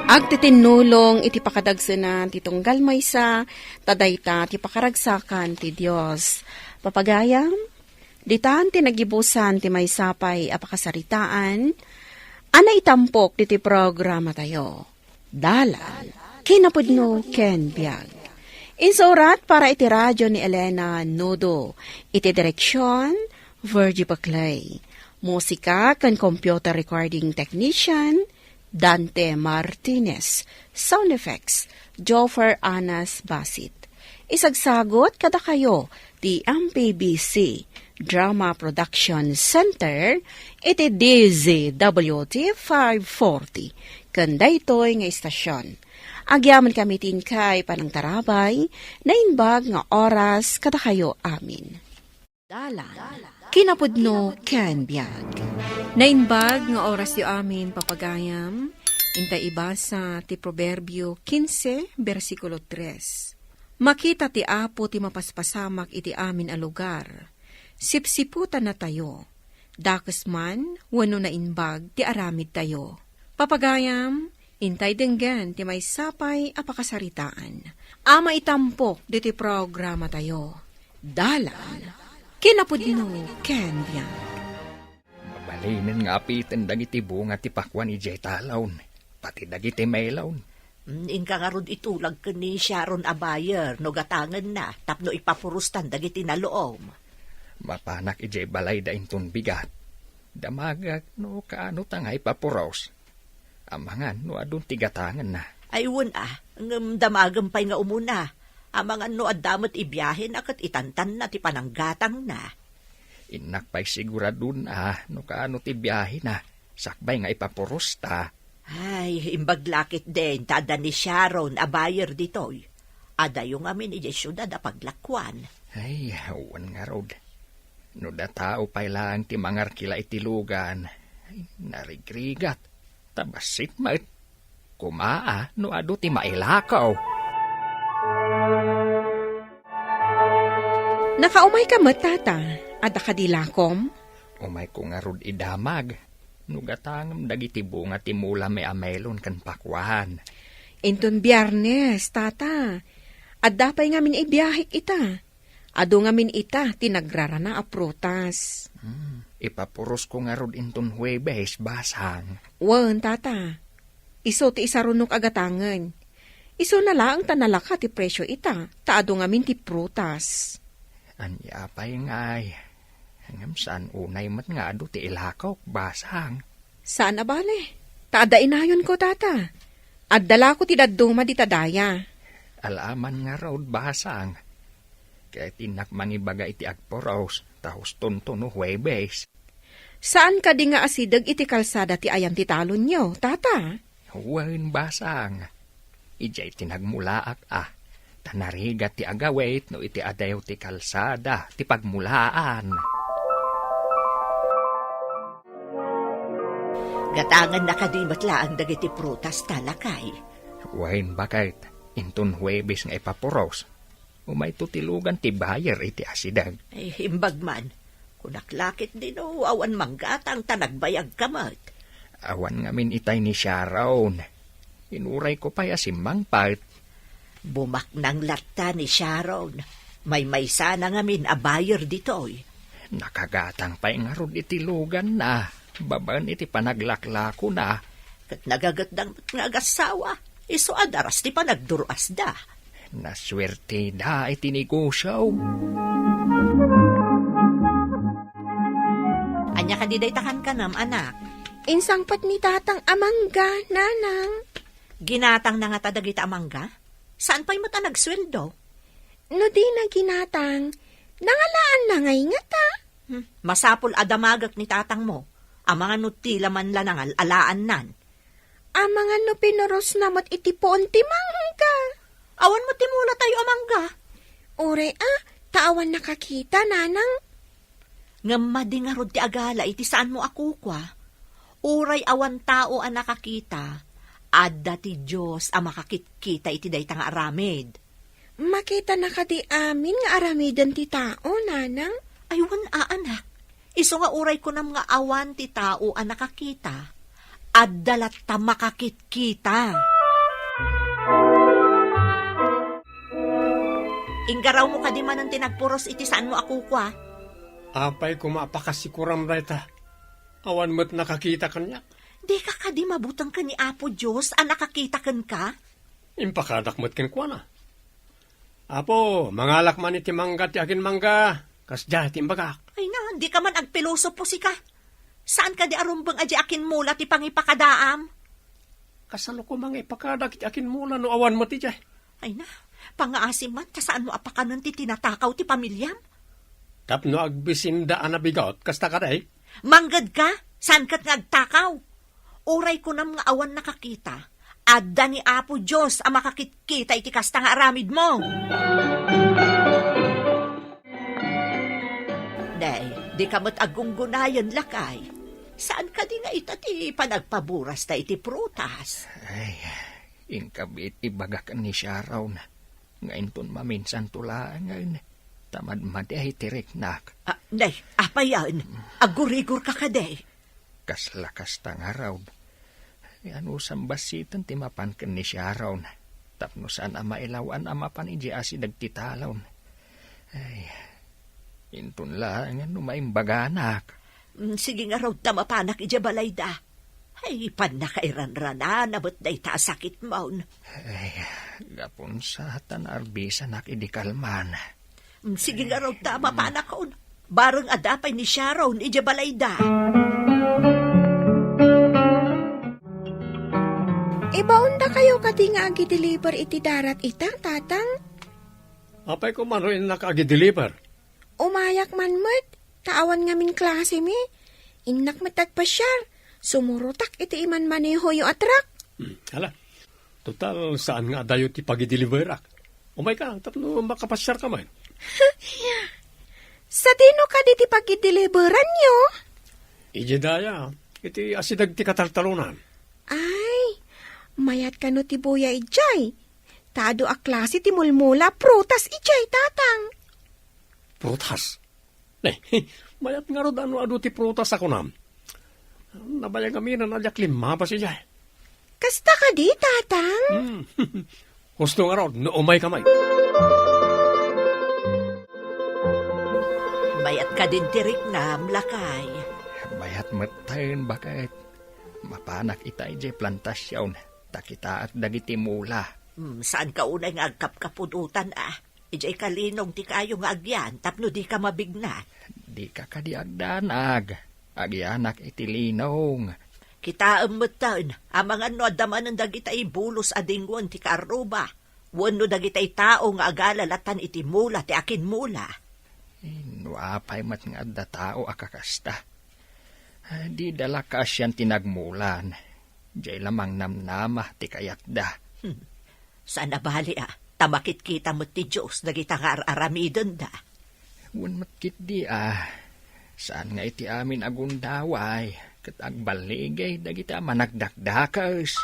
Agtitinulong iti pakadagsanan ti tunggal maysa, tadayta ti pakaragsakan ti Dios. Papagayam, ditan ti nagibusan ti maysapay apakasaritaan, ana itampok ti programa tayo. Dalan, kinapudno ken biag. Insurat para iti radyo ni Elena Nodo, iti direksyon, Virgie Baclay. Musika kan computer recording technician, Dante Martinez. Sound effects, Joffer Anas Basit. Isagsagot kada kayo di MPBC Drama Production Center iti DZWT 540 kanda ito'y nga istasyon. Agyaman kami kay panang tarabay na inbag nga oras kada kayo amin. Dalan. Kinapudno ken biag. Nainbag nga oras yu amin papagayam, inta ibasa ti Proverbio 15, versikulo 3. Makita ti Apo ti mapaspasamak iti amin a lugar. Sipsiputan na tayo. Dakes man, wano na inbag ti aramid tayo. Papagayam, intay denggan ti may sapay apakasaritaan. Ama itampok diti programa tayo. Dalan. Kinapudno ken biag.
Halinin nga apitin dagiti bunga ti pakwan ijay talawn. Pati dagiti maylawn.
Inka nga rod itulag ka ni Sharon Abayer no gatangan na tapno ipapurustan dagiti na loom.
Mapanak ijay balay da inton bigat. Damagag no kaano tangay papuros. Amangan no adun tigatangan na.
Ayun ngam damagam pa'y nga umuna. Amangan no adamat ibiyahin akat itantan na ti pananggatang na.
Inak pa'y siguradun no kaano ti biyahe na. Sakbay nga ipapuros ta.
Ay, imbaglakit din, tada ni Sharon, Abayer ditoy. Adayo amin ijay syudad a paglakwan.
Ay, awan nga rod. No da tao pa'y lang ti mangar kila itilugan. Ay, narigrigat. Tabasit ma't. Kumaa, no ado ti mailakaw.
Nakaumay ka matata, ada ka dilakom?
Umay ko nga rod idamag. Nugatangam dagiti bunga ti mula may amelon kan pakwan.
Inton biyernes, tata. Adda pa'y ngamin ibiyahik ita. Ado ngamin ita, tinagrarana a prutas.
Ipapuros ko nga rod inton Huwebes, basang.
Wan, tata. Iso ti isarunok agatangan. Iso na lang tanalaka ti presyo ita. Taado ngamin ti prutas.
Anya pa'y ngay. Hangam saan unay mat nga ado ti ilakaw, basang.
Saan abale? Taada inayon ko, tata. Addala ko ti dadduma di tadaya.
Alaman nga raw, basang. Kaya tinak mangibaga iti agporos, tahos tonto no Huwebes.
Saan ka di nga asidag iti kalsada ti ayam ti talon nyo, tata?
Huwain, basang. Ijay tinagmulaak Tanarigat ti agawet no iti adayaw ti kalsada, ti pagmulaan.
Gatangan na kadimat laang dagiti prutas talakay.
Wain bakit, inton Huwebes nga ipapuros. Umay tutilugan ti Bayer iti asidag.
Ay, himbagman. Kunaklakit din awan manggatang tanagbayag kamat.
Awan ngamin itay ni Sharon. Inuray ko pa yasimang part.
Bumaknang latta ni Sharon. May sana ngamin a Bayer ditoy.
Nakagatang pa nga rod iti lugan na. Baban iti panaglaklako na.
Kat nagagatdang nga agasawa. Iso adaras ti panagduruas da.
Naswerte da iti negosyo.
Anya ka didaytakan ka nam, anak.
Insangpat ni tatang amangga, nanang.
Ginatang na nga tadagita amangga? Saan pa'y mata nagsweldo?
No di na ginatang, nangalaan na ngay nga ta.
Masapol adamagak ni tatang mo. Amangan no tila man lanangal alaan nan.
Amangan no pinoros namot iti poon ti mangga.
Awan mo timula tayo amangga.
Ure taawan nakakita, nanang.
Ngamadi nga rod ti agala iti saan mo ako kwa. Uray awan tao ang nakakita. Adda ti Diyos ang makakitkita iti dayta nga aramid.
Makita na ka di amin nga aramidan ti tao, nanang.
Aywan anak. Iso nga uray ko nam nga awan ti tao ang nakakita. Adda latta makakitkita. Inggaraw mo ka di man ang tinagpuros iti saan mo ako kwa.
Apay kumapakasikuram rayta. Awan mo't nakakita kanya.
Di ka kadi mabutang ka ni Apo Diyos ang nakakita kan ka?
Impakadak mo't kinkwa na. Apo, mangalak man iti mangga ti akin mangga. Kasda iti imbagak.
Ay na, di ka man agpiloso po si ka. Saan ka di arumbang aji akin mula ti pangipakadaam?
Kasano ko mga ipakadak iti akin mula no awan mo ti jay.
Ay na, pangaasim man, kasaan mo apakanan ti tinatakaw ti pamilyam?
Tapno agbisinda anabigot, kasta ka day?
Manggad ka? Saan ka't ngagtakaw? Uray ko nam nga awan nakakita. Adda ni Apo Diyos ang makakitkita iti kasta nga aramid mo. Day, di ka mo't agunggunayan lakay. Saan ka di nga itati panagpaburas ta iti prutas?
Ay, ingkabit ibagakan ni Sharon. Ngayon ton maminsan tulaan ngayon. Tamad-mad ay tiriknak.
Day, apa yan? Agurigur ka ka, day.
Kaslakas tang araw. Ano sambasitan timapan kan ni Sharon. Tapno saan ama ilawan ama pan iji asi dagtitalaw. Ay, intun lang ano maimbaganak.
Sige nga raw tamapanak ija balayda. Ay, pan na kairanrana, nabot na sakit maun.
Ay, gapon sa tanarbisa nakidikalman.
Sige nga raw tamapanak kaun. Barang adapay ni Sharon ija balayda.
Ibaon da kayo kati nga agi-deliver iti darat ita, tatang?
Apay ko man rin nakagi-deliver.
Umayak man mat, taawan ngamin klase mi. Inak matagpasyar, sumurutak iti iman maneho yung atrak.
Hala, total saan nga dayo ti pagi-deliver ak? Umay ka, tapno makapasyar ka man.
Sa tino ka di ti pag-deliveran nyo?
Ije daya, iti asidag ti kataltalunan.
Ay, mayat ka no ti buya ijay. Tado a klase ti mulmula, prutas ijay, tatang.
Prutas? Mayat nga ro ano ti prutas ako nam. Nabayang kami na nadyak lima pa siya.
Kasta ka di, tatang?
Gusto nga ro, no umay kamay.
Mayat ka din tirik na, lakay.
Bayat matayin bakit mapanak itay jay plantasyon takita at dagiti mula.
Saan ka unay nga agkapkapudutan Ijay kalinong ti kayo nga agyan, tapno di ka mabigna.
Di ka kadiagdanag, agyanak iti linong.
Kita amutan, amang ano adaman ng dagitay bulos adingwan ti karuba. Wano dagitay tao nga agalalatan iti mula ti akin mula.
Nuapay mat nga adda tao akakasta. Di dalakas yan tinagmulan. Diyay lamang namnama ti kayatda.
Sana bali tamakit kita mo ti Diyos dagita nga aramidon da.
Wan matkit di saan nga iti amin agundaway kat agbaligay dagita managdakdakas.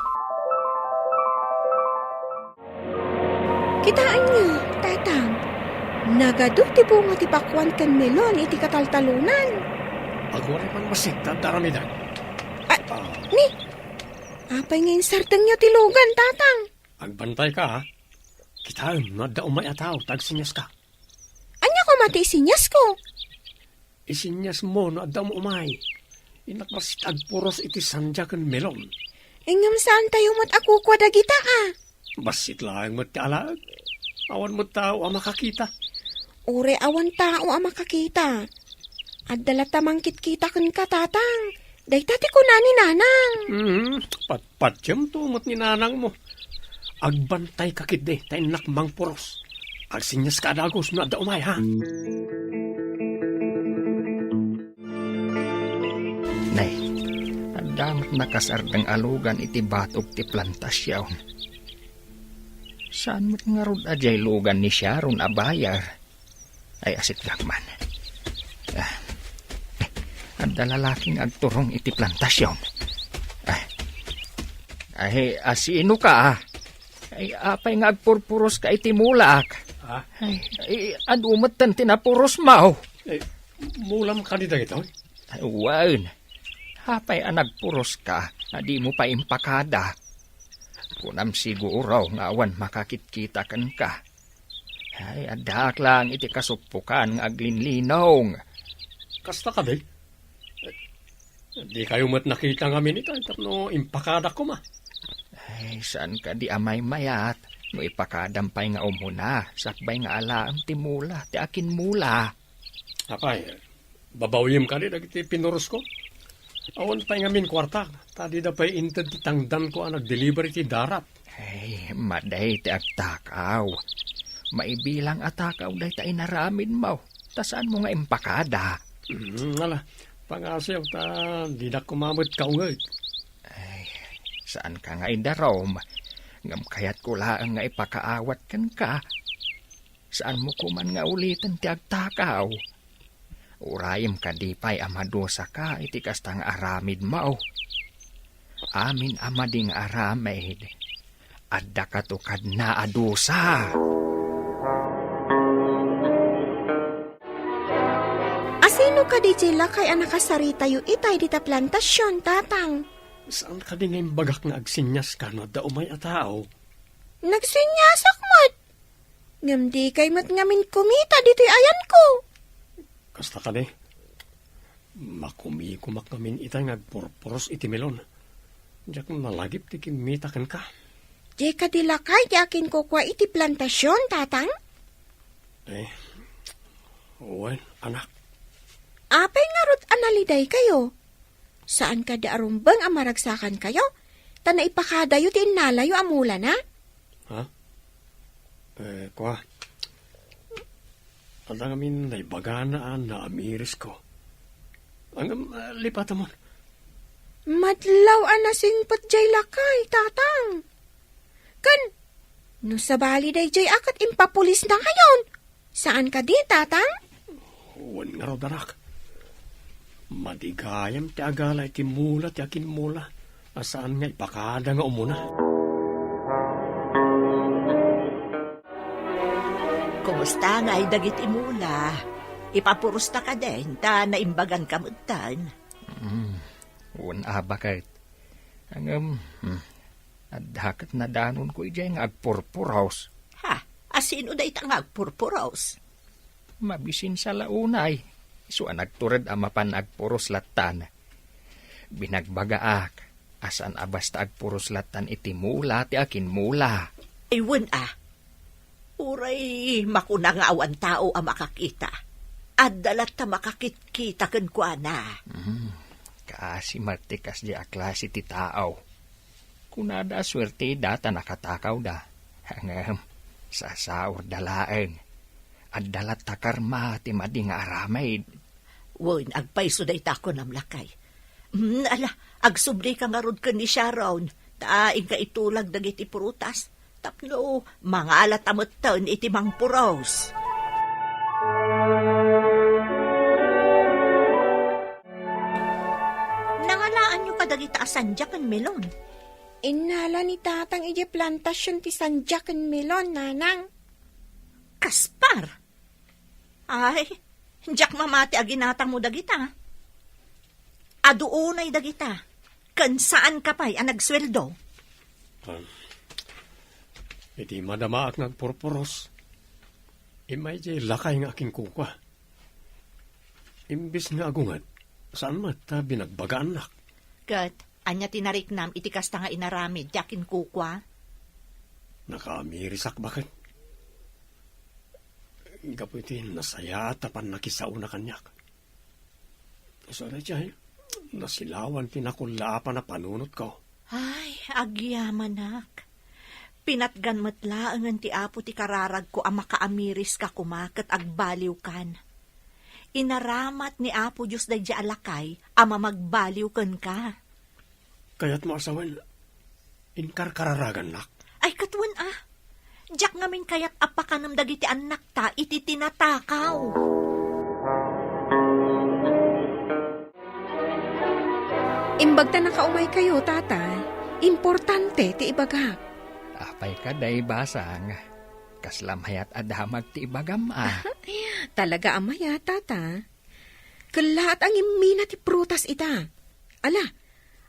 Kitaan niyo, tatang. Nagado ti bunga ti pakwan ken melon iti kataltalunan.
Agwari man masigtad daramidan.
Ni, apay ngayon sartang niyo ti lugan, tatang.
Agbantay ka Kitaan, nada umay ataw, tagsinyas ka.
Anya ko mati isinyas ko?
Isinyas mo, nada mo umay. Inakmas tagpuros iti sandyakan melon.
Ingam saan tayo mat ako kwa dagita
Basit lang mat alag. Awan mo tao ang makakita.
Ure awan tao ang makakita. At dalatamang kitkita kun ka, tatang. Daytati ko na ni nanang.
Patpatyam tumot ni nanang mo. Agbantay kakit de, tayo nakmang puros. Agsinyas ka adagos, nada umay ha.
Nay, damat nakasardang alugan iti batok ti plantasyon. Saan mo't nga rod ajay lugan ni Sharon abayar? Ay asit lakman. Ang dalalaking agturong iti plantasyon. Ay, asino ka Ay, apay nga agpurpuros ka iti mulak. Ay, adumatan tinapuros mau.
Ay, mulam ka dito ito?
Ay, wan. Hapay anagpuros ka, di mo pa impakada. Kunam siguro nga awan makakitkita kan ka. Ay, adak lang iti kasupukan nga aglinlinong.
Kasta ka di? Di kayo mat nakita nga minita, no impakada ko ma.
Ay, saan ka di amay mayat? No ipakadampay nga umuna, sakbay nga alaam ti mula, ti akin mula.
Apay, babawim ka di, dagiti pinuros ko. Awan pa'y nga min kwarta, tadi da pa'y inted ti tangdan ko ang nag-deliver ti darat.
Ay, maday ti agtakaw. Maibilang atakaw day ta inaramid mo. Tasaan mo nga impakada?
Ala, pangasyaw ta, di na kumamot ka ungay.
Saan ka nga idarom? Ngam kayat ko laang nga ipakaawat kan ka. Saan mo kuman nga ulitan ti agtakaw? Urayim ka di pa'y amadosa ka iti kastang aramid mao. Amin amading aramid. Adda katukad na adosa.
Asino ka di jila kay anakasarita yu itay di ta plantasyon, tatang?
Saan ka din ngayong bagak na agsinyas ka no da umay atao?
Nagsinyasak mat. Ngam di kay mat ngamin kumita dito'y ayan ko.
Kasta ka di? Makumikumak namin itay ngagpurpuros iti melon. Diyak nalagip ti kimitakan ka.
Di ka dilakay, yakin ko kwa iti plantasyon, tatang?
Wen, anak.
Apay nga rot analiday kayo. Saan ka daarumbang amaragsakan kayo? Ta naipakadayo ti inalayo amula na?
Ha? Kwa. Adang amin na ibaganaan na amiris ko. Ang lipata mo.
Madlaw anasing patjay lakay, tatang. Kan, no sabali day jay akat impapulis na ngayon. Saan ka di, tatang?
Wen nga raw darak. Madigayam ti agala iti mula ti akin mula. Asaan nga ipakada nga umuna.
Kumusta nga ay dagiti mula? Ipapurusta ka din, ta naimbagan ka magtan.
Wen bakit? Ang adhakat na danon ko ijay nga agpurpuraos.
Ha? Asino da itang agpurpuraos?
Mabisin sa launay. So nagtured amapan agpuros latan. Binagbagaak. Asan abasta agpuros latan iti mula ti akin mula.
Iwan Uray, makuna nga awan tao ang makakita. Adalat ta makakit-kita kan kwa na.
Kasi martikas di aklase ti tao. Kunada swerte data nakatakaw da. Hangam, sasaur dalaeng. Adalat takarma ti mading aramay.
Wen, agpaiso day tako namlakay. Agsubli ka nga rod ka ni Sharon. Taing ka itulag dagiti prutas. Tapno, mga alatamot taon iti mang puros. Nangalaan nyo ka dagita asanjakan melon.
Inala ni tatang ije plantasyon ti sanjakan melon, nanang.
Kaspar! Ay, jak mamati aginatang mo dagita. Aduunay dagita. Kan saan ka pa'y nagsweldo?
Iti madamaak ngagpurpuros. Imay jay lakay nga aking kukwa. Imbis nga agungan, saan mata binagbagaan nak?
Kat, anya tinariknam iti kasta nga inaramid yakin kukwa?
Nakaamirisak bakit? Kaputi nasaya tapan nakisauna kanyak. So na jay, nasilawan tinakulapan na panunot ko.
Ay, agyaman nak. Pinatgan matlaangan ti apo ti kararag ko ang makaamiris ka kumakat agbaliw kan. Inaramat ni apo Diyos da dya alakay ama magbaliw kan ka.
Kaya't mo asawan, inkar kararagan nak.
Ay katwan Diyak ngamin kaya't apakanam dagiti anak ta iti tinatakaw.
Imbagta nakaumay kayo, tata. Importante ti ibagak.
Apay ka day basang. Kaslamhayat adamag ti ibagam
Talaga amaya, tata. Kalahat ang imina ti prutas ita. Ala,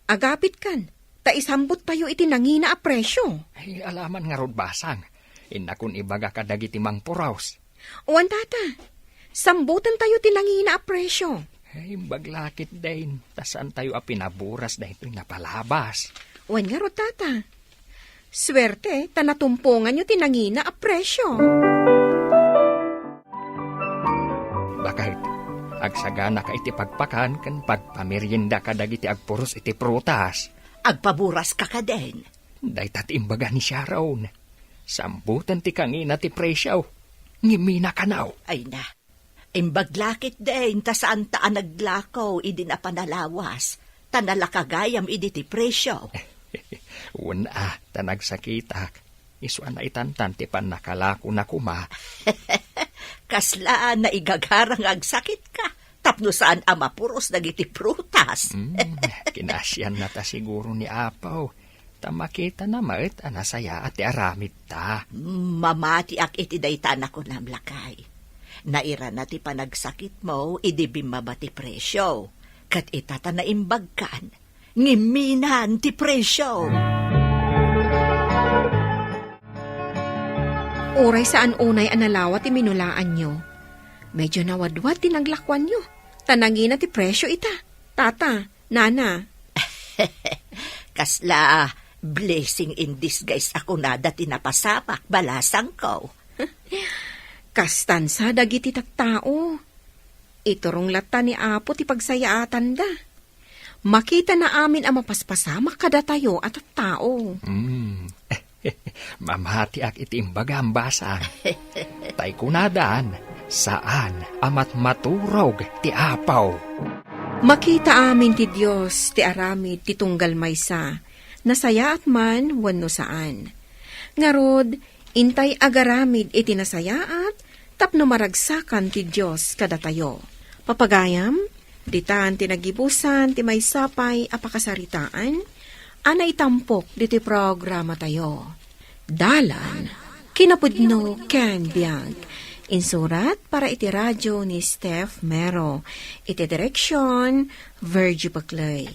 agapit kan. Ta isambot tayo iti nangina a presyo.
Ay, alaman nga rod basang. Inakun ibaga ka dagiti mang puraos.
Uwan, tata. Sambutan tayo ti nangina a presyo.
Ay, baglakit dahin. Tasaan tayo pinaburas dahil ito'y napalabas.
Uwan nga rod, tata. Swerte, tanatumpungan nyo tinangina a presyo.
Bakit? Agsagana ka iti pagpakan kan pagpamerienda ka dagiti agpuros iti prutas.
Agpaburas ka ka din.
Day tatimbaga ni Sharon. Sambutan ti kangina ti presyo. Ngimina ka naw.
Ay na. Imbaglakit din ta saan taan naglakaw idi na panalawas. Tanalakagayam idi ti presyo.
Una, tanagsakitak. Isuan na itantan ti pan nakalako na kuma.
Kaslaan na igagarang agsakit ka. Tapno saan amapuros dagiti prutas.
Kinasyan na ta siguro ni Apaw. Tamakita na mait anasaya at aramid ta.
Mamati ak iti daytan ako namlakay. Naira na ti panagsakit mo, idibim mabati presyo. Kat itata na imbagkan, ngiminan ti presyo.
Oray saan unay analawat ti minulaan nyo. Medyo nawadwad ti naglakwan nyo.
Tanangin na ti presyo ita. Tata, nana.
Kasla, blessing in disguise ako na dati napasapak, balasang ko.
Kastansa dagiti taktao. Iturong lata ni Apo ti pagsayaatan da. Makita na amin ang mapaspasamak kada tayo at tao.
Mamati ak iti imbaga ang basang. Tay kunadaan, saan amat maturog ti apaw.
Makita amin ti Diyos ti aramid ti tunggal maysa. Nasaya at man wenno saan. Ngarod, intay agaramid iti nasayaat tapno maragsakan ti Diyos kada tayo. Papagayam, ditan ti nagibusan ti may sapay apakasaritaan, anay tampok diti programa tayo. Dalan, kinapudno Ken Biag. Insurat para iti radyo ni Steph Mero. Iti direksyon, Virgie Paclay.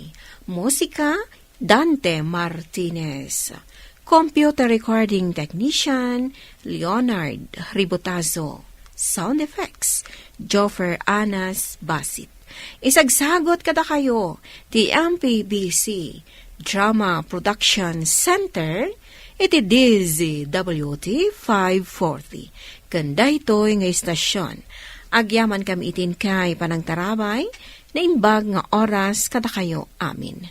Musika, Dante Martinez. Computer recording technician, Leonard Ribotazo. Sound effects, Joffer Anas Basit. Isagsagot kada kayo, ti MPBC Drama Production Center, iti DZWT 540. Kanda ito'y nga istasyon. Agyaman kami itin kay panang tarabay, na imbag nga oras kada kayo amin.